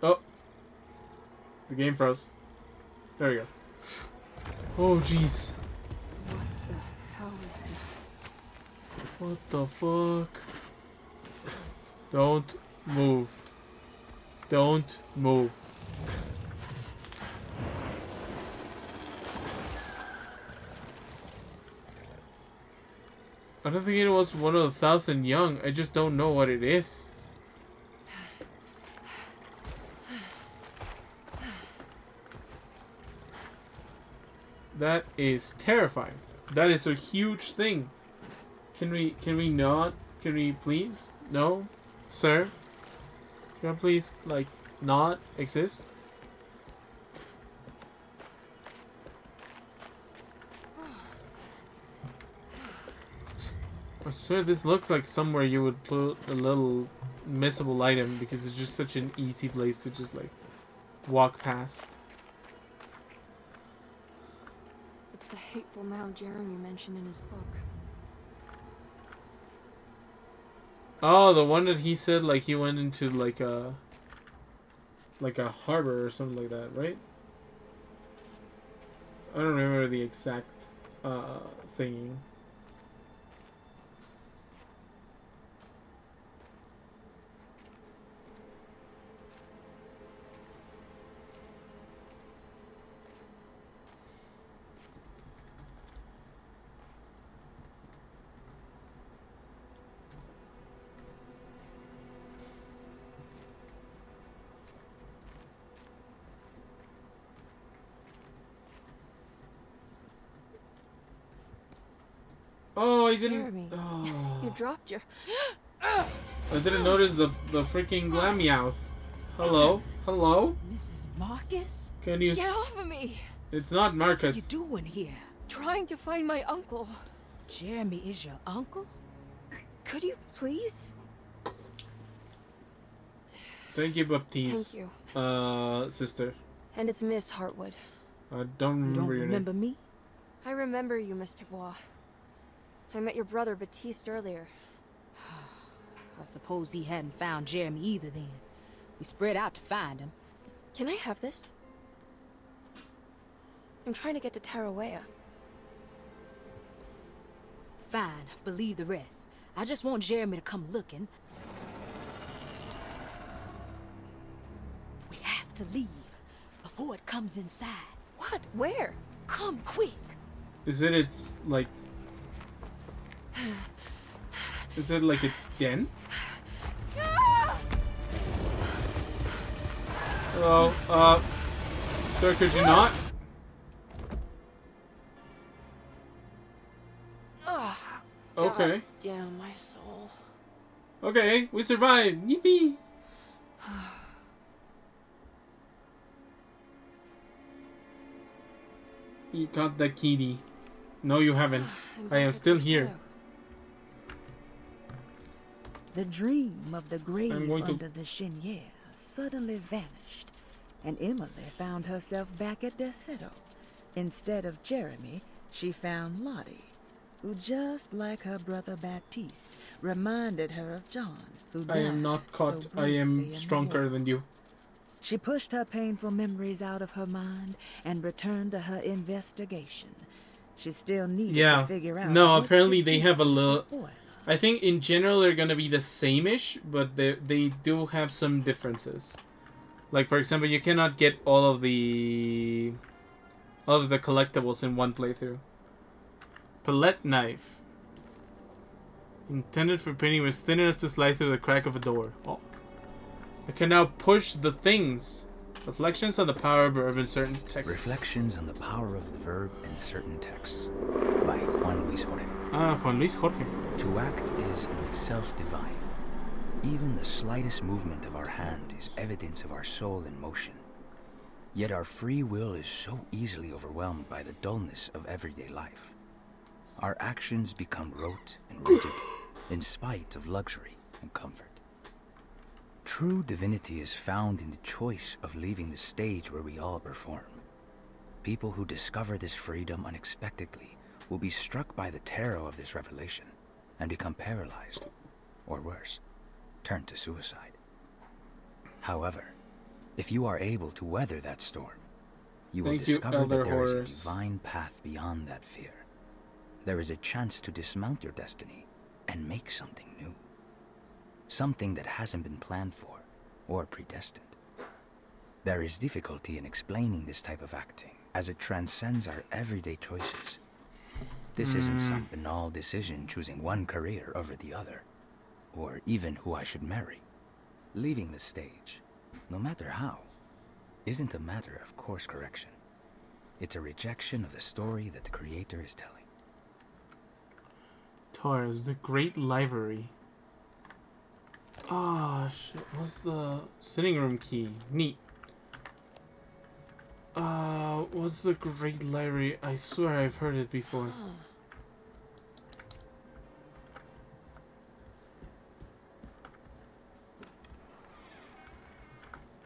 Oh. The game froze. There we go. Oh jeez. What the hell is that? What the fuck? Don't move. Don't move. I don't think it was one of the 1,000 young. I just don't know what it is. That is terrifying. That is a huge thing. Can we not? Can we please? No? Sir? Can I please, like, not exist? I swear this looks like somewhere you would put a little missable item because it's just such an easy place to just like walk past. It's the hateful mound Jeremy mentioned in his book. Oh, the one that he said like he went into like a harbor or something like that, right? I don't remember the exact thingy. Oh, I didn't. Jeremy, Oh. you dropped your. I didn't notice the freaking Glammeowth. Hello, hello. Mrs. Marcus? Can you? Get off of me! It's not Marcus. What you doing here? Trying to find my uncle. Jeremy is your uncle? Could you please? Thank you, Baptiste. Thank you. Sister. And it's Miss Hartwood. I don't remember your name. me? I remember you, Mr. Bois. I met your brother Baptiste earlier. I suppose he hadn't found Jeremy either then. We spread out to find him. Can I have this? I'm trying to get to Tarawea. Fine, believe the rest. I just want Jeremy to come looking. We have to leave before it comes inside. What? Where? Come quick. Is it its like? Is it like its den? Hello, sir, could you not? Ugh, Okay. God damn my soul. Okay, we survived. Yippee! You got the kitty. No, you haven't. I am still here. The dream of the grave I'm going to- under the cheniere suddenly vanished, and Emily found herself back at Derceto. Instead of Jeremy, she found Lottie, who, just like her brother Baptiste, reminded her of John, who died I am not caught. so I am briefly in the stronger war. than you. She pushed her painful memories out of her mind and returned to her investigation. She still needed to figure out. No, what apparently to they do have a with little. the boy. I think in general they're gonna be the same-ish, but they do have some differences. Like for example, you cannot get all of the collectibles in one playthrough. Palette knife. Intended for painting, was thin enough to slide through the crack of a door. Oh. I can now push the things. Reflections on the power of verb in certain texts. Reflections on the power of the verb in certain texts. By Juan Luis Jorge. Ah, Juan Luis Jorge. To act is in itself divine. Even the slightest movement of our hand is evidence of our soul in motion. Yet our free will is so easily overwhelmed by the dullness of everyday life. Our actions become rote and rigid, in spite of luxury and comfort. True divinity is found in the choice of leaving the stage where we all perform. People who discover this freedom unexpectedly will be struck by the terror of this revelation and become paralyzed, or worse, turn to suicide. However, if you are able to weather that storm, you will Thank you, discover Elder that there is a Horus. divine path beyond that fear. There is a chance to dismount your destiny and make something new. Something that hasn't been planned for or predestined. There is difficulty in explaining this type of acting, as it transcends our everyday choices. This isn't some banal decision choosing one career over the other, or even who I should marry. Leaving the stage, no matter how, isn't a matter of course correction. It's a rejection of the story that the creator is telling. Taurus, the Great Library. Ah, shit. What's the sitting room key? Neat. What's the Great Library? I swear I've heard it before.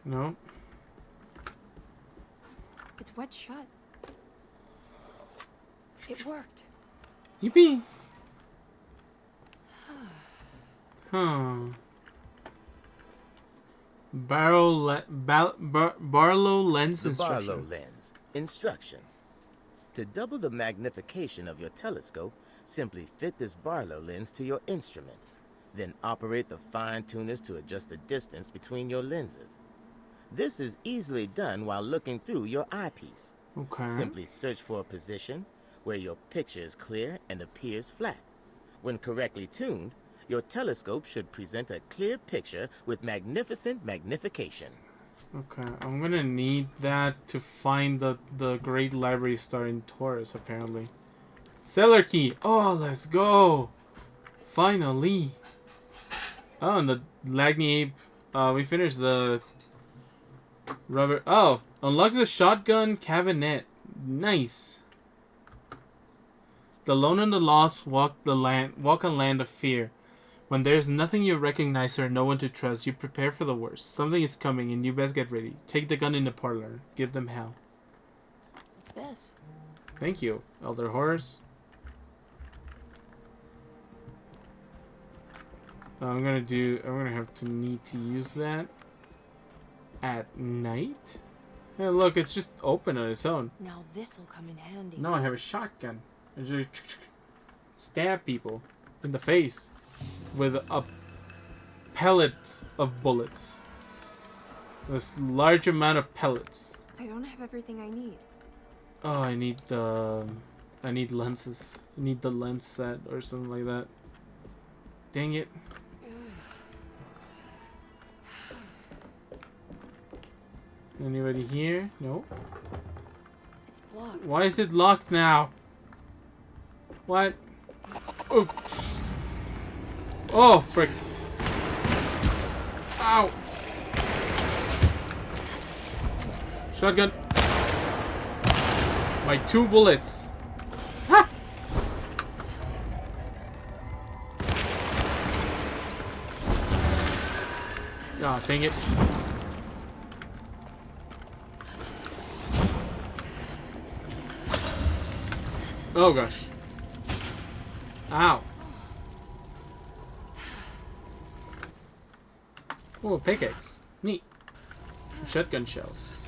No. It's wet shut. It worked. Yippee! Huh. Barlow lens The instruction. Barlow lens. Instructions. To double the magnification of your telescope, simply fit this Barlow lens to your instrument. Then operate the fine tuners to adjust the distance between your lenses. This is easily done while looking through your eyepiece. Okay. Simply search for a position where your picture is clear and appears flat. When correctly tuned, your telescope should present a clear picture with magnificent magnification. Okay, I'm gonna need that to find the Great Library Star in Taurus, apparently. Cellar key! Oh, let's go! Finally! Oh, and the Lagny Ape. We finished the rubber. Oh, unlocks the shotgun cabinet. Nice. The lone and the lost walk on land of fear. When there's nothing you recognize or no one to trust, you prepare for the worst. Something is coming and you best get ready. Take the gun in the parlor. Give them hell. What's this? Thank you, Elder Horus. I'm gonna have to need to use that at night. Hey, look, it's just open on its own. Now this'll come in handy. No, I have a shotgun. I just stab people in the face with a pellet of bullets. This large amount of pellets. I don't have everything I need. Oh, I need lenses. I need the lens set or something like that. Dang it. Anybody here? No. It's blocked. Why is it locked now? What? Oh. Oh, frick. Ow. Shotgun. My 2 bullets. Ah. Ah, dang it. Oh gosh. Ow. Oh, pickaxe. Neat. Shotgun shells.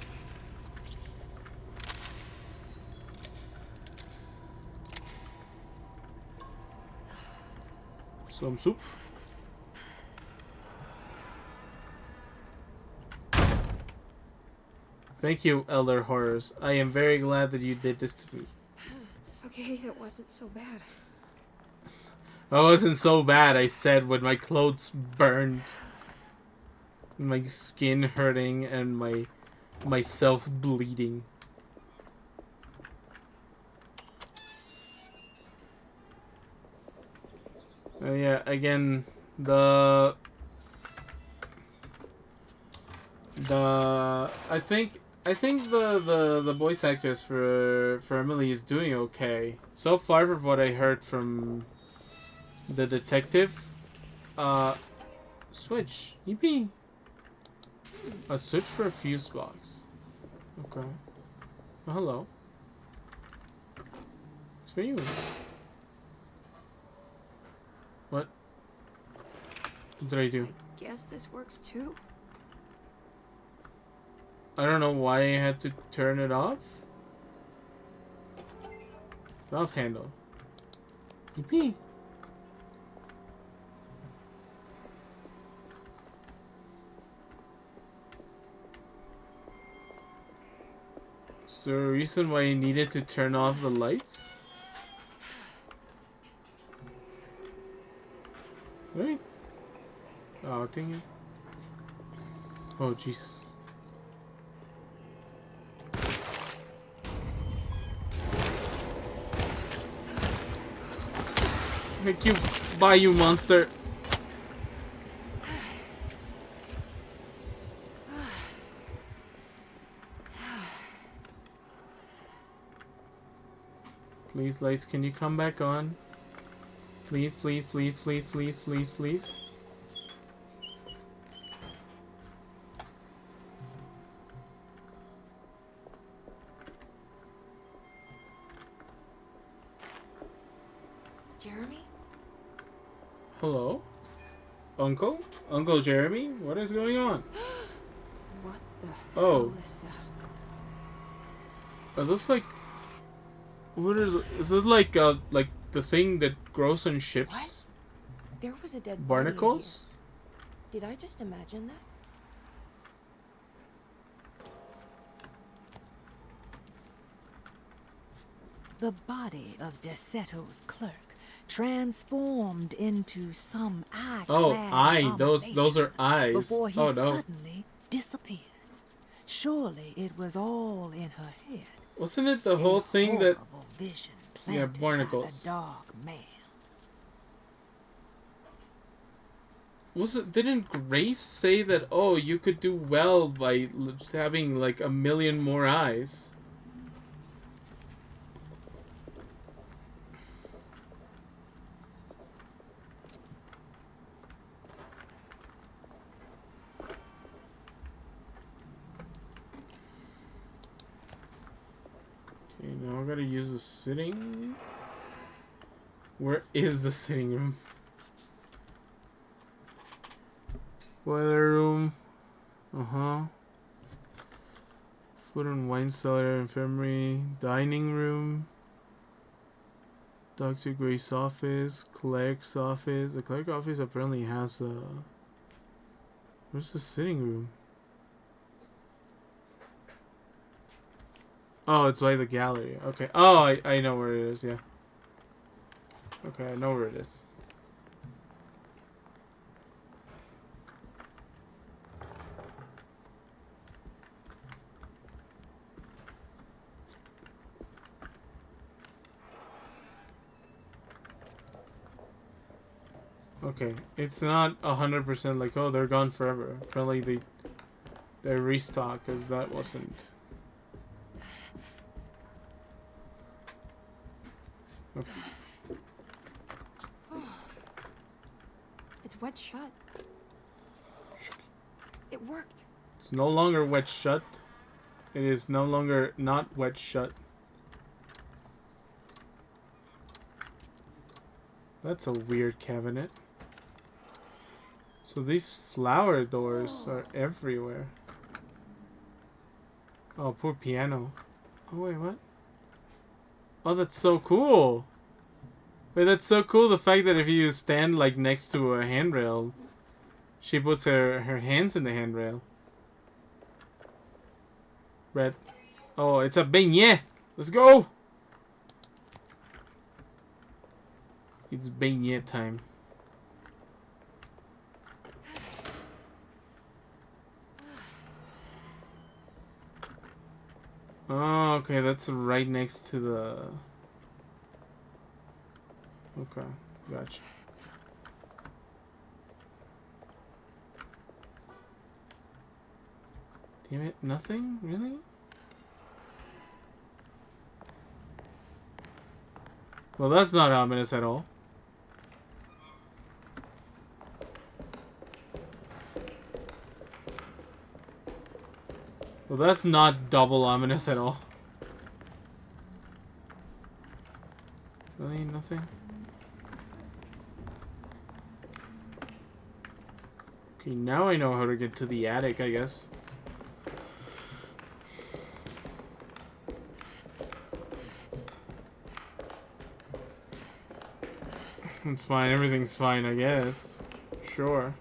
Some soup. Thank you, Elder Horrors. I am very glad that you did this to me. Okay, that wasn't so bad. That wasn't so bad, I said, when my clothes burned. My skin hurting and myself bleeding. Yeah, again, I think the voice actress for Emily is doing okay so far from what I heard from the detective. Switch. Yippee. A switch for a fuse box. Okay. Oh, hello. It's for you. What? What did I do? I guess this works too. I don't know why I had to turn it off. Valve handle. Yippee. Is there a reason why you needed to turn off the lights? Right? Oh, dang it. Oh, Jesus. Thank you, bye, you monster. Please, lights, can you come back on? Please, please, please, please, please, please, please. Hello? Uncle? Uncle Jeremy? What is going on? What the Oh. hell is that? Are those like... What are the... Is this like the thing that grows on ships? What? There was a dead Barnacles? body in here. Did I just imagine that? The body of Deseto's clerk transformed into some eye-clad Oh, eye. Those abomination are eyes. before he Oh no. suddenly disappeared. Surely it was all in her head. Wasn't it the whole thing that... Horrible vision Yeah, planted by barnacles. the dark man. Was it? Didn't Grace say that? Oh, you could do well by having like 1,000,000 more eyes. Okay, now I gotta use the sitting. Where is the sitting room? Boiler room. Food and wine cellar, infirmary, dining room. Dr. Grace's office, cleric's office. The cleric's office apparently has a... Where's the sitting room? Oh, it's by the gallery. Okay. Oh, I know where it is, yeah. Okay, I know where it is. Okay, it's not 100% like, oh, they're gone forever. Apparently they restock, because that wasn't... Okay. It's wet shut. It worked. It's no longer wet shut. It is no longer not wet shut. That's a weird cabinet. So these flower doors are everywhere. Oh, poor piano. Oh, wait, what? Oh, that's so cool. Wait, that's so cool. The fact that if you stand like next to a handrail, she puts her hands in the handrail. Red. Oh, it's a beignet. Let's go. It's beignet time. Oh, okay, that's right next to the... Okay, gotcha. Damn it, nothing? Really? Well, that's not ominous at all. Well, that's not double ominous at all. Really? Nothing? Okay, now I know how to get to the attic, I guess. It's fine, everything's fine, I guess. Sure.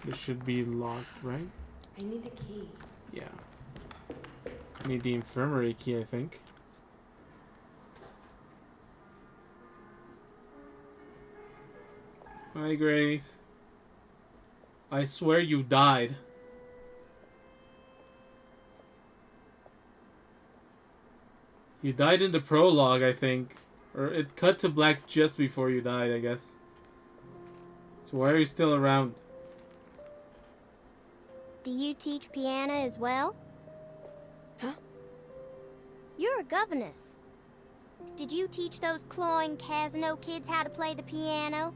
This should be locked, right? I need the key. Yeah. I need the infirmary key, I think. Hi, Grace. I swear you died. You died in the prologue, I think. Or it cut to black just before you died, I guess. So why are you still around? Do you teach piano as well? Huh? You're a governess. Did you teach those clawing Casino kids how to play the piano?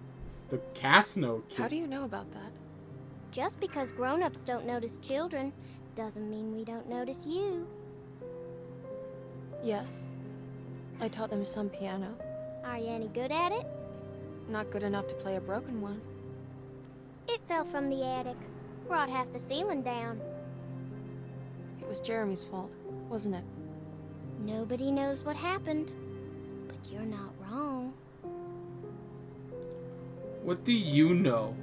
The Casino kids? How do you know about that? Just because grown-ups don't notice children doesn't mean we don't notice you. Yes. I taught them some piano. Are you any good at it? Not good enough to play a broken one. It fell from the attic. Brought half the ceiling down. It was Jeremy's fault, wasn't it? Nobody knows what happened. But you're not wrong. What do you know?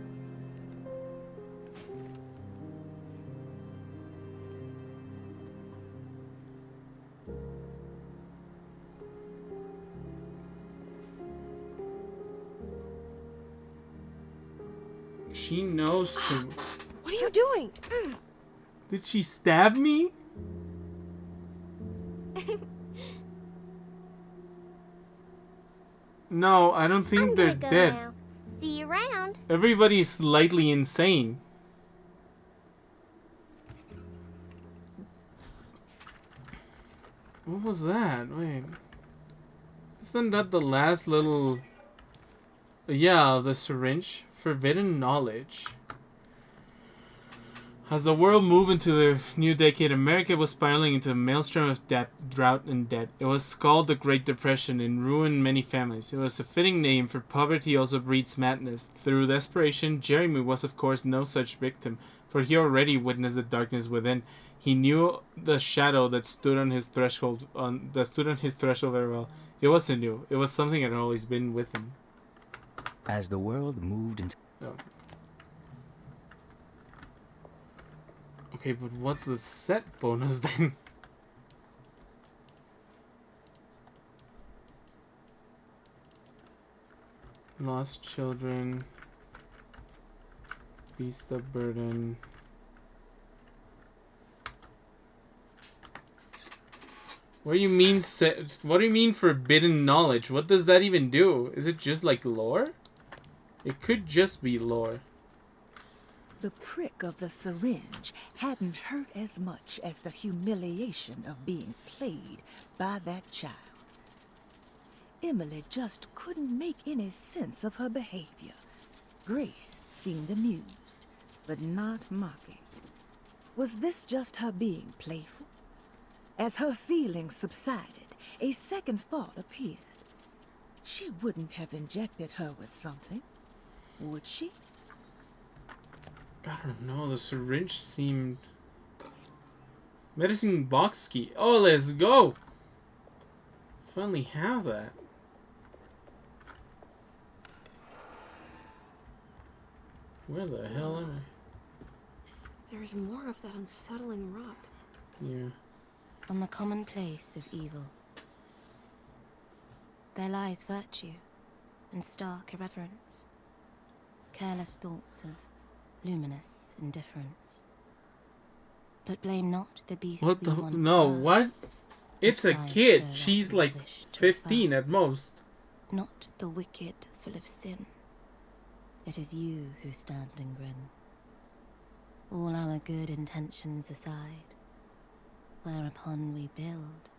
She knows too. What are you doing? Did she stab me? No, I don't think they're Go dead. now. See you around. Everybody's slightly insane. What was that? Wait. Isn't that the last little... Yeah, the syringe. Forbidden knowledge. As the world moved into the new decade, America was spiraling into a maelstrom of debt, drought, and debt. It was called the Great Depression and ruined many families. It was a fitting name, for poverty also breeds madness. Through desperation, Jeremy was of course no such victim, for he already witnessed the darkness within. He knew the shadow that stood on his threshold very well. It wasn't new. It was something that had always been with him. As the world moved into... Oh. Okay, but what's the set bonus then? Lost children. Beast of burden. What do you mean what do you mean forbidden knowledge? What does that even do? Is it just like lore? It could just be lore. The prick of the syringe hadn't hurt as much as the humiliation of being played by that child. Emily just couldn't make any sense of her behavior. Grace seemed amused, but not mocking. Was this just her being playful? As her feelings subsided, a second thought appeared. She wouldn't have injected her with something, would she? I don't know, the syringe seemed... Medicine box key. Oh, let's go! Finally have that. Where the hell am I? There's more of that unsettling rot. Yeah. On the commonplace of evil, there lies virtue and stark irreverence. Careless thoughts of luminous indifference. But blame not the beast. What the? No, what? It's a kid. She's like 15 at most. Not the wicked full of sin. It is you who stand and grin. All our good intentions aside, whereupon we build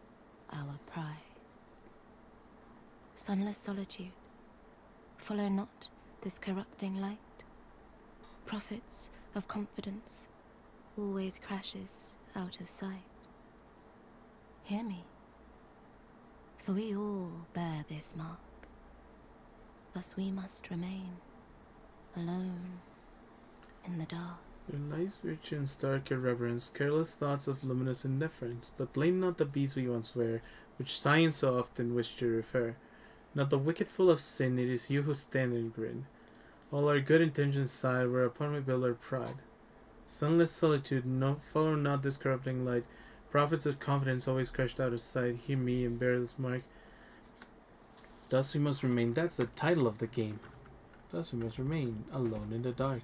our pride. Sunless solitude, follow not this corrupting light. Prophets of confidence always crashes out of sight. Hear me, for we all bear this mark. Thus we must remain alone in the dark. There lies virtue in stark irreverence, careless thoughts of luminous indifference. But blame not the beast we once were, which science so often wished to refer. Not the wicked full of sin, it is you who stand and grin. All our good intentions aside, whereupon we build our pride. Sunless solitude, no, follow not this corrupting light. Prophets of confidence always crashed out of sight. Hear me and bear this mark. Thus we must remain. That's the title of the game. Thus we must remain alone in the dark.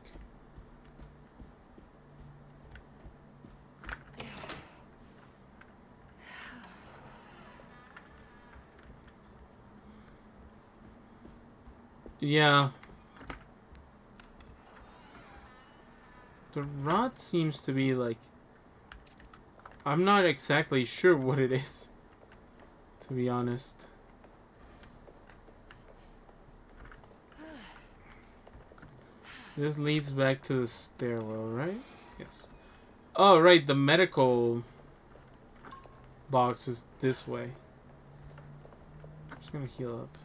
Yeah. The rod seems to be like... I'm not exactly sure what it is, to be honest. This leads back to the stairwell, right? Yes. Oh, right, the medical box is this way. I'm just gonna heal up.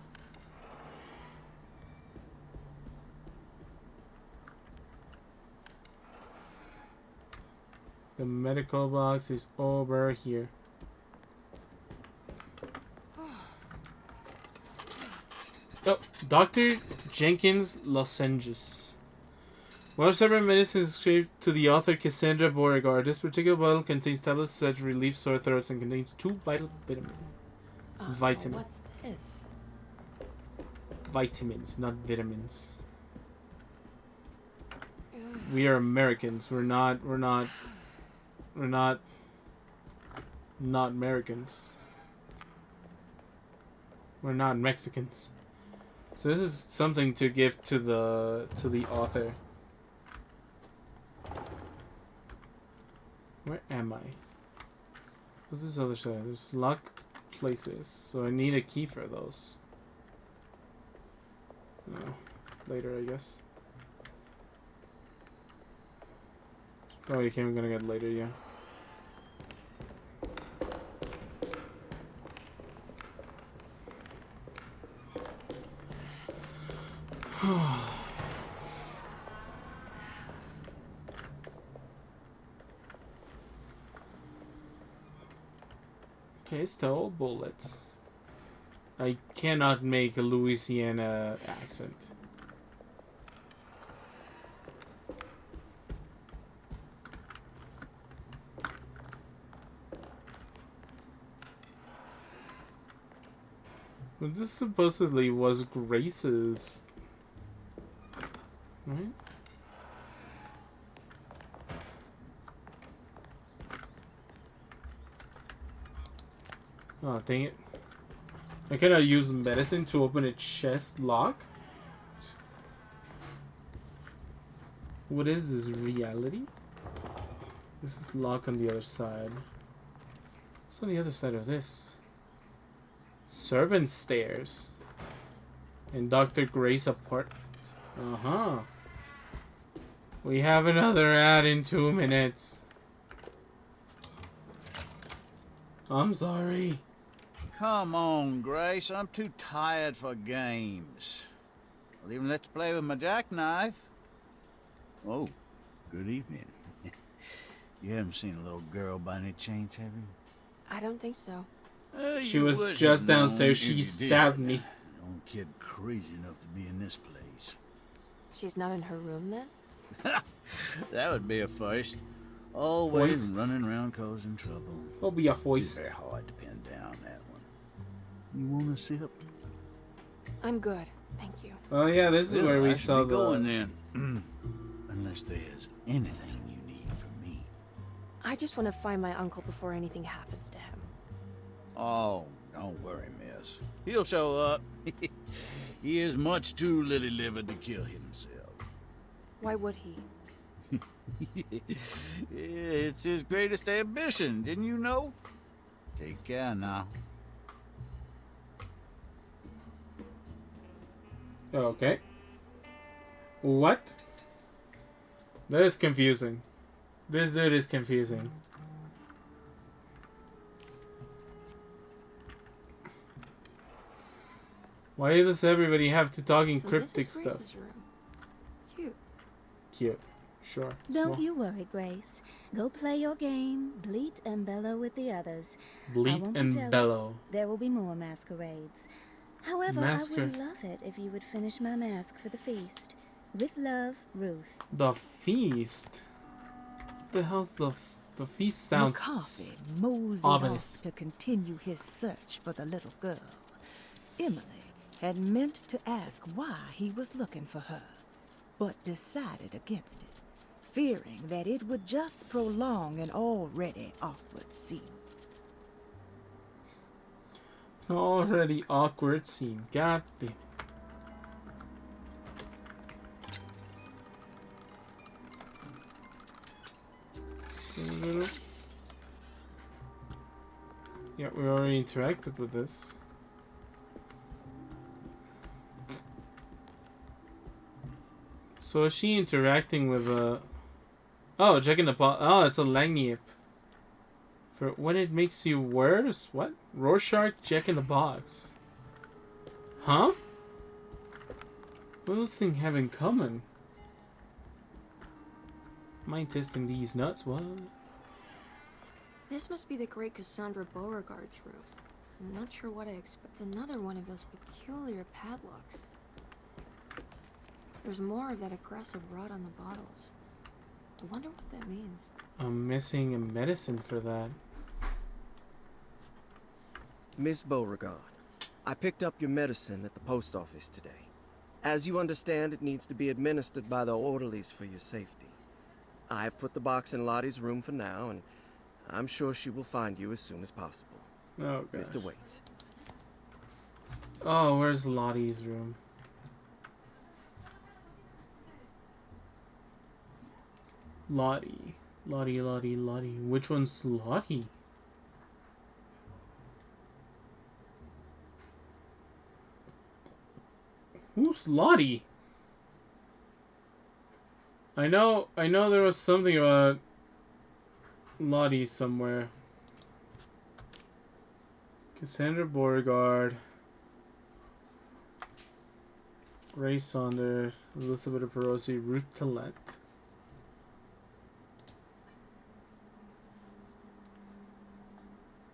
The medical box is over here. Oh, Dr. Jenkins lozenges. One of several medicines scraped to the author Cassandra Beauregard. This particular bottle contains tablets that relieve sore throats and contains 2 vital vitamins. What's this? Vitamins, not vitamins. We are Americans. We're not Americans. We're not Mexicans. So this is something to give to the author. Where am I? What's this other side? There's locked places, so I need a key for those. Oh, later, I guess. Probably gonna get later, yeah. Pistol bullets. I cannot make a Louisiana accent. But this supposedly was Grace's, right? Oh, dang it. I cannot use medicine to open a chest lock? What is this, reality? This is lock on the other side. What's on the other side of this? Servant stairs. In Dr. Gray's apartment. Uh-huh. We have another ad in 2 minutes. I'm sorry. Come on, Grace. I'm too tired for games. I'll even let you play with my jackknife. Oh, good evening. You haven't seen a little girl by any chance, have you? I don't think so. She was just downstairs. She stabbed me. Young kid crazy enough to be in this place. She's not in her room then? That would be a first. Always Foist? running around causing trouble. It'll be a foist. It's very hard to pin down that one. You want to sip? I'm good, thank you. Oh yeah, this is where we saw the... going then. Unless there's anything you need from me. I just want to find my uncle before anything happens to him. Oh, don't worry, miss. He'll show up. He is much too lily-livered to kill himself. Why would he? It's his greatest ambition, didn't you know? Take care now. Okay. What? That is confusing. This dude is confusing. Why does everybody have to talk in cryptic this is stuff? Grace's room. Cute. Cute. Sure. Don't Small. you worry, Grace. Go play your game, bleat and bellow with the others. Bleat I won't be and jealous. bellow. There will be more masquerades. However, I would love it if you would finish my mask for the feast. With love, Ruth. The feast? What the hell's the feast sounds McCarthy moseyed ominous. off to continue his search for the little girl. Emily had meant to ask why he was looking for her, but decided against it, fearing that it would just prolong an already awkward scene. Already awkward scene. God damn. Yeah, we already interacted with this. So is she interacting with oh, checking the oh, it's a Langnip. For when it makes you worse? What? Rorschach check in the box. Huh? What those things have in common? Mind testing these nuts? What? This must be the great Cassandra Beauregard's room. I'm not sure what I expect. It's another one of those peculiar padlocks. There's more of that aggressive rot on the bottles. I wonder what that means. I'm missing a medicine for that. Miss Beauregard, I picked up your medicine at the post office today. As you understand, it needs to be administered by the orderlies for your safety. I've put the box in Lottie's room for now, and I'm sure she will find you as soon as possible. Oh, gosh. Mr. Waits. Oh, where's Lottie's room? Lottie. Lottie, Lottie, Lottie. Which one's Lottie? Who's Lottie? I know there was something about Lottie somewhere. Cassandra Beauregard, Grace Saunders, Elizabeth Perosi, Ruth Tillett.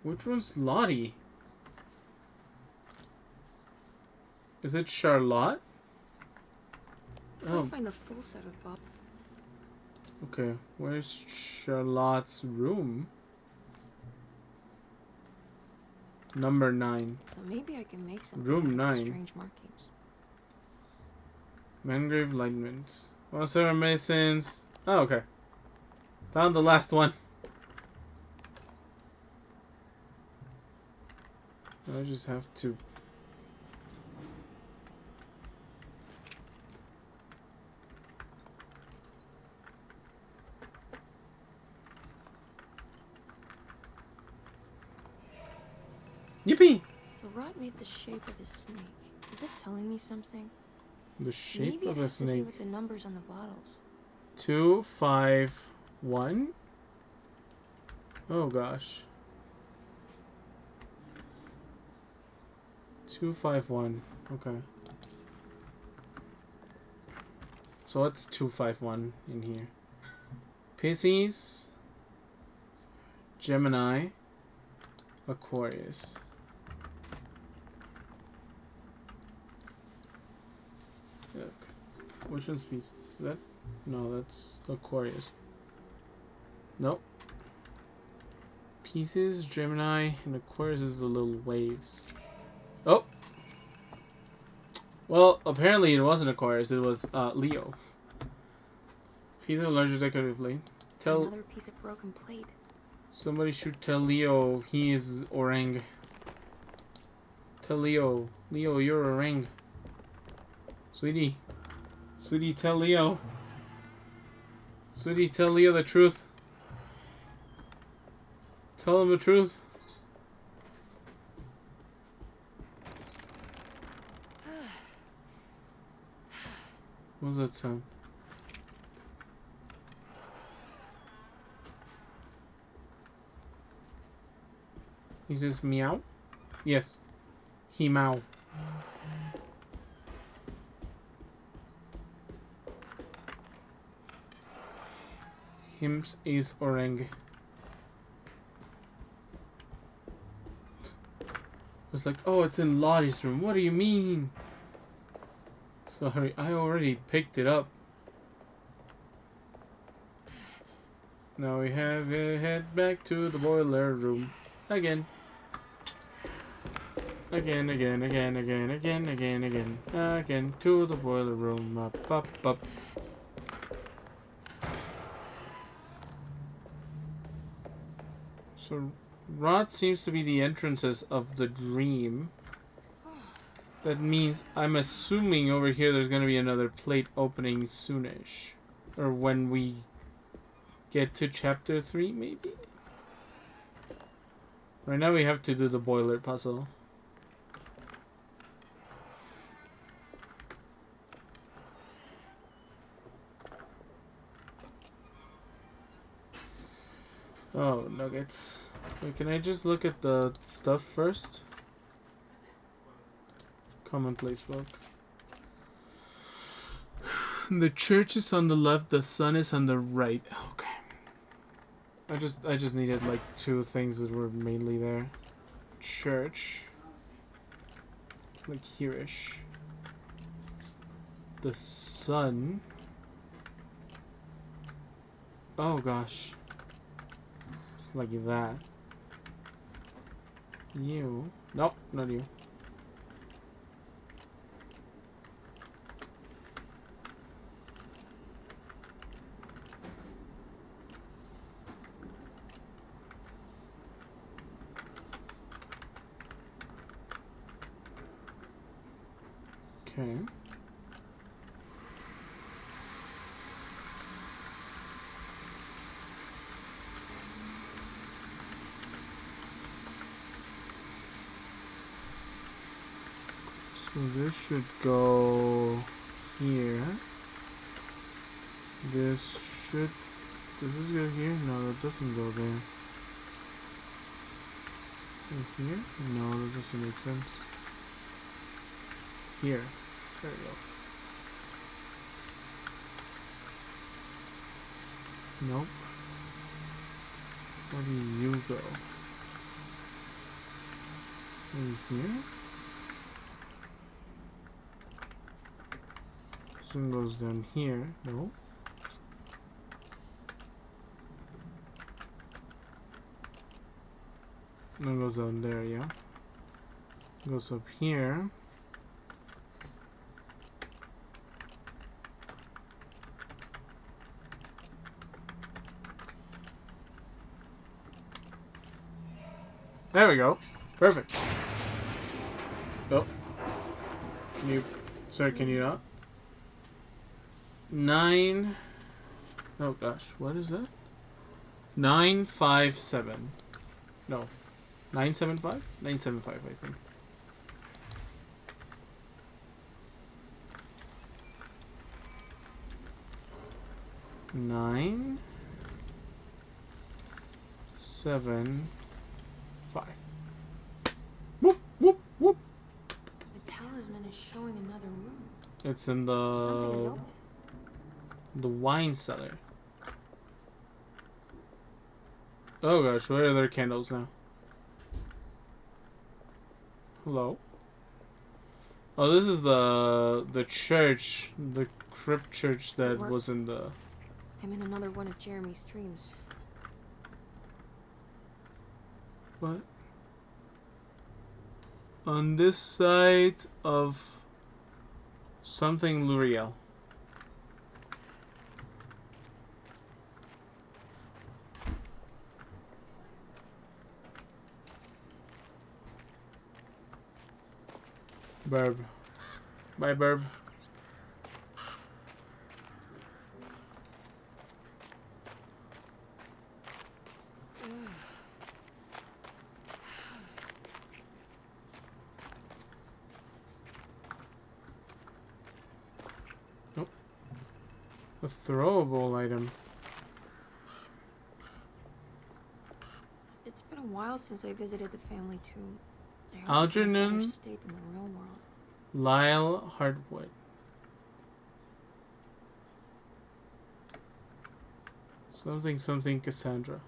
Which one's Lottie? Is it Charlotte? If I find the full set of bottles. Okay, where's Charlotte's room? Number 9. So maybe I can make some Room 9. strange markings. Mangrove Lightment. What's our medicines? Oh, okay. Found the last one. I just have to. Yippee! The rot made the shape of a snake. Is it telling me something? The shape Maybe of it a has to do snake. with the numbers on the bottles. 2, 5, 1. Oh gosh. 2, 5, 1. Okay. So what's 2, 5, 1 in here? Pisces, Gemini, Aquarius. Okay. Which one's Pisces? Is that? No, that's Aquarius. Nope. Pisces, Gemini, and Aquarius is the little waves. Oh! Well, apparently it wasn't Aquarius, it was Leo. Piece of larger decorative plate. Tell Another piece of broken plate. somebody should tell Leo he is orang. Tell Leo. Leo, you're orang. Sweetie. Sweetie, tell Leo. Sweetie, tell Leo the truth. Tell him the truth. What was that sound? He says meow? Yes. He meow. Hims is orang. It's like, oh, it's in Lottie's room. What do you mean? Sorry, I already picked it up. Now we have to head back to the boiler room. Again. Again, again, again, again, again, again, again. Again, to the boiler room. Up, up, up. So, rot seems to be the entrances of the dream. That means I'm assuming over here there's going to be another plate opening soonish. Or when we get to chapter 3, maybe? Right now we have to do the boiler puzzle. Oh, nuggets. Wait, can I just look at the stuff first? Commonplace book. The church is on the left, the sun is on the right. Okay. I just needed like two things that were mainly there. Church. It's like here-ish. The sun. Oh gosh. It's like that. You. Nope, not you. Okay. So this should go here. This should... Does this go here? No, that doesn't go there. And here? No, that doesn't make sense. Here. There we go. Nope. Where do you go? In here? This one goes down here. No. Then goes down there, yeah. Goes up here. There we go. Perfect. Oh. You, sir, can you not? 9. Oh gosh, what is that? 957. No. 975? 975, I think. Nine, 7, 5. Whoop, whoop, whoop. The talisman is showing another room. It's in Something is open. the wine cellar. Oh gosh, where are their candles now? Hello? Oh, this is the church, the crypt church that was in the... I'm in another one of Jeremy's dreams. What? On this side of something L'Oreal. Burb. Bye, Burb. Nope. A throwable item. It's been a while since I visited the family tomb. I hope it's in a Algernon better state than the real world. Lyle Hardwood. Something Cassandra.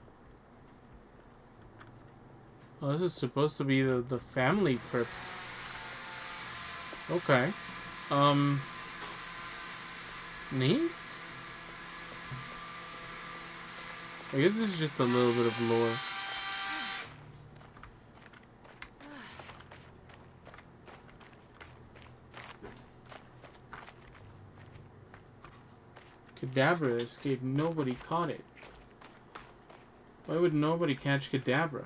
Oh, this is supposed to be the family crypt. Okay. Neat? I guess this is just a little bit of lore. Cadabra escaped. Nobody caught it. Why would nobody catch Cadabra?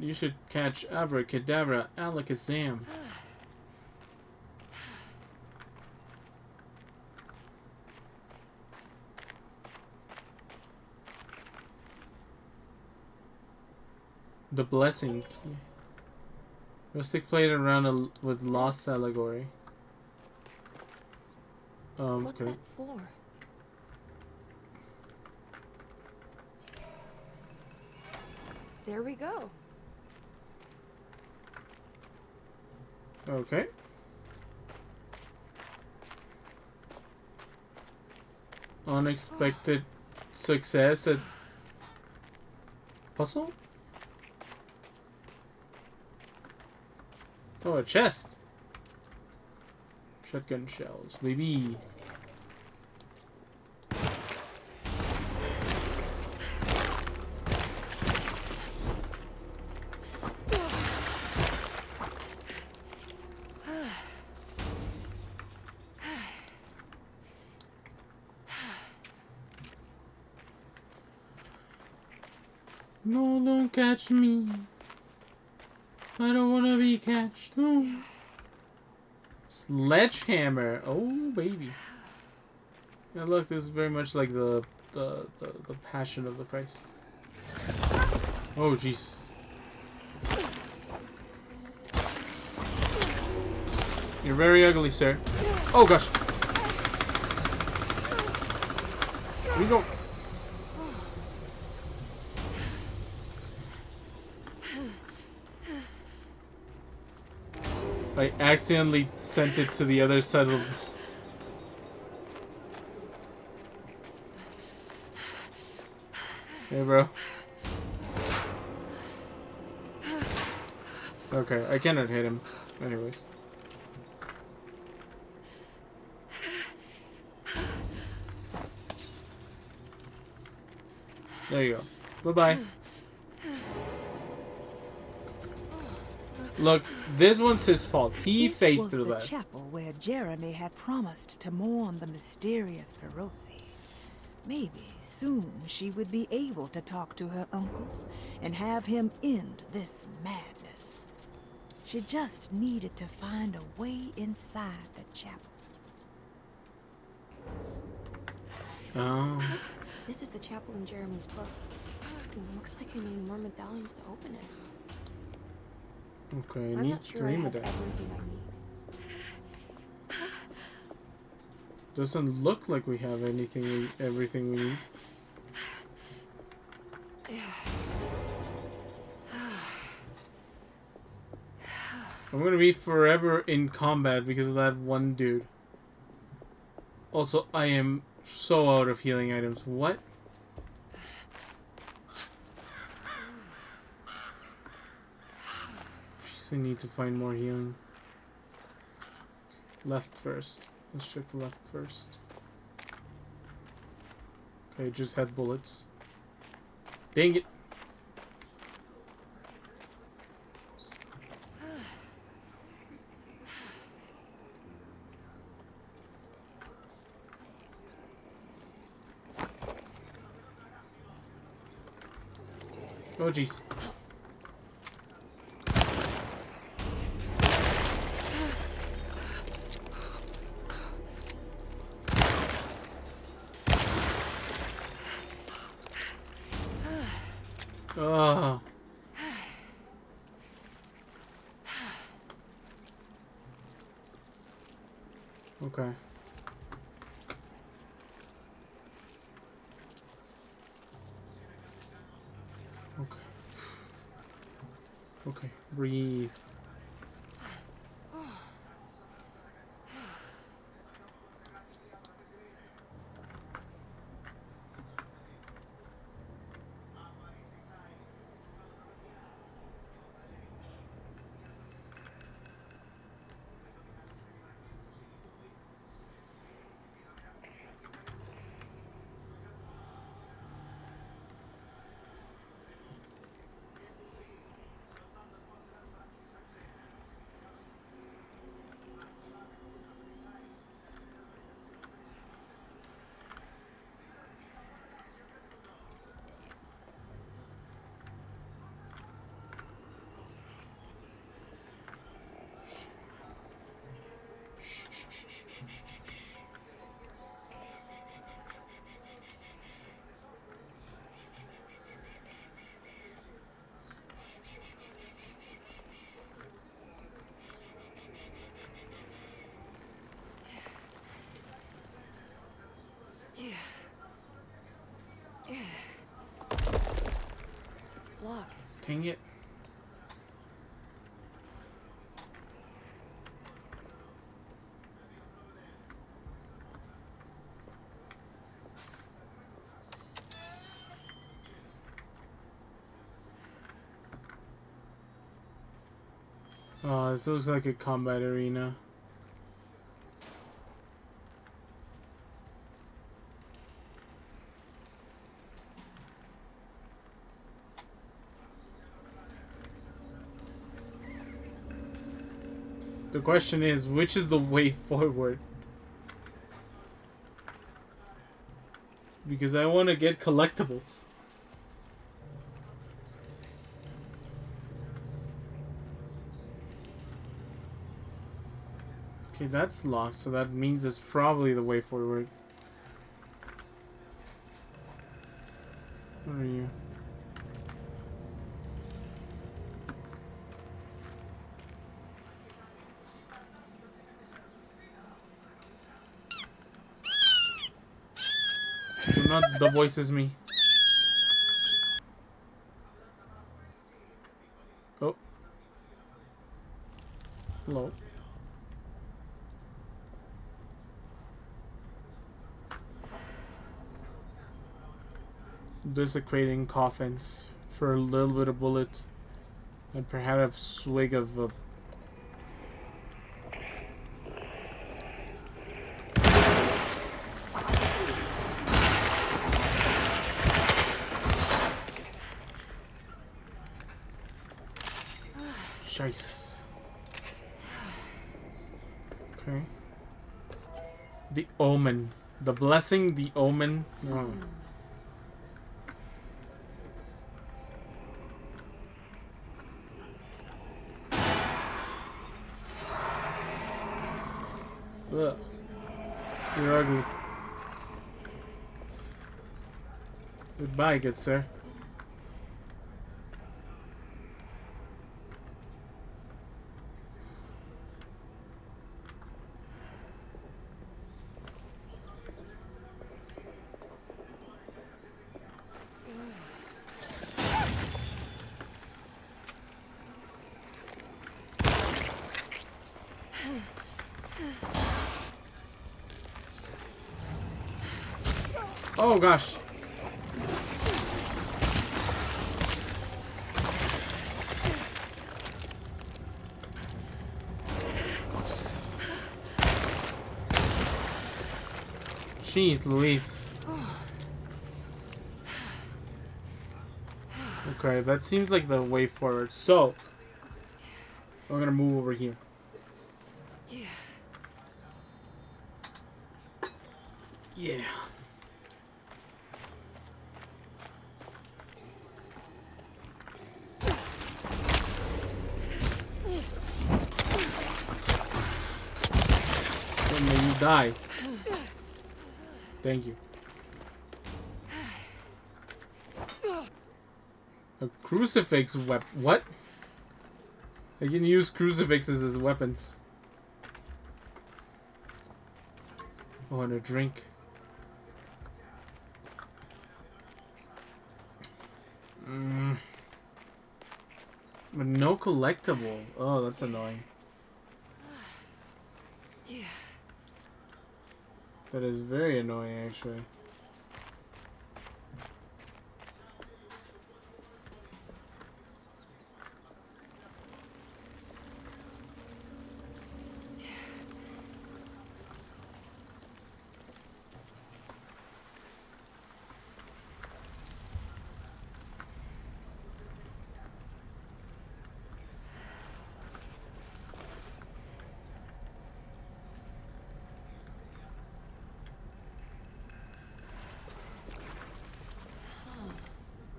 You should catch Abracadabra, Alakazam. The blessing. Rustic played around with Lost Allegory. What's okay. that for? There we go. Okay. Unexpected success at puzzle? Oh, a chest. Shotgun shells, baby. No, don't catch me. I don't wanna be catched. No. Sledgehammer. Oh, baby. Yeah, look, this is very much like the Passion of the Christ. Oh, Jesus. You're very ugly, sir. Oh, gosh. We go. I accidentally sent it to the other side of the... Hey, bro. Okay, I cannot hit him. Anyways. There you go. Bye-bye. Look, this one's his fault. He faced through that. The chapel where Jeremy had promised to mourn the mysterious Perosi. Maybe soon she would be able to talk to her uncle and have him end this madness. She just needed to find a way inside the chapel. Oh. This is the chapel in Jeremy's book. It looks like I need more medallions to open it. Okay, I I'm need not sure 3 I have medallions. everything I need. Doesn't look like we have everything we need. I'm gonna be forever in combat because of that one dude. Also, I am so out of healing items. What? Jeez, I need to find more healing. Left first. Let's check the left first. Okay, just had bullets. Dang it. Oh, jeez. Oh. Okay. Okay. Okay, breathe. It's blocked. Dang it. This looks like a combat arena. The question is, which is the way forward? Because I want to get collectibles. Okay, that's locked, so that means it's probably the way forward. What are you? Do not the voices me. Oh. Hello. Desecrating coffins for a little bit of bullet and perhaps a swig of Jesus. Okay. The omen. The blessing, the omen. Oh. Ugh. You're ugly. Goodbye, good sir. Oh gosh. Jeez Louise. Okay, that seems like the way forward. So, I'm gonna move over here. Yeah. Then may you die. Thank you. A crucifix weapon. What? I can use crucifixes as weapons. Oh, and a drink. But no collectible. Oh, that's annoying. That is very annoying, actually.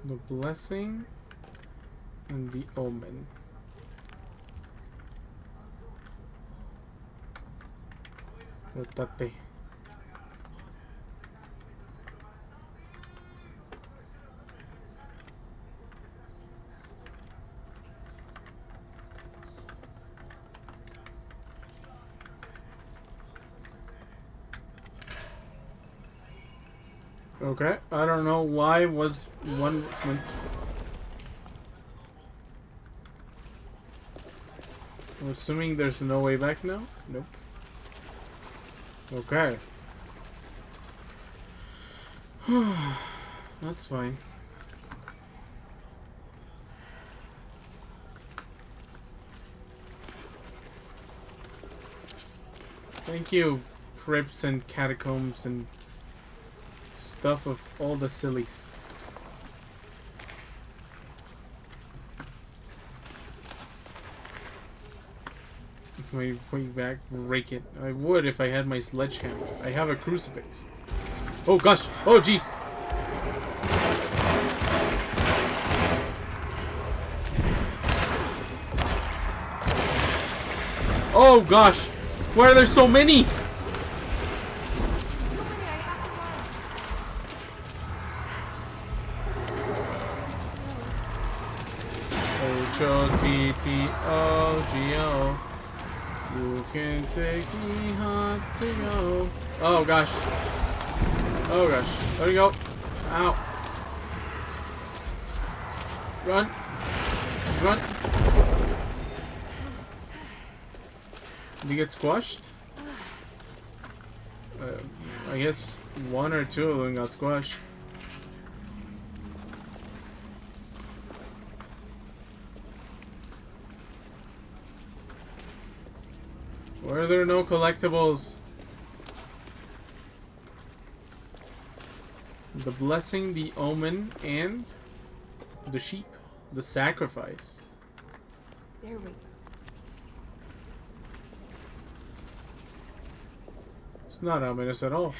The blessing and the omen. Rotate. Okay, I don't know why was one meant. I'm assuming there's no way back now? Nope. Okay. That's fine. Thank you, crypts and catacombs and stuff of all the sillies. My way back, break it. I would if I had my sledgehammer. I have a crucifix. Oh gosh! Oh jeez! Oh gosh! Why are there so many? H-O-T-T-O-G-O. You can take me hot to go. Oh gosh. Oh gosh. There we go. Ow. Run. Just run. Did he get squashed? I guess one or two of them got squashed. Why are there no collectibles? The blessing, the omen, and the sheep. The sacrifice. There we go. It's not ominous at all.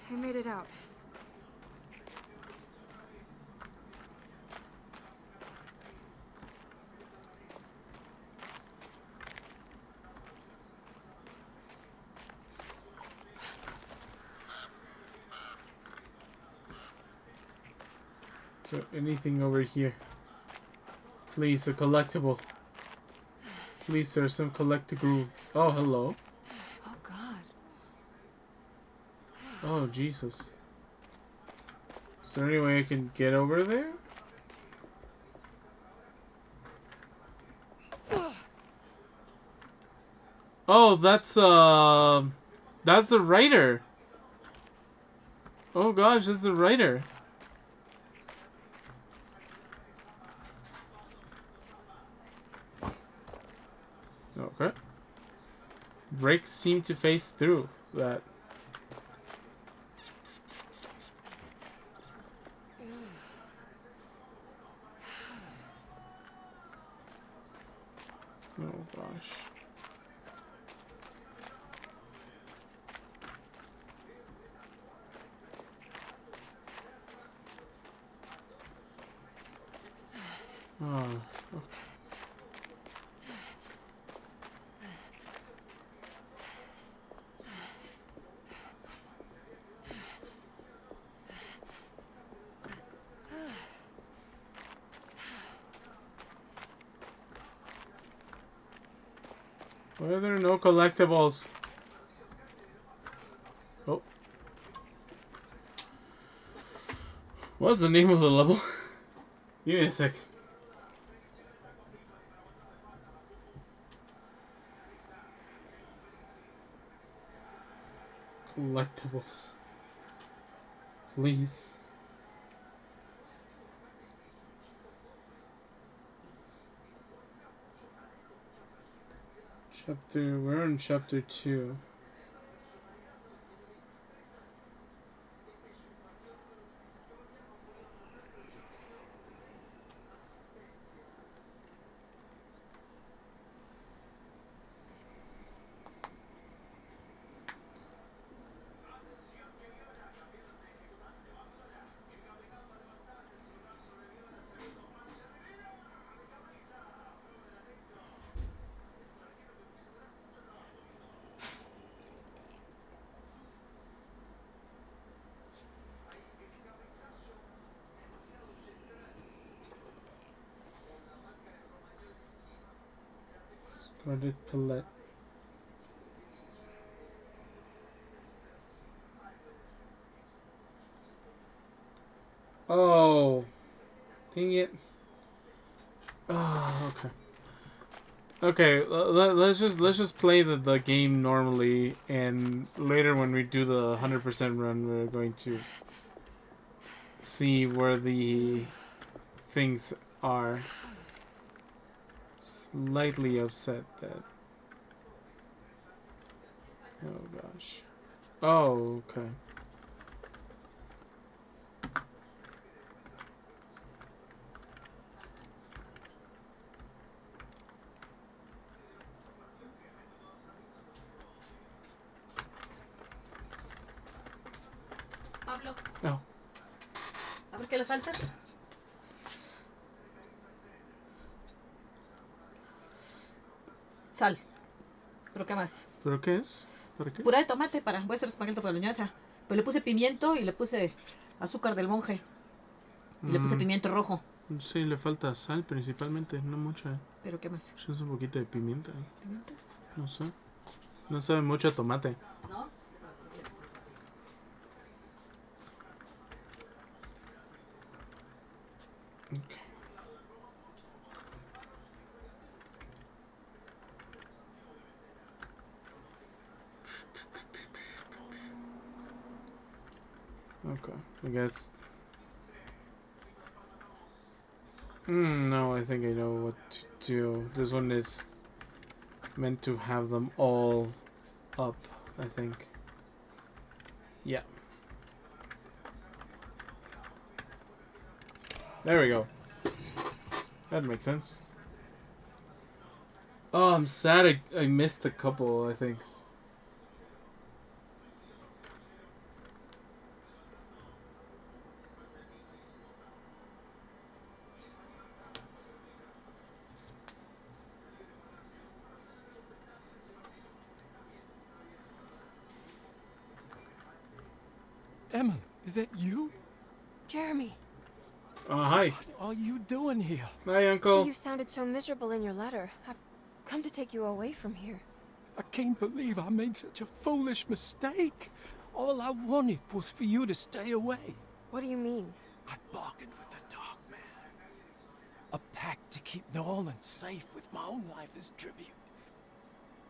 I made it out. So anything over here? Please, a collectible. Please, there's some collectible. Oh, hello. Oh God. Oh, Jesus. Is there any way I can get over there? Oh, that's the writer. Oh gosh, that's the writer. Okay. Brakes seem to face through that. Oh gosh. Oh, okay. Why are there no collectibles? Oh. What's the name of the level? Give me a sec. Collectibles. Please. We're in chapter 2. Scarlet palette. Oh, dang it. Oh, okay. Okay, let's just play the game normally, and later when we do the 100% run, we're going to see where the things are. Slightly upset that. Oh gosh. Oh, okay. Pablo. Oh. A ver qué le falta. Sal. ¿Pero qué más? ¿Pero qué es? ¿Para qué? Puré de tomate para... Voy a hacer espagueti boloñesa. Pero le puse pimiento y le puse azúcar del monje. Y le puse pimiento rojo. Sí, le falta sal principalmente, no mucha. ¿Pero qué más? Es un poquito de pimienta. ¿Pimienta? No sé. No sabe mucho a tomate. ¿No? Okay. Okay, I guess. No, I think I know what to do. This one is meant to have them all up, I think. Yeah. There we go. That makes sense. Oh, I'm sad I missed a couple, I think. Emily, is that you? Jeremy. Hi. What are you doing here? Hi, Uncle. You sounded so miserable in your letter. I've come to take you away from here. I can't believe I made such a foolish mistake. All I wanted was for you to stay away. What do you mean? I bargained with the Dark Man. A pact to keep New Orleans safe with my own life as tribute.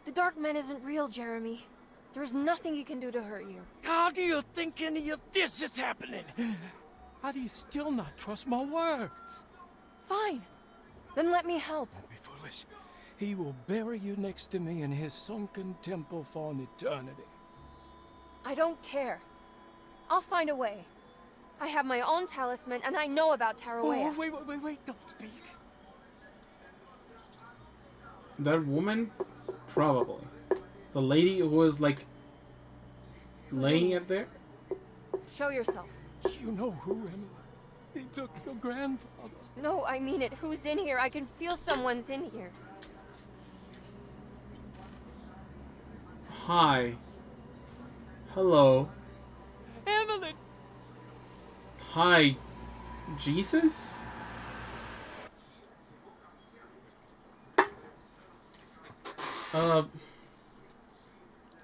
The Dark Man isn't real, Jeremy. There is nothing he can do to hurt you. How do you think any of this is happening? How do you still not trust my words? Fine. Then let me help. Don't be foolish. He will bury you next to me in his sunken temple for an eternity. I don't care. I'll find a way. I have my own talisman, and I know about Tarawea. Oh, wait, don't speak. That woman? Probably. The lady who was, like, laying it there? Show yourself. You know who, Emily? He took your grandfather. No, I mean it. Who's in here? I can feel someone's in here. Hi. Hello. Emily! Hi. Jesus?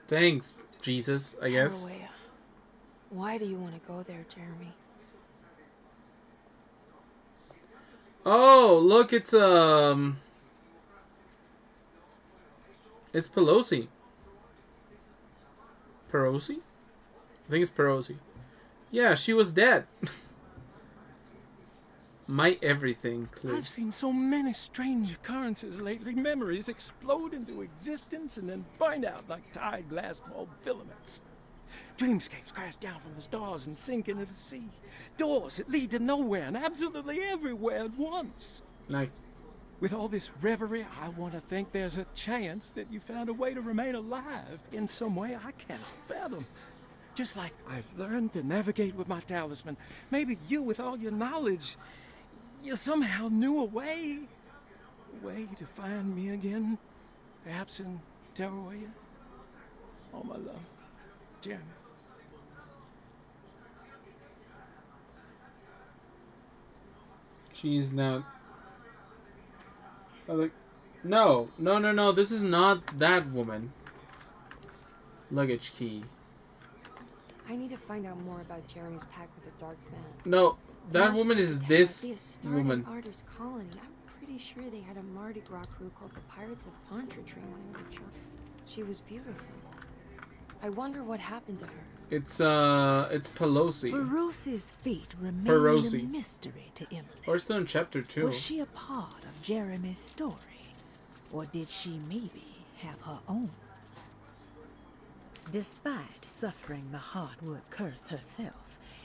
Thanks, Jesus, I guess. Tarawea. Why do you want to go there, Jeremy? Oh, look, it's Pelosi. Perosi? I think it's Perosi. Yeah, she was dead. My everything, Cliff. I've seen so many strange occurrences lately. Memories explode into existence and then burn out like tired glass bulb filaments. Dreamscapes crash down from the stars and sink into the sea. Doors that lead to nowhere and absolutely everywhere at once. Nice. With all this reverie, I want to think there's a chance that you found a way to remain alive in some way I cannot fathom. Just like I've learned to navigate with my talisman. Maybe you, with all your knowledge, you somehow knew a way to find me again. Perhaps in Tarawea. Oh, my love. Jeremy. She's not. No. This is not that woman. Luggage key. I need to find out more about Jeremy's pact with the Dark Man. No, that woman is this Be a start woman. an artist colony. I'm pretty pretty sure they had a Mardi Gras crew called the Pirates of Pontchartrain when we were children. She was beautiful. I wonder what happened to her. It's Pelosi. Perosi's fate remained Perosi. a mystery to Emily. We're still in chapter 2. Was she a part of Jeremy's story, or did she maybe have her own? Despite suffering the Heartwood curse herself,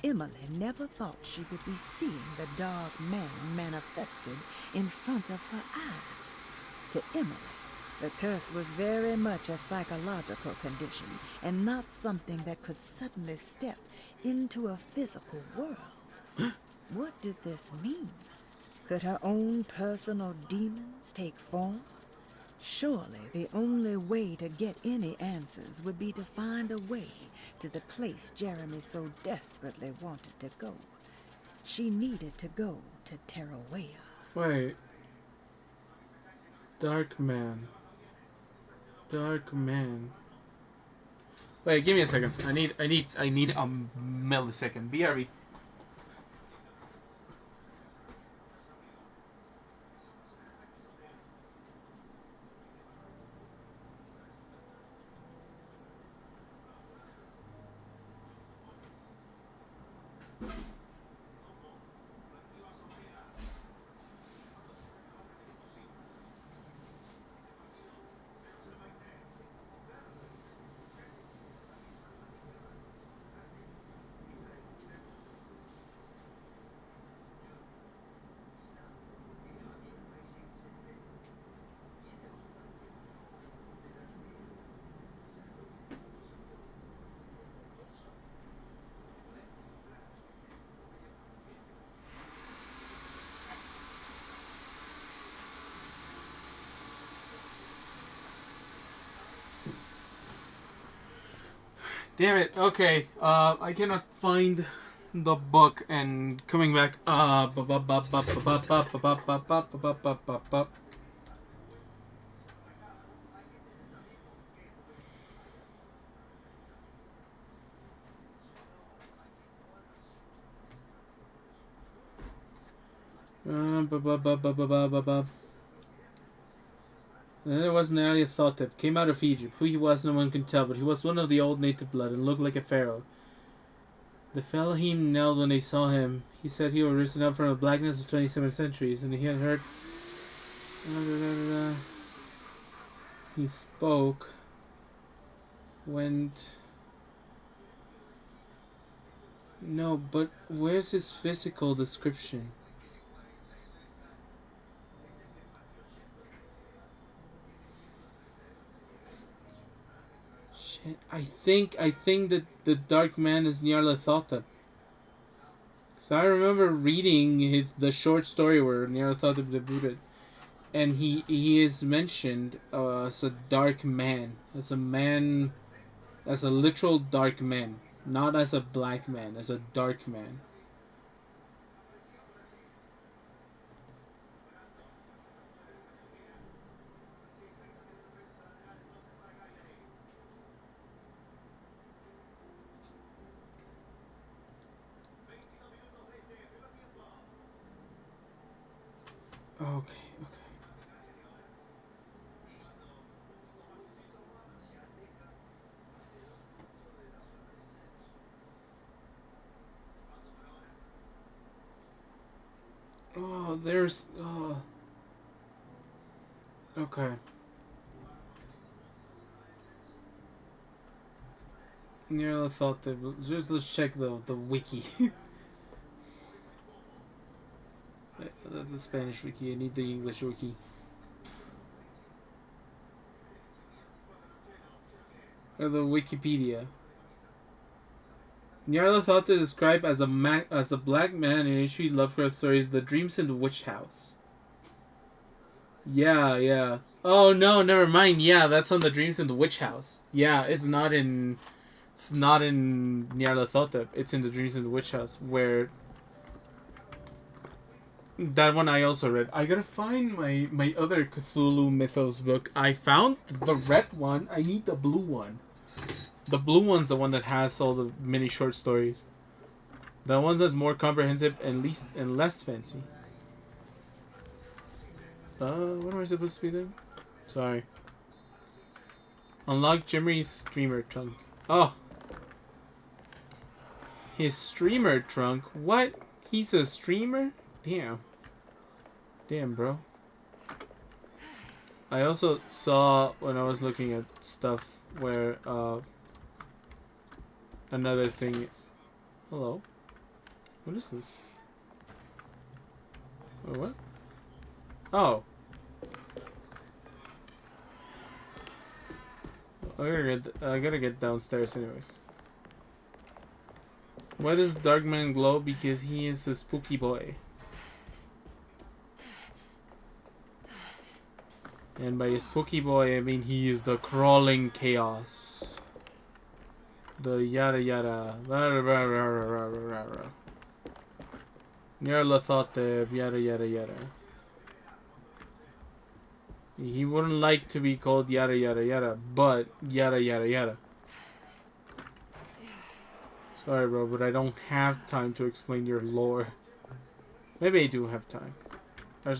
Emily never thought she would be seeing the dark man manifested in front of her eyes. To Emily, the curse was very much a psychological condition and not something that could suddenly step into a physical world. What did this mean? Could her own personal demons take form? Surely the only way to get any answers would be to find a way to the place Jeremy so desperately wanted to go. She needed to go to Tarawea. Wait. Dark man. Dark man. Wait, give me a second. I need a millisecond. BRB. Damn it. Okay. I cannot find the book and coming back. And there was an area thought that came out of Egypt. Who he was, no one can tell, but he was one of the old native blood and looked like a pharaoh. The Fellaheen knelt when they saw him. He said he had risen up from the blackness of 27 centuries, and he had heard. He spoke. Went. No, but where's his physical description? I think that the Dark Man is Nyarlathotep. So I remember reading the short story where Nyarlathotep debuted, and he is mentioned as a dark man, as a literal dark man, not as a black man, as a dark man. Okay. Oh, there's... Okay. Nearly thought that... Let's check the wiki. That's a Spanish wiki. I need the English wiki. Or the Wikipedia. Nyarlathotep is described as the black man in H.P. Lovecraft stories The Dreams in the Witch House. Yeah. Oh no, never mind. Yeah, that's on The Dreams in the Witch House. Yeah, it's not in Nyarlathotep. It's in The Dreams in the Witch House, where that one I also read. I gotta find my other Cthulhu Mythos book. I found the red one. I need the blue one. The blue one's the one that has all the mini short stories. The ones that's more comprehensive and less fancy. What am I supposed to be doing? Sorry. Unlock Jimmy's streamer trunk. Oh. His streamer trunk? What? He's a streamer? Damn. Damn, bro. I also saw when I was looking at stuff where another thing is. Hello? What is this? Oh, what? Oh. I gotta get downstairs anyways. Why does Darkman glow? Because he is a spooky boy. And by a spooky boy, I mean he is the crawling chaos. The yada yada. Nyarlathotep, yada yada yada. He wouldn't like to be called yada yada yada, but yada yada yada. Sorry, bro, but I don't have time to explain your lore. Maybe I do have time. I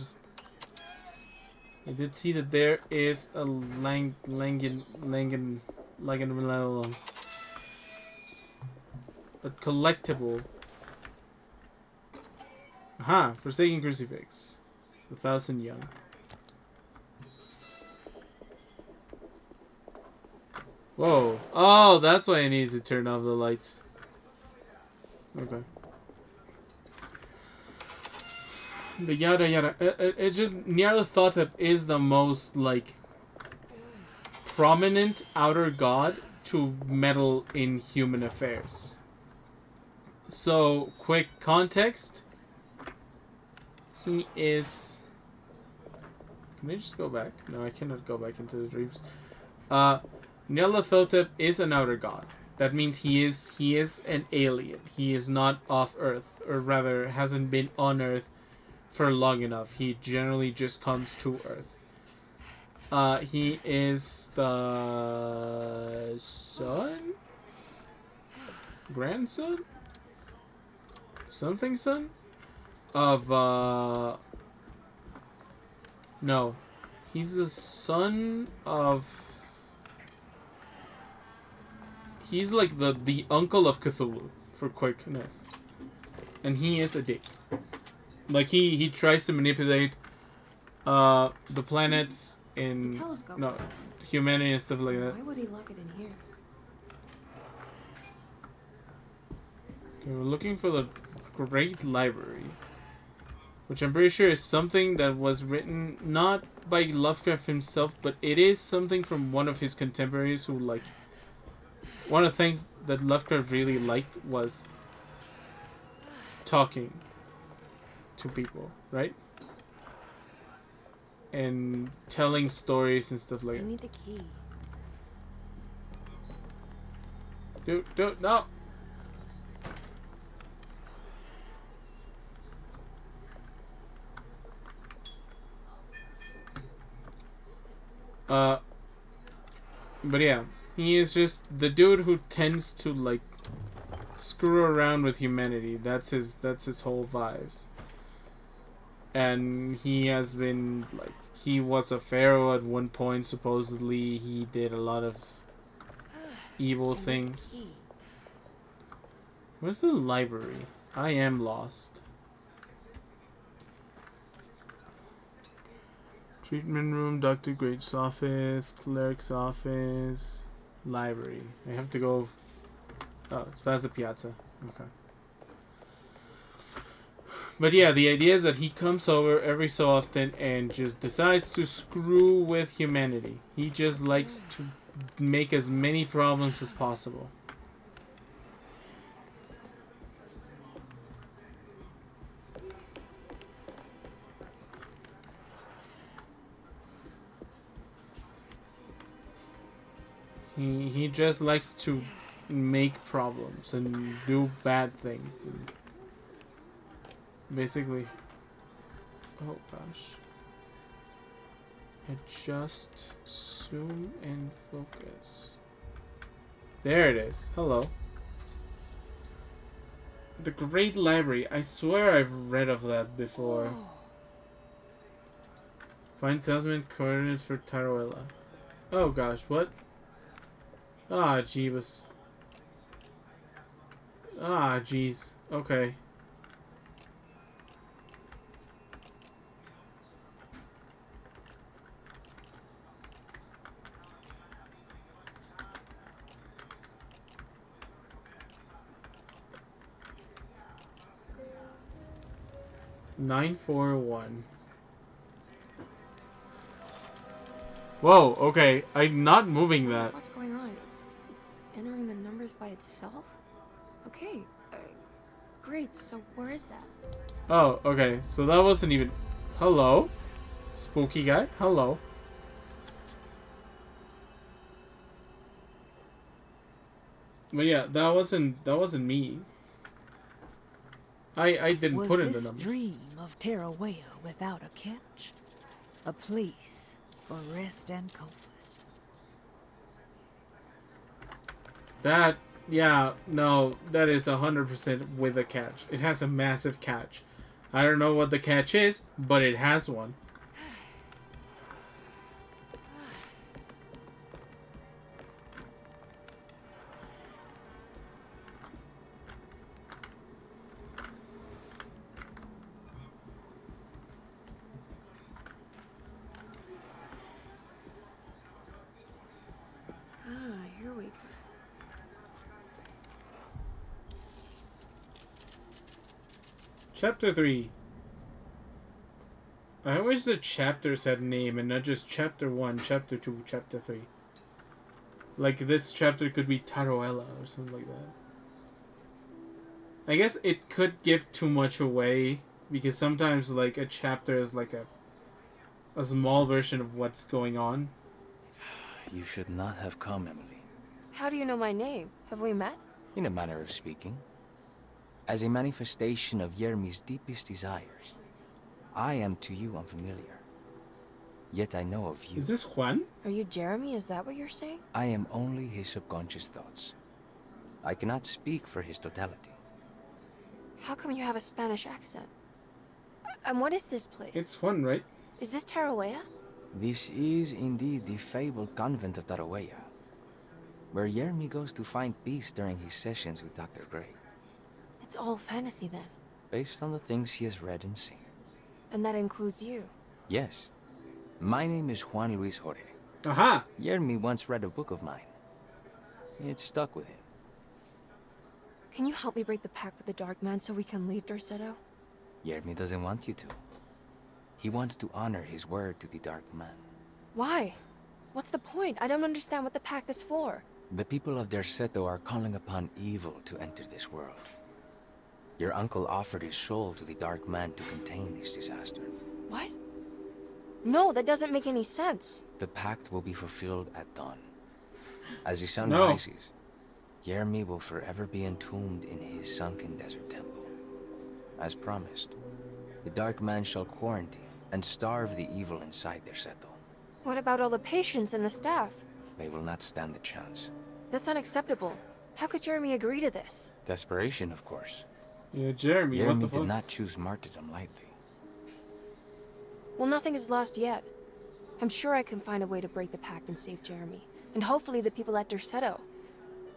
did see that there is a a collectible. Aha! Forsaken Crucifix. 1,000 young. Whoa. Oh, that's why I needed to turn off the lights. Okay. The yada yada. It just Nyarlathotep is the most like prominent outer god to meddle in human affairs. So, quick context. He is. Can I just go back? No, I cannot go back into the dreams. Nyarlathotep is an outer god. That means he is an alien. He is not off Earth, or rather, hasn't been on Earth for long enough. He generally just comes to Earth. He is the son? Grandson? Something son? Of, no. He's the son of... He's like the uncle of Cthulhu, for quickness. And he is a dick. Like, he tries to manipulate the planets in humanity and stuff like that. Why would he lock it in here? Okay, we're looking for the Great Library, which I'm pretty sure is something that was written not by Lovecraft himself, but it is something from one of his contemporaries who, like, one of the things that Lovecraft really liked was talking to people, right? And telling stories and stuff like that. I need the key. Dude, no! But yeah, he is just the dude who tends to like screw around with humanity. That's his whole vibes. And he has been like, he was a pharaoh at one point. Supposedly, he did a lot of evil things. Where's the library? I am lost. Treatment room, Dr. Great's office, cleric's office, library. I have to go. Oh, it's past the piazza. Okay. But yeah, the idea is that he comes over every so often and just decides to screw with humanity. He just likes to make as many problems as possible. He just likes to make problems and do bad things and basically, oh gosh, adjust, zoom, and focus. There it is. Hello. The Great Library. I swear I've read of that before. Find settlement coordinates for Tarouella. Oh gosh, what? Ah, Jeebus. Ah, jeez. Okay. Nine, 4, 1. Whoa, okay. I'm not moving that. What's going on? It's entering the numbers by itself? Okay. Great, so where is that? Oh, okay. So that wasn't even... Hello? Spooky guy? Hello. But yeah, that wasn't me. I didn't put in the Was numbers. this dream of Tarouella without a catch? A place for rest and comfort. That, yeah, no, that is 100% with a catch. It has a massive catch. I don't know what the catch is, but it has one. Here we go. Chapter 3. I wish the chapters had name and not just chapter 1, chapter 2, chapter 3. Like this chapter could be Tarouella or something like that. I guess it could give too much away because sometimes like a chapter is like a small version of what's going on. You should not have come, Emily. How do you know my name? Have we met? In a manner of speaking. As a manifestation of Yermi's deepest desires, I am to you unfamiliar. Yet I know of you. Is this Juan? Are you Jeremy? Is that what you're saying? I am only his subconscious thoughts. I cannot speak for his totality. How come you have a Spanish accent? And what is this place? It's Juan, right? Is this Tarouella? This is indeed the fabled convent of Tarouella, where Yermi goes to find peace during his sessions with Dr. Gray. It's all fantasy then. Based on the things he has read and seen. And that includes you. Yes. My name is Juan Luis Jorge. Aha! Yermi once read a book of mine. It stuck with him. Can you help me break the pact with the Dark Man so we can leave Dorsetto? Yermi doesn't want you to. He wants to honor his word to the Dark Man. Why? What's the point? I don't understand what the pact is for. The people of Dorsetto are calling upon evil to enter this world. Your uncle offered his soul to the Dark Man to contain this disaster. What? No, that doesn't make any sense. The pact will be fulfilled at dawn. As the sun No. rises, Yermi will forever be entombed in his sunken desert temple. As promised, the Dark Man shall quarantine and starve the evil inside Dorsetto. What about all the patients and the staff? They will not stand a chance. That's unacceptable. How could Jeremy agree to this? Desperation, of course. Yeah, Jeremy, what the Yermi fuck? did not choose martyrdom lightly. Well, nothing is lost yet. I'm sure I can find a way to break the pact and save Jeremy. And hopefully the people at Dorsetto.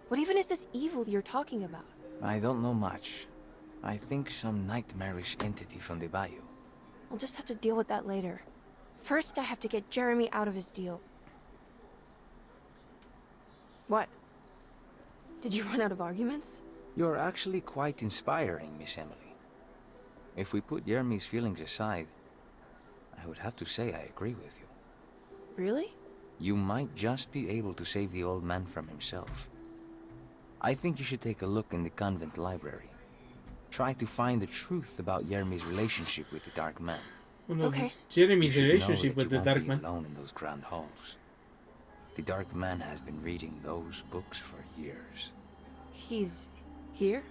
What even is this evil you're talking about? I don't know much. I think some nightmarish entity from the bayou. I'll just have to deal with that later. First, I have to get Jeremy out of his deal. What? Did you run out of arguments? You're actually quite inspiring, Miss Emily. If we put Yermi's feelings aside, I would have to say I agree with you. Really? You might just be able to save the old man from himself. I think you should take a look in the convent library. Try to find the truth about Yermi's relationship with the Dark Man. Oh, no, Okay. Jeremy's You should know relationship that with you the won't Dark be Man. alone in those grand halls. The Dark Man has been reading those books for years. He's here?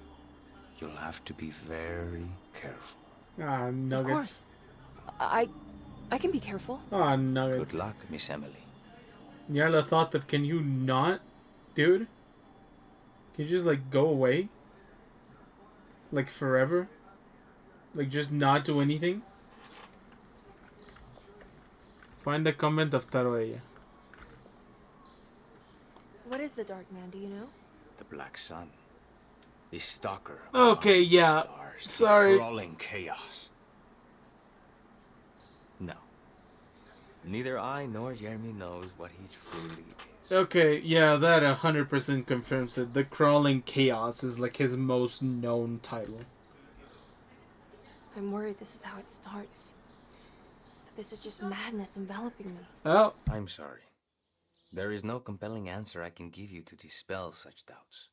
You'll have to be very careful. Ah, Of nuggets. course. I can be careful. Ah, nuggets. Good luck, Miss Emily. Yarla thought that, can you not, dude? Can you just, like, go away? Like, forever? Like, just not do anything? Find the convent of Taroya. What is the Dark Man, do you know? The Black Sun. The stalker. Okay, yeah. Stars, Sorry. crawling chaos. No. Neither I nor Jeremy knows what he truly is. Okay, yeah, that 100% confirms it. The Crawling Chaos is like his most known title. I'm worried this is how it starts. That this is just madness enveloping me. Oh. I'm sorry. There is no compelling answer I can give you to dispel such doubts.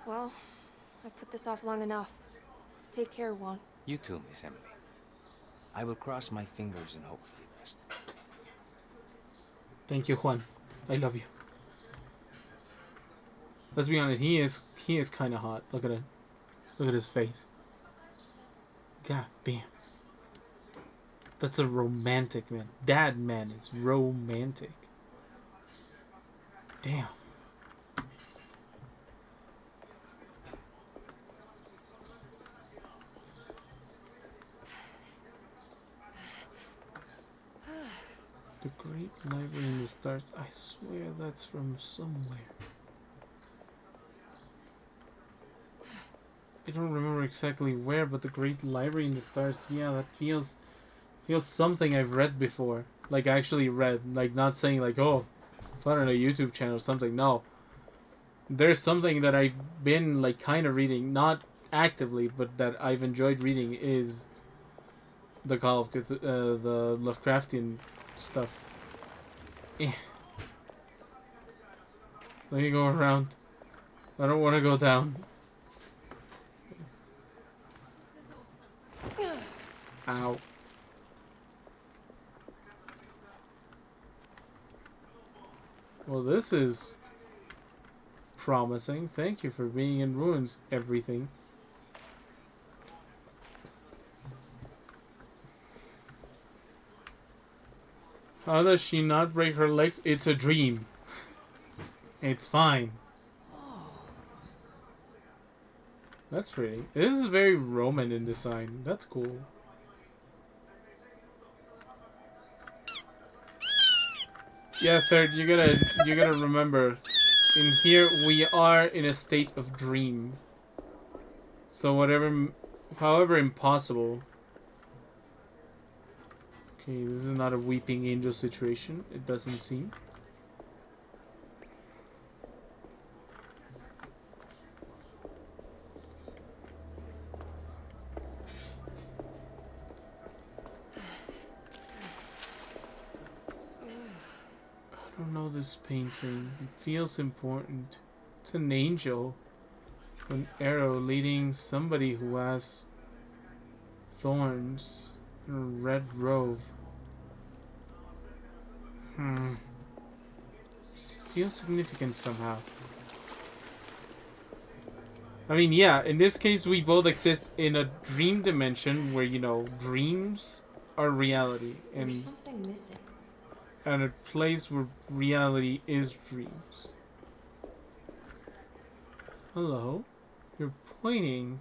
Well, I've put this off long enough. Take care, Juan. You too, Miss Emily. I will cross my fingers and hope for the best. Thank you, Juan. I love you. Let's be honest, he is kind of hot. Look at it. Look at his face. God damn. That's a romantic man. That man is romantic. Damn. The Great Library in the Stars. I swear that's from somewhere. I don't remember exactly where, but the Great Library in the Stars. Yeah, that feels something I've read before. Like actually read. Like not saying like, oh, found on a YouTube channel or something. No. There's something that I've been like kind of reading, not actively, but that I've enjoyed reading is the Call of the Lovecraftian stuff. Let me go around. I don't want to go down. Ow. Well, this is promising. Thank you for being in ruins, everything. How does she not break her legs? It's a dream. It's fine. That's pretty. This is very Roman in design. That's cool. Yeah, Third, you gotta remember, in here we are in a state of dream. So however impossible. Okay, this is not a weeping angel situation. It doesn't seem. I don't know this painting. It feels important. It's an angel. An arrow leading somebody who has thorns and a red robe. Feels significant somehow. I mean, yeah, in this case we both exist in a dream dimension where, you know, dreams are reality. There's something missing. And a place where reality is dreams. Hello? You're pointing.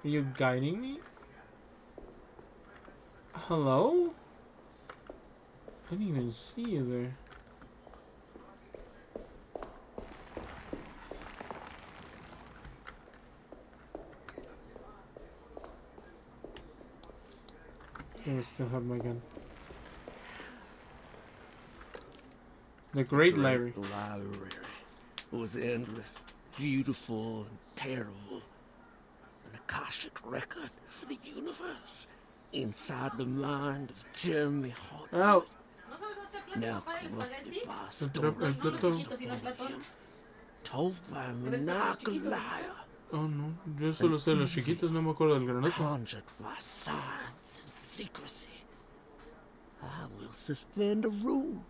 Are you guiding me? Hello? I didn't even see you there. I still have my gun. The Great Library. The library was endless, beautiful, and terrible. An Akashic record for the universe. Inside the mind of Jeremy Hart. Ow! Now corrupted by stories told by a maniacal liar. Oh no, yo solo sé los chiquitos, no me acuerdo del granote. Conjured by science and secrecy. I will suspend a room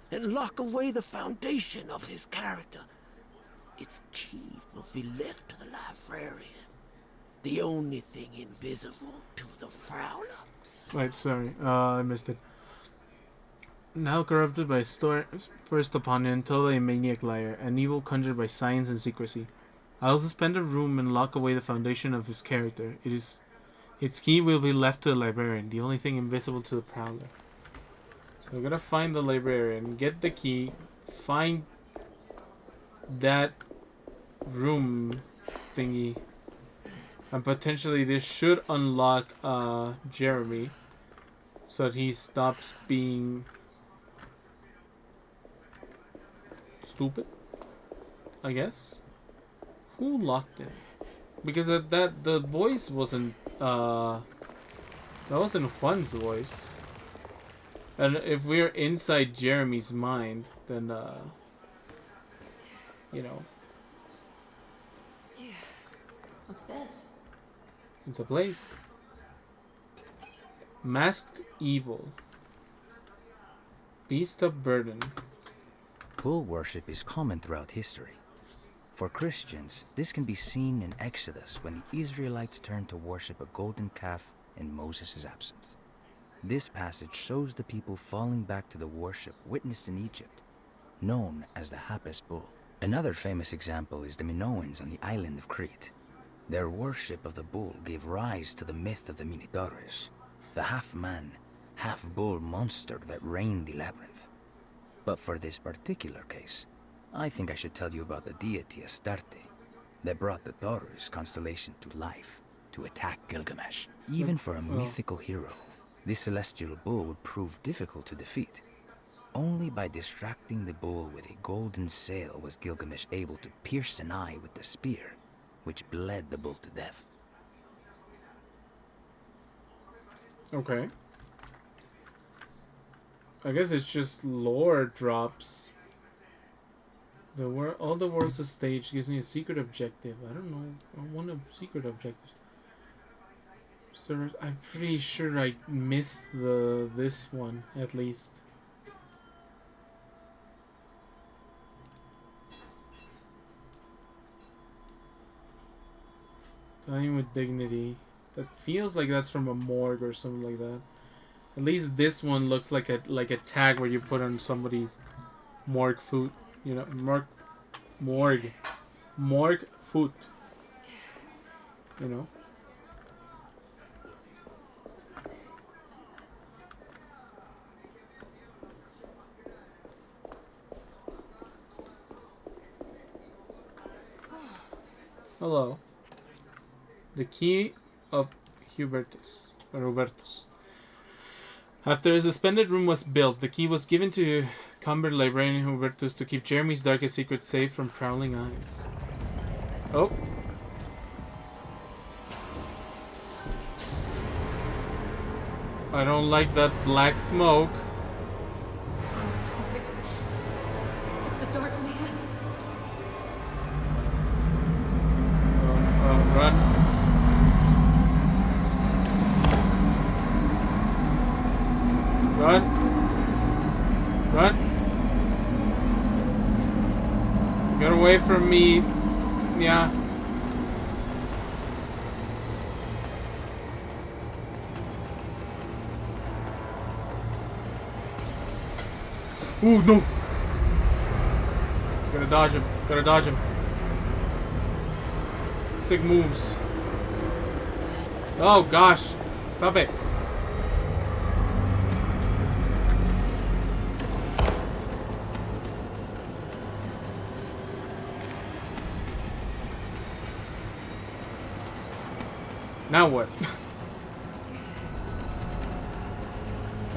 and lock away the foundation of his character. Its key will be left to the librarian, the only thing invisible to the prowler. Right, sorry, I missed it. Now corrupted by Storm's first opponent, told a maniac liar, an evil conjured by science and secrecy. I'll suspend a room and lock away the foundation of his character. Its key will be left to the librarian, the only thing invisible to the prowler. So we're gonna find the librarian, get the key, find that room thingy, and potentially this should unlock Jeremy so that he stops being stupid, I guess. Who locked it? Because that the voice wasn't that wasn't Juan's voice. And if we're inside Jeremy's mind, then you know, What's this? it's a place. Masked evil. Beast of burden. Bull worship is common throughout history. For Christians, this can be seen in Exodus when the Israelites turned to worship a golden calf in Moses' absence. This passage shows the people falling back to the worship witnessed in Egypt, known as the Hapes bull. Another famous example is the Minoans on the island of Crete. Their worship of the bull gave rise to the myth of the Minotaurus, the half-man, half-bull monster that reigned the labyrinth. But for this particular case, I think I should tell you about the deity Astarte that brought the Taurus constellation to life to attack Gilgamesh. Even for a mythical hero, this celestial bull would prove difficult to defeat. Only by distracting the bull with a golden sail was Gilgamesh able to pierce an eye with the spear, which bled the bull to death. Okay. I guess it's just lore drops. All the world's a stage gives me a secret objective. I don't know. I want a secret objective. So I'm pretty sure I missed this one at least. Dying with dignity. That feels like that's from a morgue or something like that. At least this one looks like a tag where you put on somebody's morgue foot. You know, morgue foot. You know. Hello. The key of Hubertus. After a suspended room was built, the key was given to cumbered librarian Hubertus to keep Jeremy's darkest secrets safe from prowling eyes. Oh. I don't like that black smoke. It's the dark man. Run. Run. Run. Get away from me. Yeah. Ooh, no. Gotta dodge him. Gotta dodge him. Sick moves. Oh gosh. Stop it. Now what?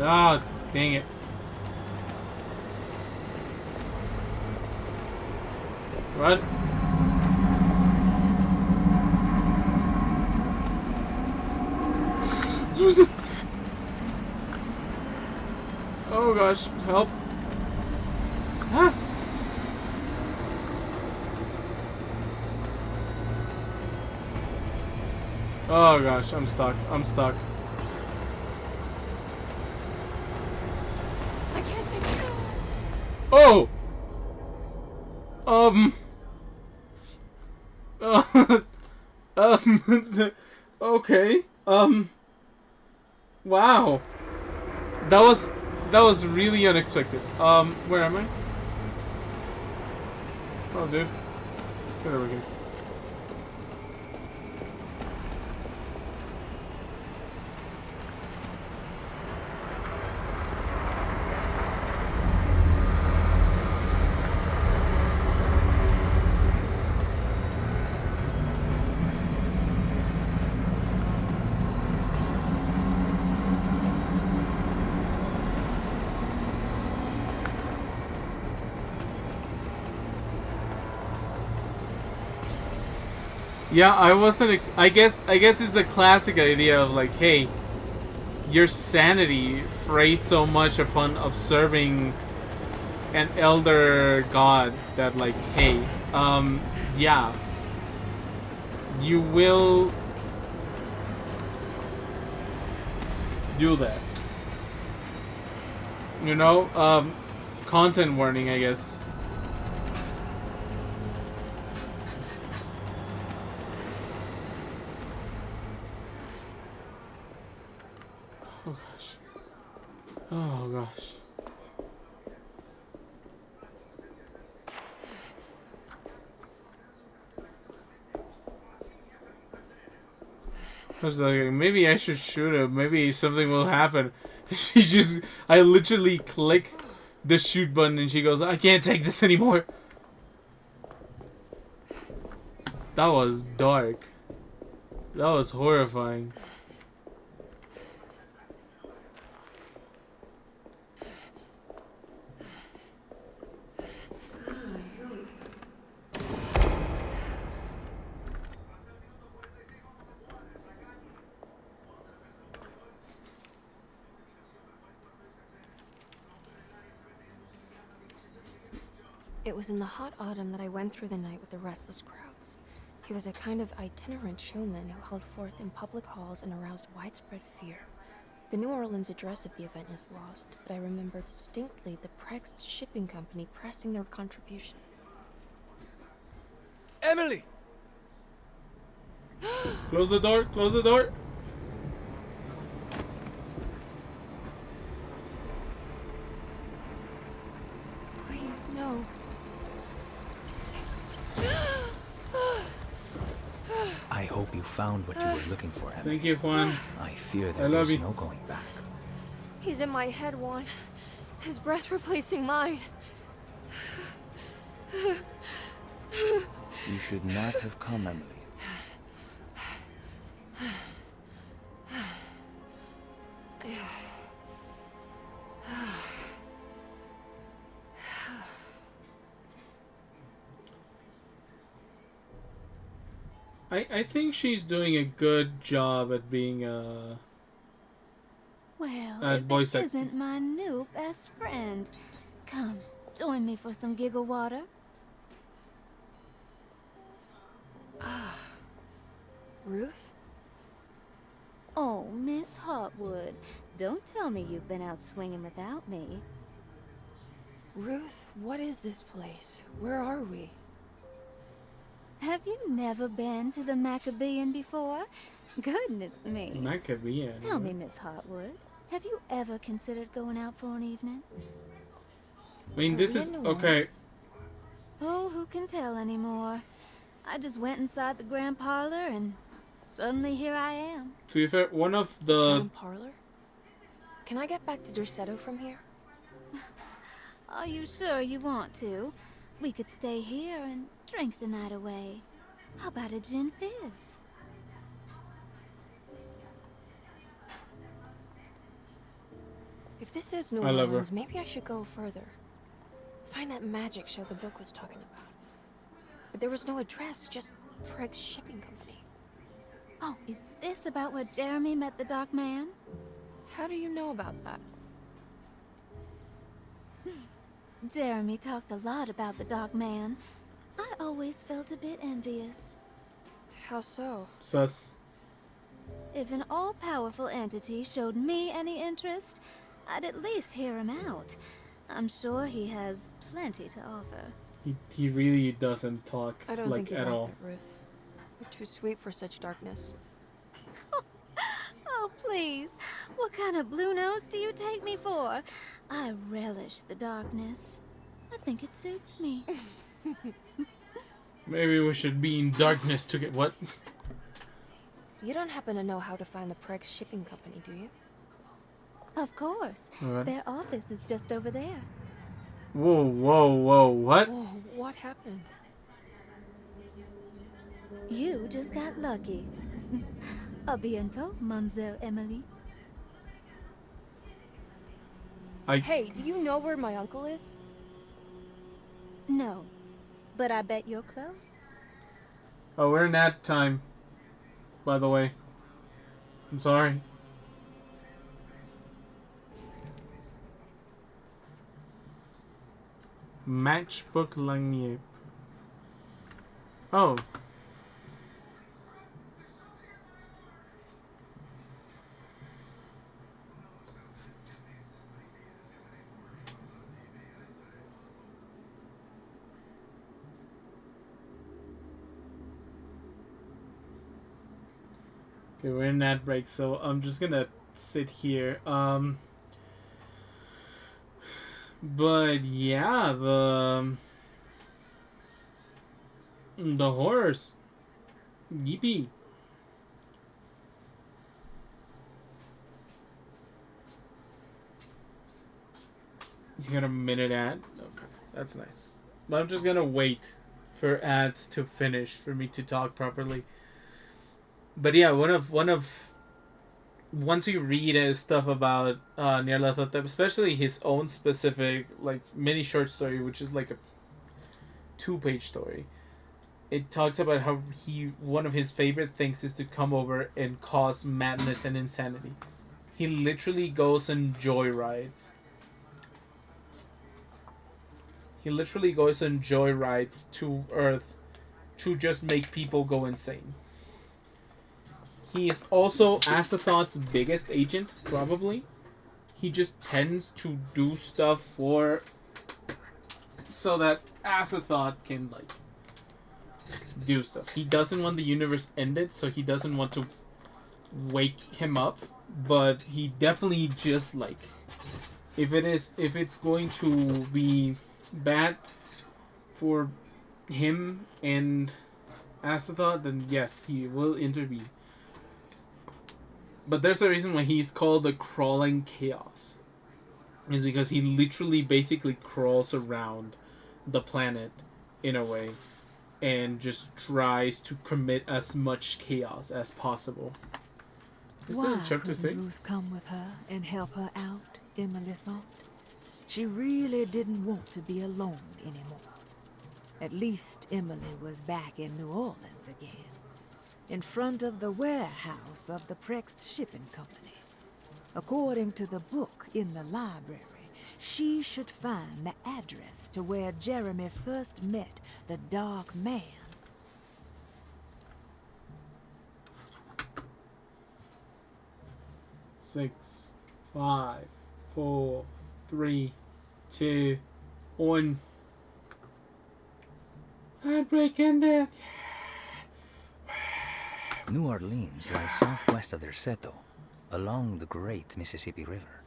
Ah, dang it. Run. Oh gosh, help. Ah. Oh gosh, I'm stuck. I'm stuck. I can't take it. Oh! Okay. Wow. That was really unexpected. Where am I? Oh, dude. Get over here. Yeah, I wasn't. I guess it's the classic idea of like, hey, your sanity frays so much upon observing an elder god that like, hey, yeah, you will do that. You know, content warning, I guess. Oh gosh. Oh gosh. I was like, maybe I should shoot him. Maybe something will happen. I literally click the shoot button and she goes, I can't take this anymore. That was dark. That was horrifying. It was in the hot autumn that I went through the night with the restless crowds. He was a kind of itinerant showman who held forth in public halls and aroused widespread fear. The New Orleans address of the event is lost, but I remember distinctly the Prext shipping company pressing their contribution. Emily! Close the door, close the door. Please, no. I hope you found what you were looking for, Emily. Thank you, Juan. I fear I there love is you. no going back. He's in my head, Juan. His breath replacing mine. You should not have come, Emily. I think she's doing a good job at being Well, at voice if it acting. isn't my new best friend. Come, join me for some giggle water. Ruth? Oh, Miss Hotwood, don't tell me you've been out swinging without me. Ruth, what is this place? Where are we? Have you never been to the Maccabean before? Goodness me. Maccabean. Tell me, Miss Hotwood, have you ever considered going out for an evening? I mean, this is okay. Oh, who can tell anymore? I just went inside the grand parlor and suddenly here I am. To be fair, one of the Grand parlor? Can I get back to Derceto from here? Are you sure you want to? We could stay here and drink the night away. How about a gin fizz? If this is New I love her. Orleans, maybe I should go further. Find that magic show the book was talking about. But there was no address, just Preg's shipping company. Oh, is this about where Jeremy met the Dark Man? How do you know about that? Jeremy talked a lot about the Dark Man. I always felt a bit envious. How so? sus. If an all-powerful entity showed me any interest, I'd at least hear him out. I'm sure he has plenty to offer. He really doesn't talk I don't like think at you'd all. like it, Ruth. You're too sweet for such darkness. Oh, please. What kind of blue nose do you take me for? I relish the darkness. I think it suits me. Maybe we should be in darkness to get what? You don't happen to know how to find the Preg's shipping company, do you? Of course. Alright. Their office is just over there. Whoa, whoa, whoa, what? Whoa, what happened? You just got lucky. A bientôt, Mademoiselle Emily. Hey, do you know where my uncle is? No, but I bet you're close. Oh, we're in ad time, by the way. I'm sorry. Matchbook Langnier. Oh. Okay, we're in ad break, so I'm just gonna sit here. But yeah, the horse. Yippee. You got a minute ad? Okay, that's nice. But I'm just gonna wait for ads to finish for me to talk properly. But yeah, once you read stuff about Nyarlathotep, especially his own specific like mini short story, which is like a 2-page story, it talks about how one of his favorite things is to come over and cause madness and insanity. He literally goes on joyrides. He literally goes on joyrides to Earth to just make people go insane. He is also Azathoth's biggest agent, probably. He just tends to do stuff so that Azathoth can like do stuff. He doesn't want the universe ended, so he doesn't want to wake him up, but he definitely just like if it's going to be bad for him and Azathoth, then yes, he will intervene. But there's a reason why he's called the Crawling Chaos. It's because he literally basically crawls around the planet in a way and just tries to commit as much chaos as possible. Is that Why a chapter couldn't 3? Ruth come with her and help her out, Emily thought. She really didn't want to be alone anymore. At least Emily was back in New Orleans again, in front of the warehouse of the Prext Shipping Company. According to the book in the library, she should find the address to where Jeremy first met the Dark Man. Six, 5, 4, 3, 2, 1. Heartbreak ended. New Orleans lies southwest of Derceto, along the great Mississippi River.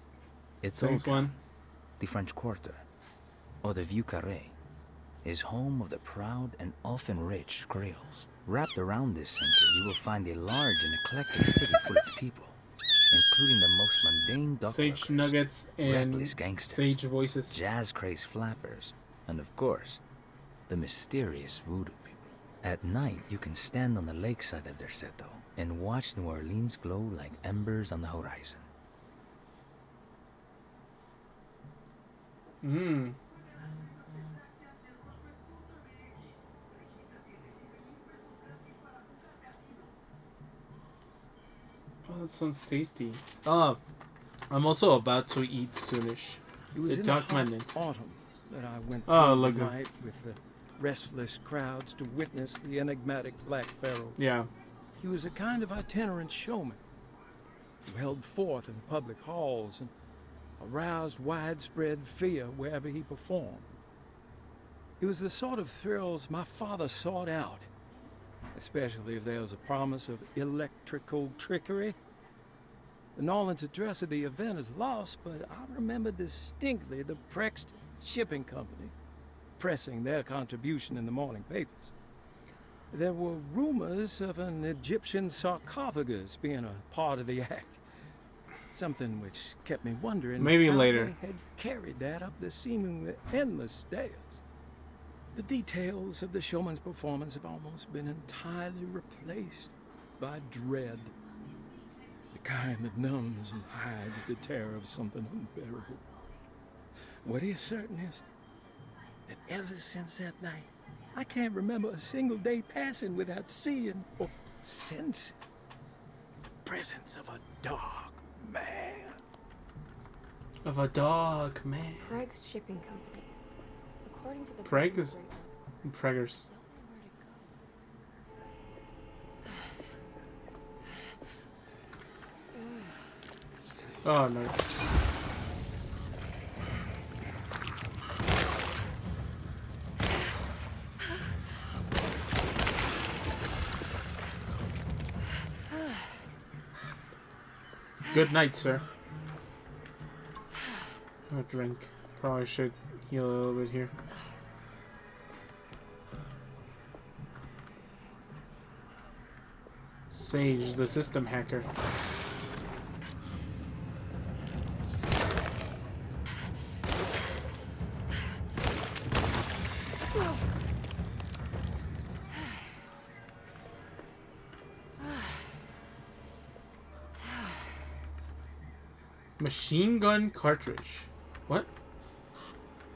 Its old town, the French Quarter, or the Vieux Carré, is home of the proud and often rich Creoles. Wrapped around this center, you will find a large and eclectic city full of people, including the most mundane dock Sage workers, nuggets and reckless gangsters, sage voices, jazz-crazed flappers, and of course, the mysterious voodoo people. At night, you can stand on the lakeside of Derceto and watch New Orleans glow like embers on the horizon. Oh, that sounds tasty. Oh, I'm also about to eat soonish. It was The in Dark the hot Mandant. autumn that I went Oh, through look. the night with the restless crowds to witness the enigmatic Black Pharaoh. Yeah. He was a kind of itinerant showman who held forth in public halls and aroused widespread fear wherever he performed. It was the sort of thrills my father sought out, especially if there was a promise of electrical trickery. The Nolan's address of the event is lost, but I remember distinctly the Prext Shipping Company pressing their contribution in the morning papers. There were rumors of an Egyptian sarcophagus being a part of the act, something which kept me wondering Maybe how later. they had carried that up the seemingly endless stairs. The details of the showman's performance have almost been entirely replaced by dread. The kind that numbs and hides the terror of something unbearable. What is certain is that ever since that night, I can't remember a single day passing without seeing or sensing the presence of a dark man. Of a dog, man. Craig's shipping company. According to the Craig is Preggers. Oh no. Good night, sir. A drink. Probably should heal a little bit here. Sage, the system hacker. Machine gun cartridge. What?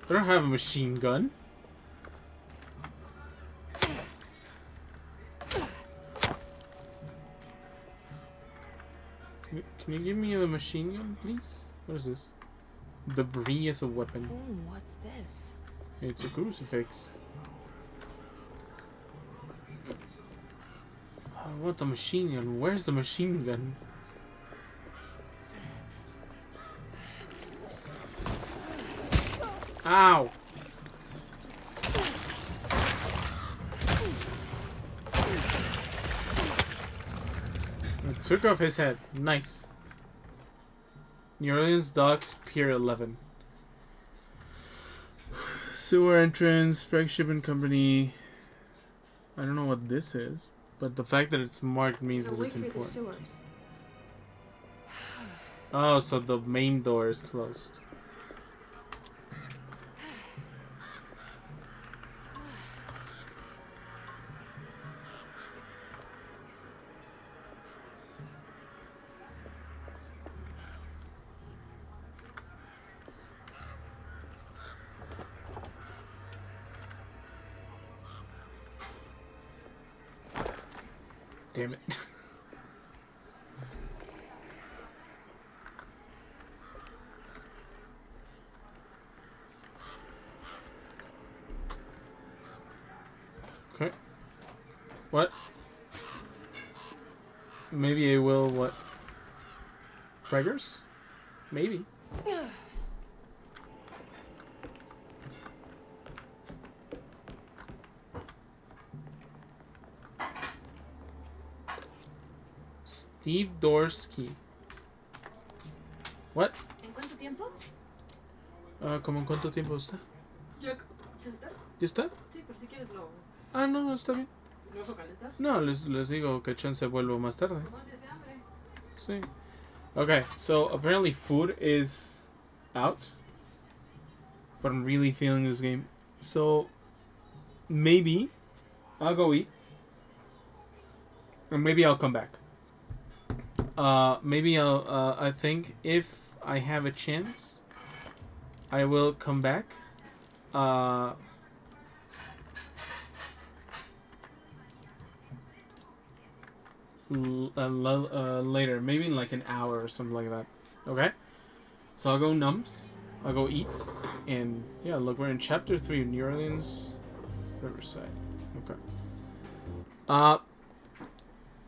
I don't have a machine gun. Can you give me a machine gun, please? What is this? Debris as a weapon. What's this? It's a crucifix. I want the machine gun. Where's the machine gun? Ow! I took off his head. Nice. New Orleans Dock, Pier 11. Sewer entrance, Craig Shipping Company. I don't know what this is, but the fact that it's marked means that it's important. Oh, so the main door is closed. Damn it. Okay. What? Maybe I will what? Preggers? Maybe. Steve Dorsky. What? ¿En cuánto tiempo? ¿Cómo en cuánto tiempo está? ¿Ya está? ¿Ya está? Sí, pero si quieres lo... Ah, no, está bien. ¿Lo dejo calentar? No, les digo que chance vuelvo más tarde. Sí. Okay, so apparently food is out. But I'm really feeling this game. So maybe I'll go eat. And maybe I'll come back. Maybe I'll, I think if I have a chance, I will come back. Later, maybe in like an hour or something like that. Okay? So I'll go Nums, I'll go Eats, and yeah, look, we're in Chapter 3 of New Orleans Riverside. Okay.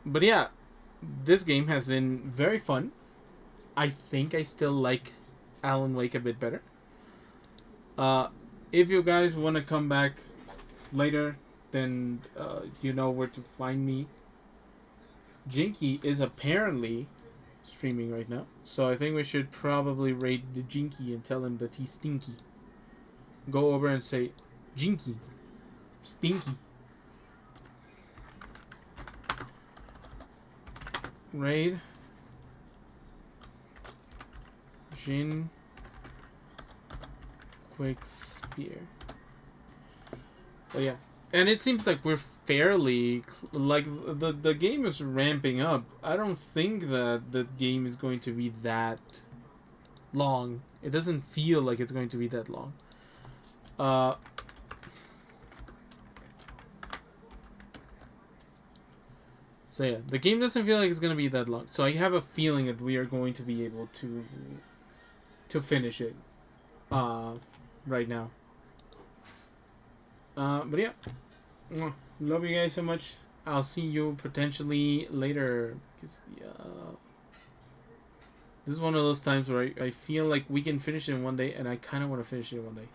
But yeah, this game has been very fun. I think I still like Alan Wake a bit better. If you guys want to come back later, then you know where to find me. Jinky is apparently streaming right now, so I think we should probably raid the Jinky and tell him that he's stinky. Go over and say, Jinky, stinky. Raid Jin Quick Spear. But yeah, and it seems like we're fairly like the game is ramping up. I don't think that the game is going to be that long. It doesn't feel like it's going to be that long. So yeah, the game doesn't feel like it's gonna be that long. So I have a feeling that we are going to be able to finish it right now. But yeah, love you guys so much. I'll see you potentially later. Because this is one of those times where I feel like we can finish it in one day, and I kind of want to finish it in one day.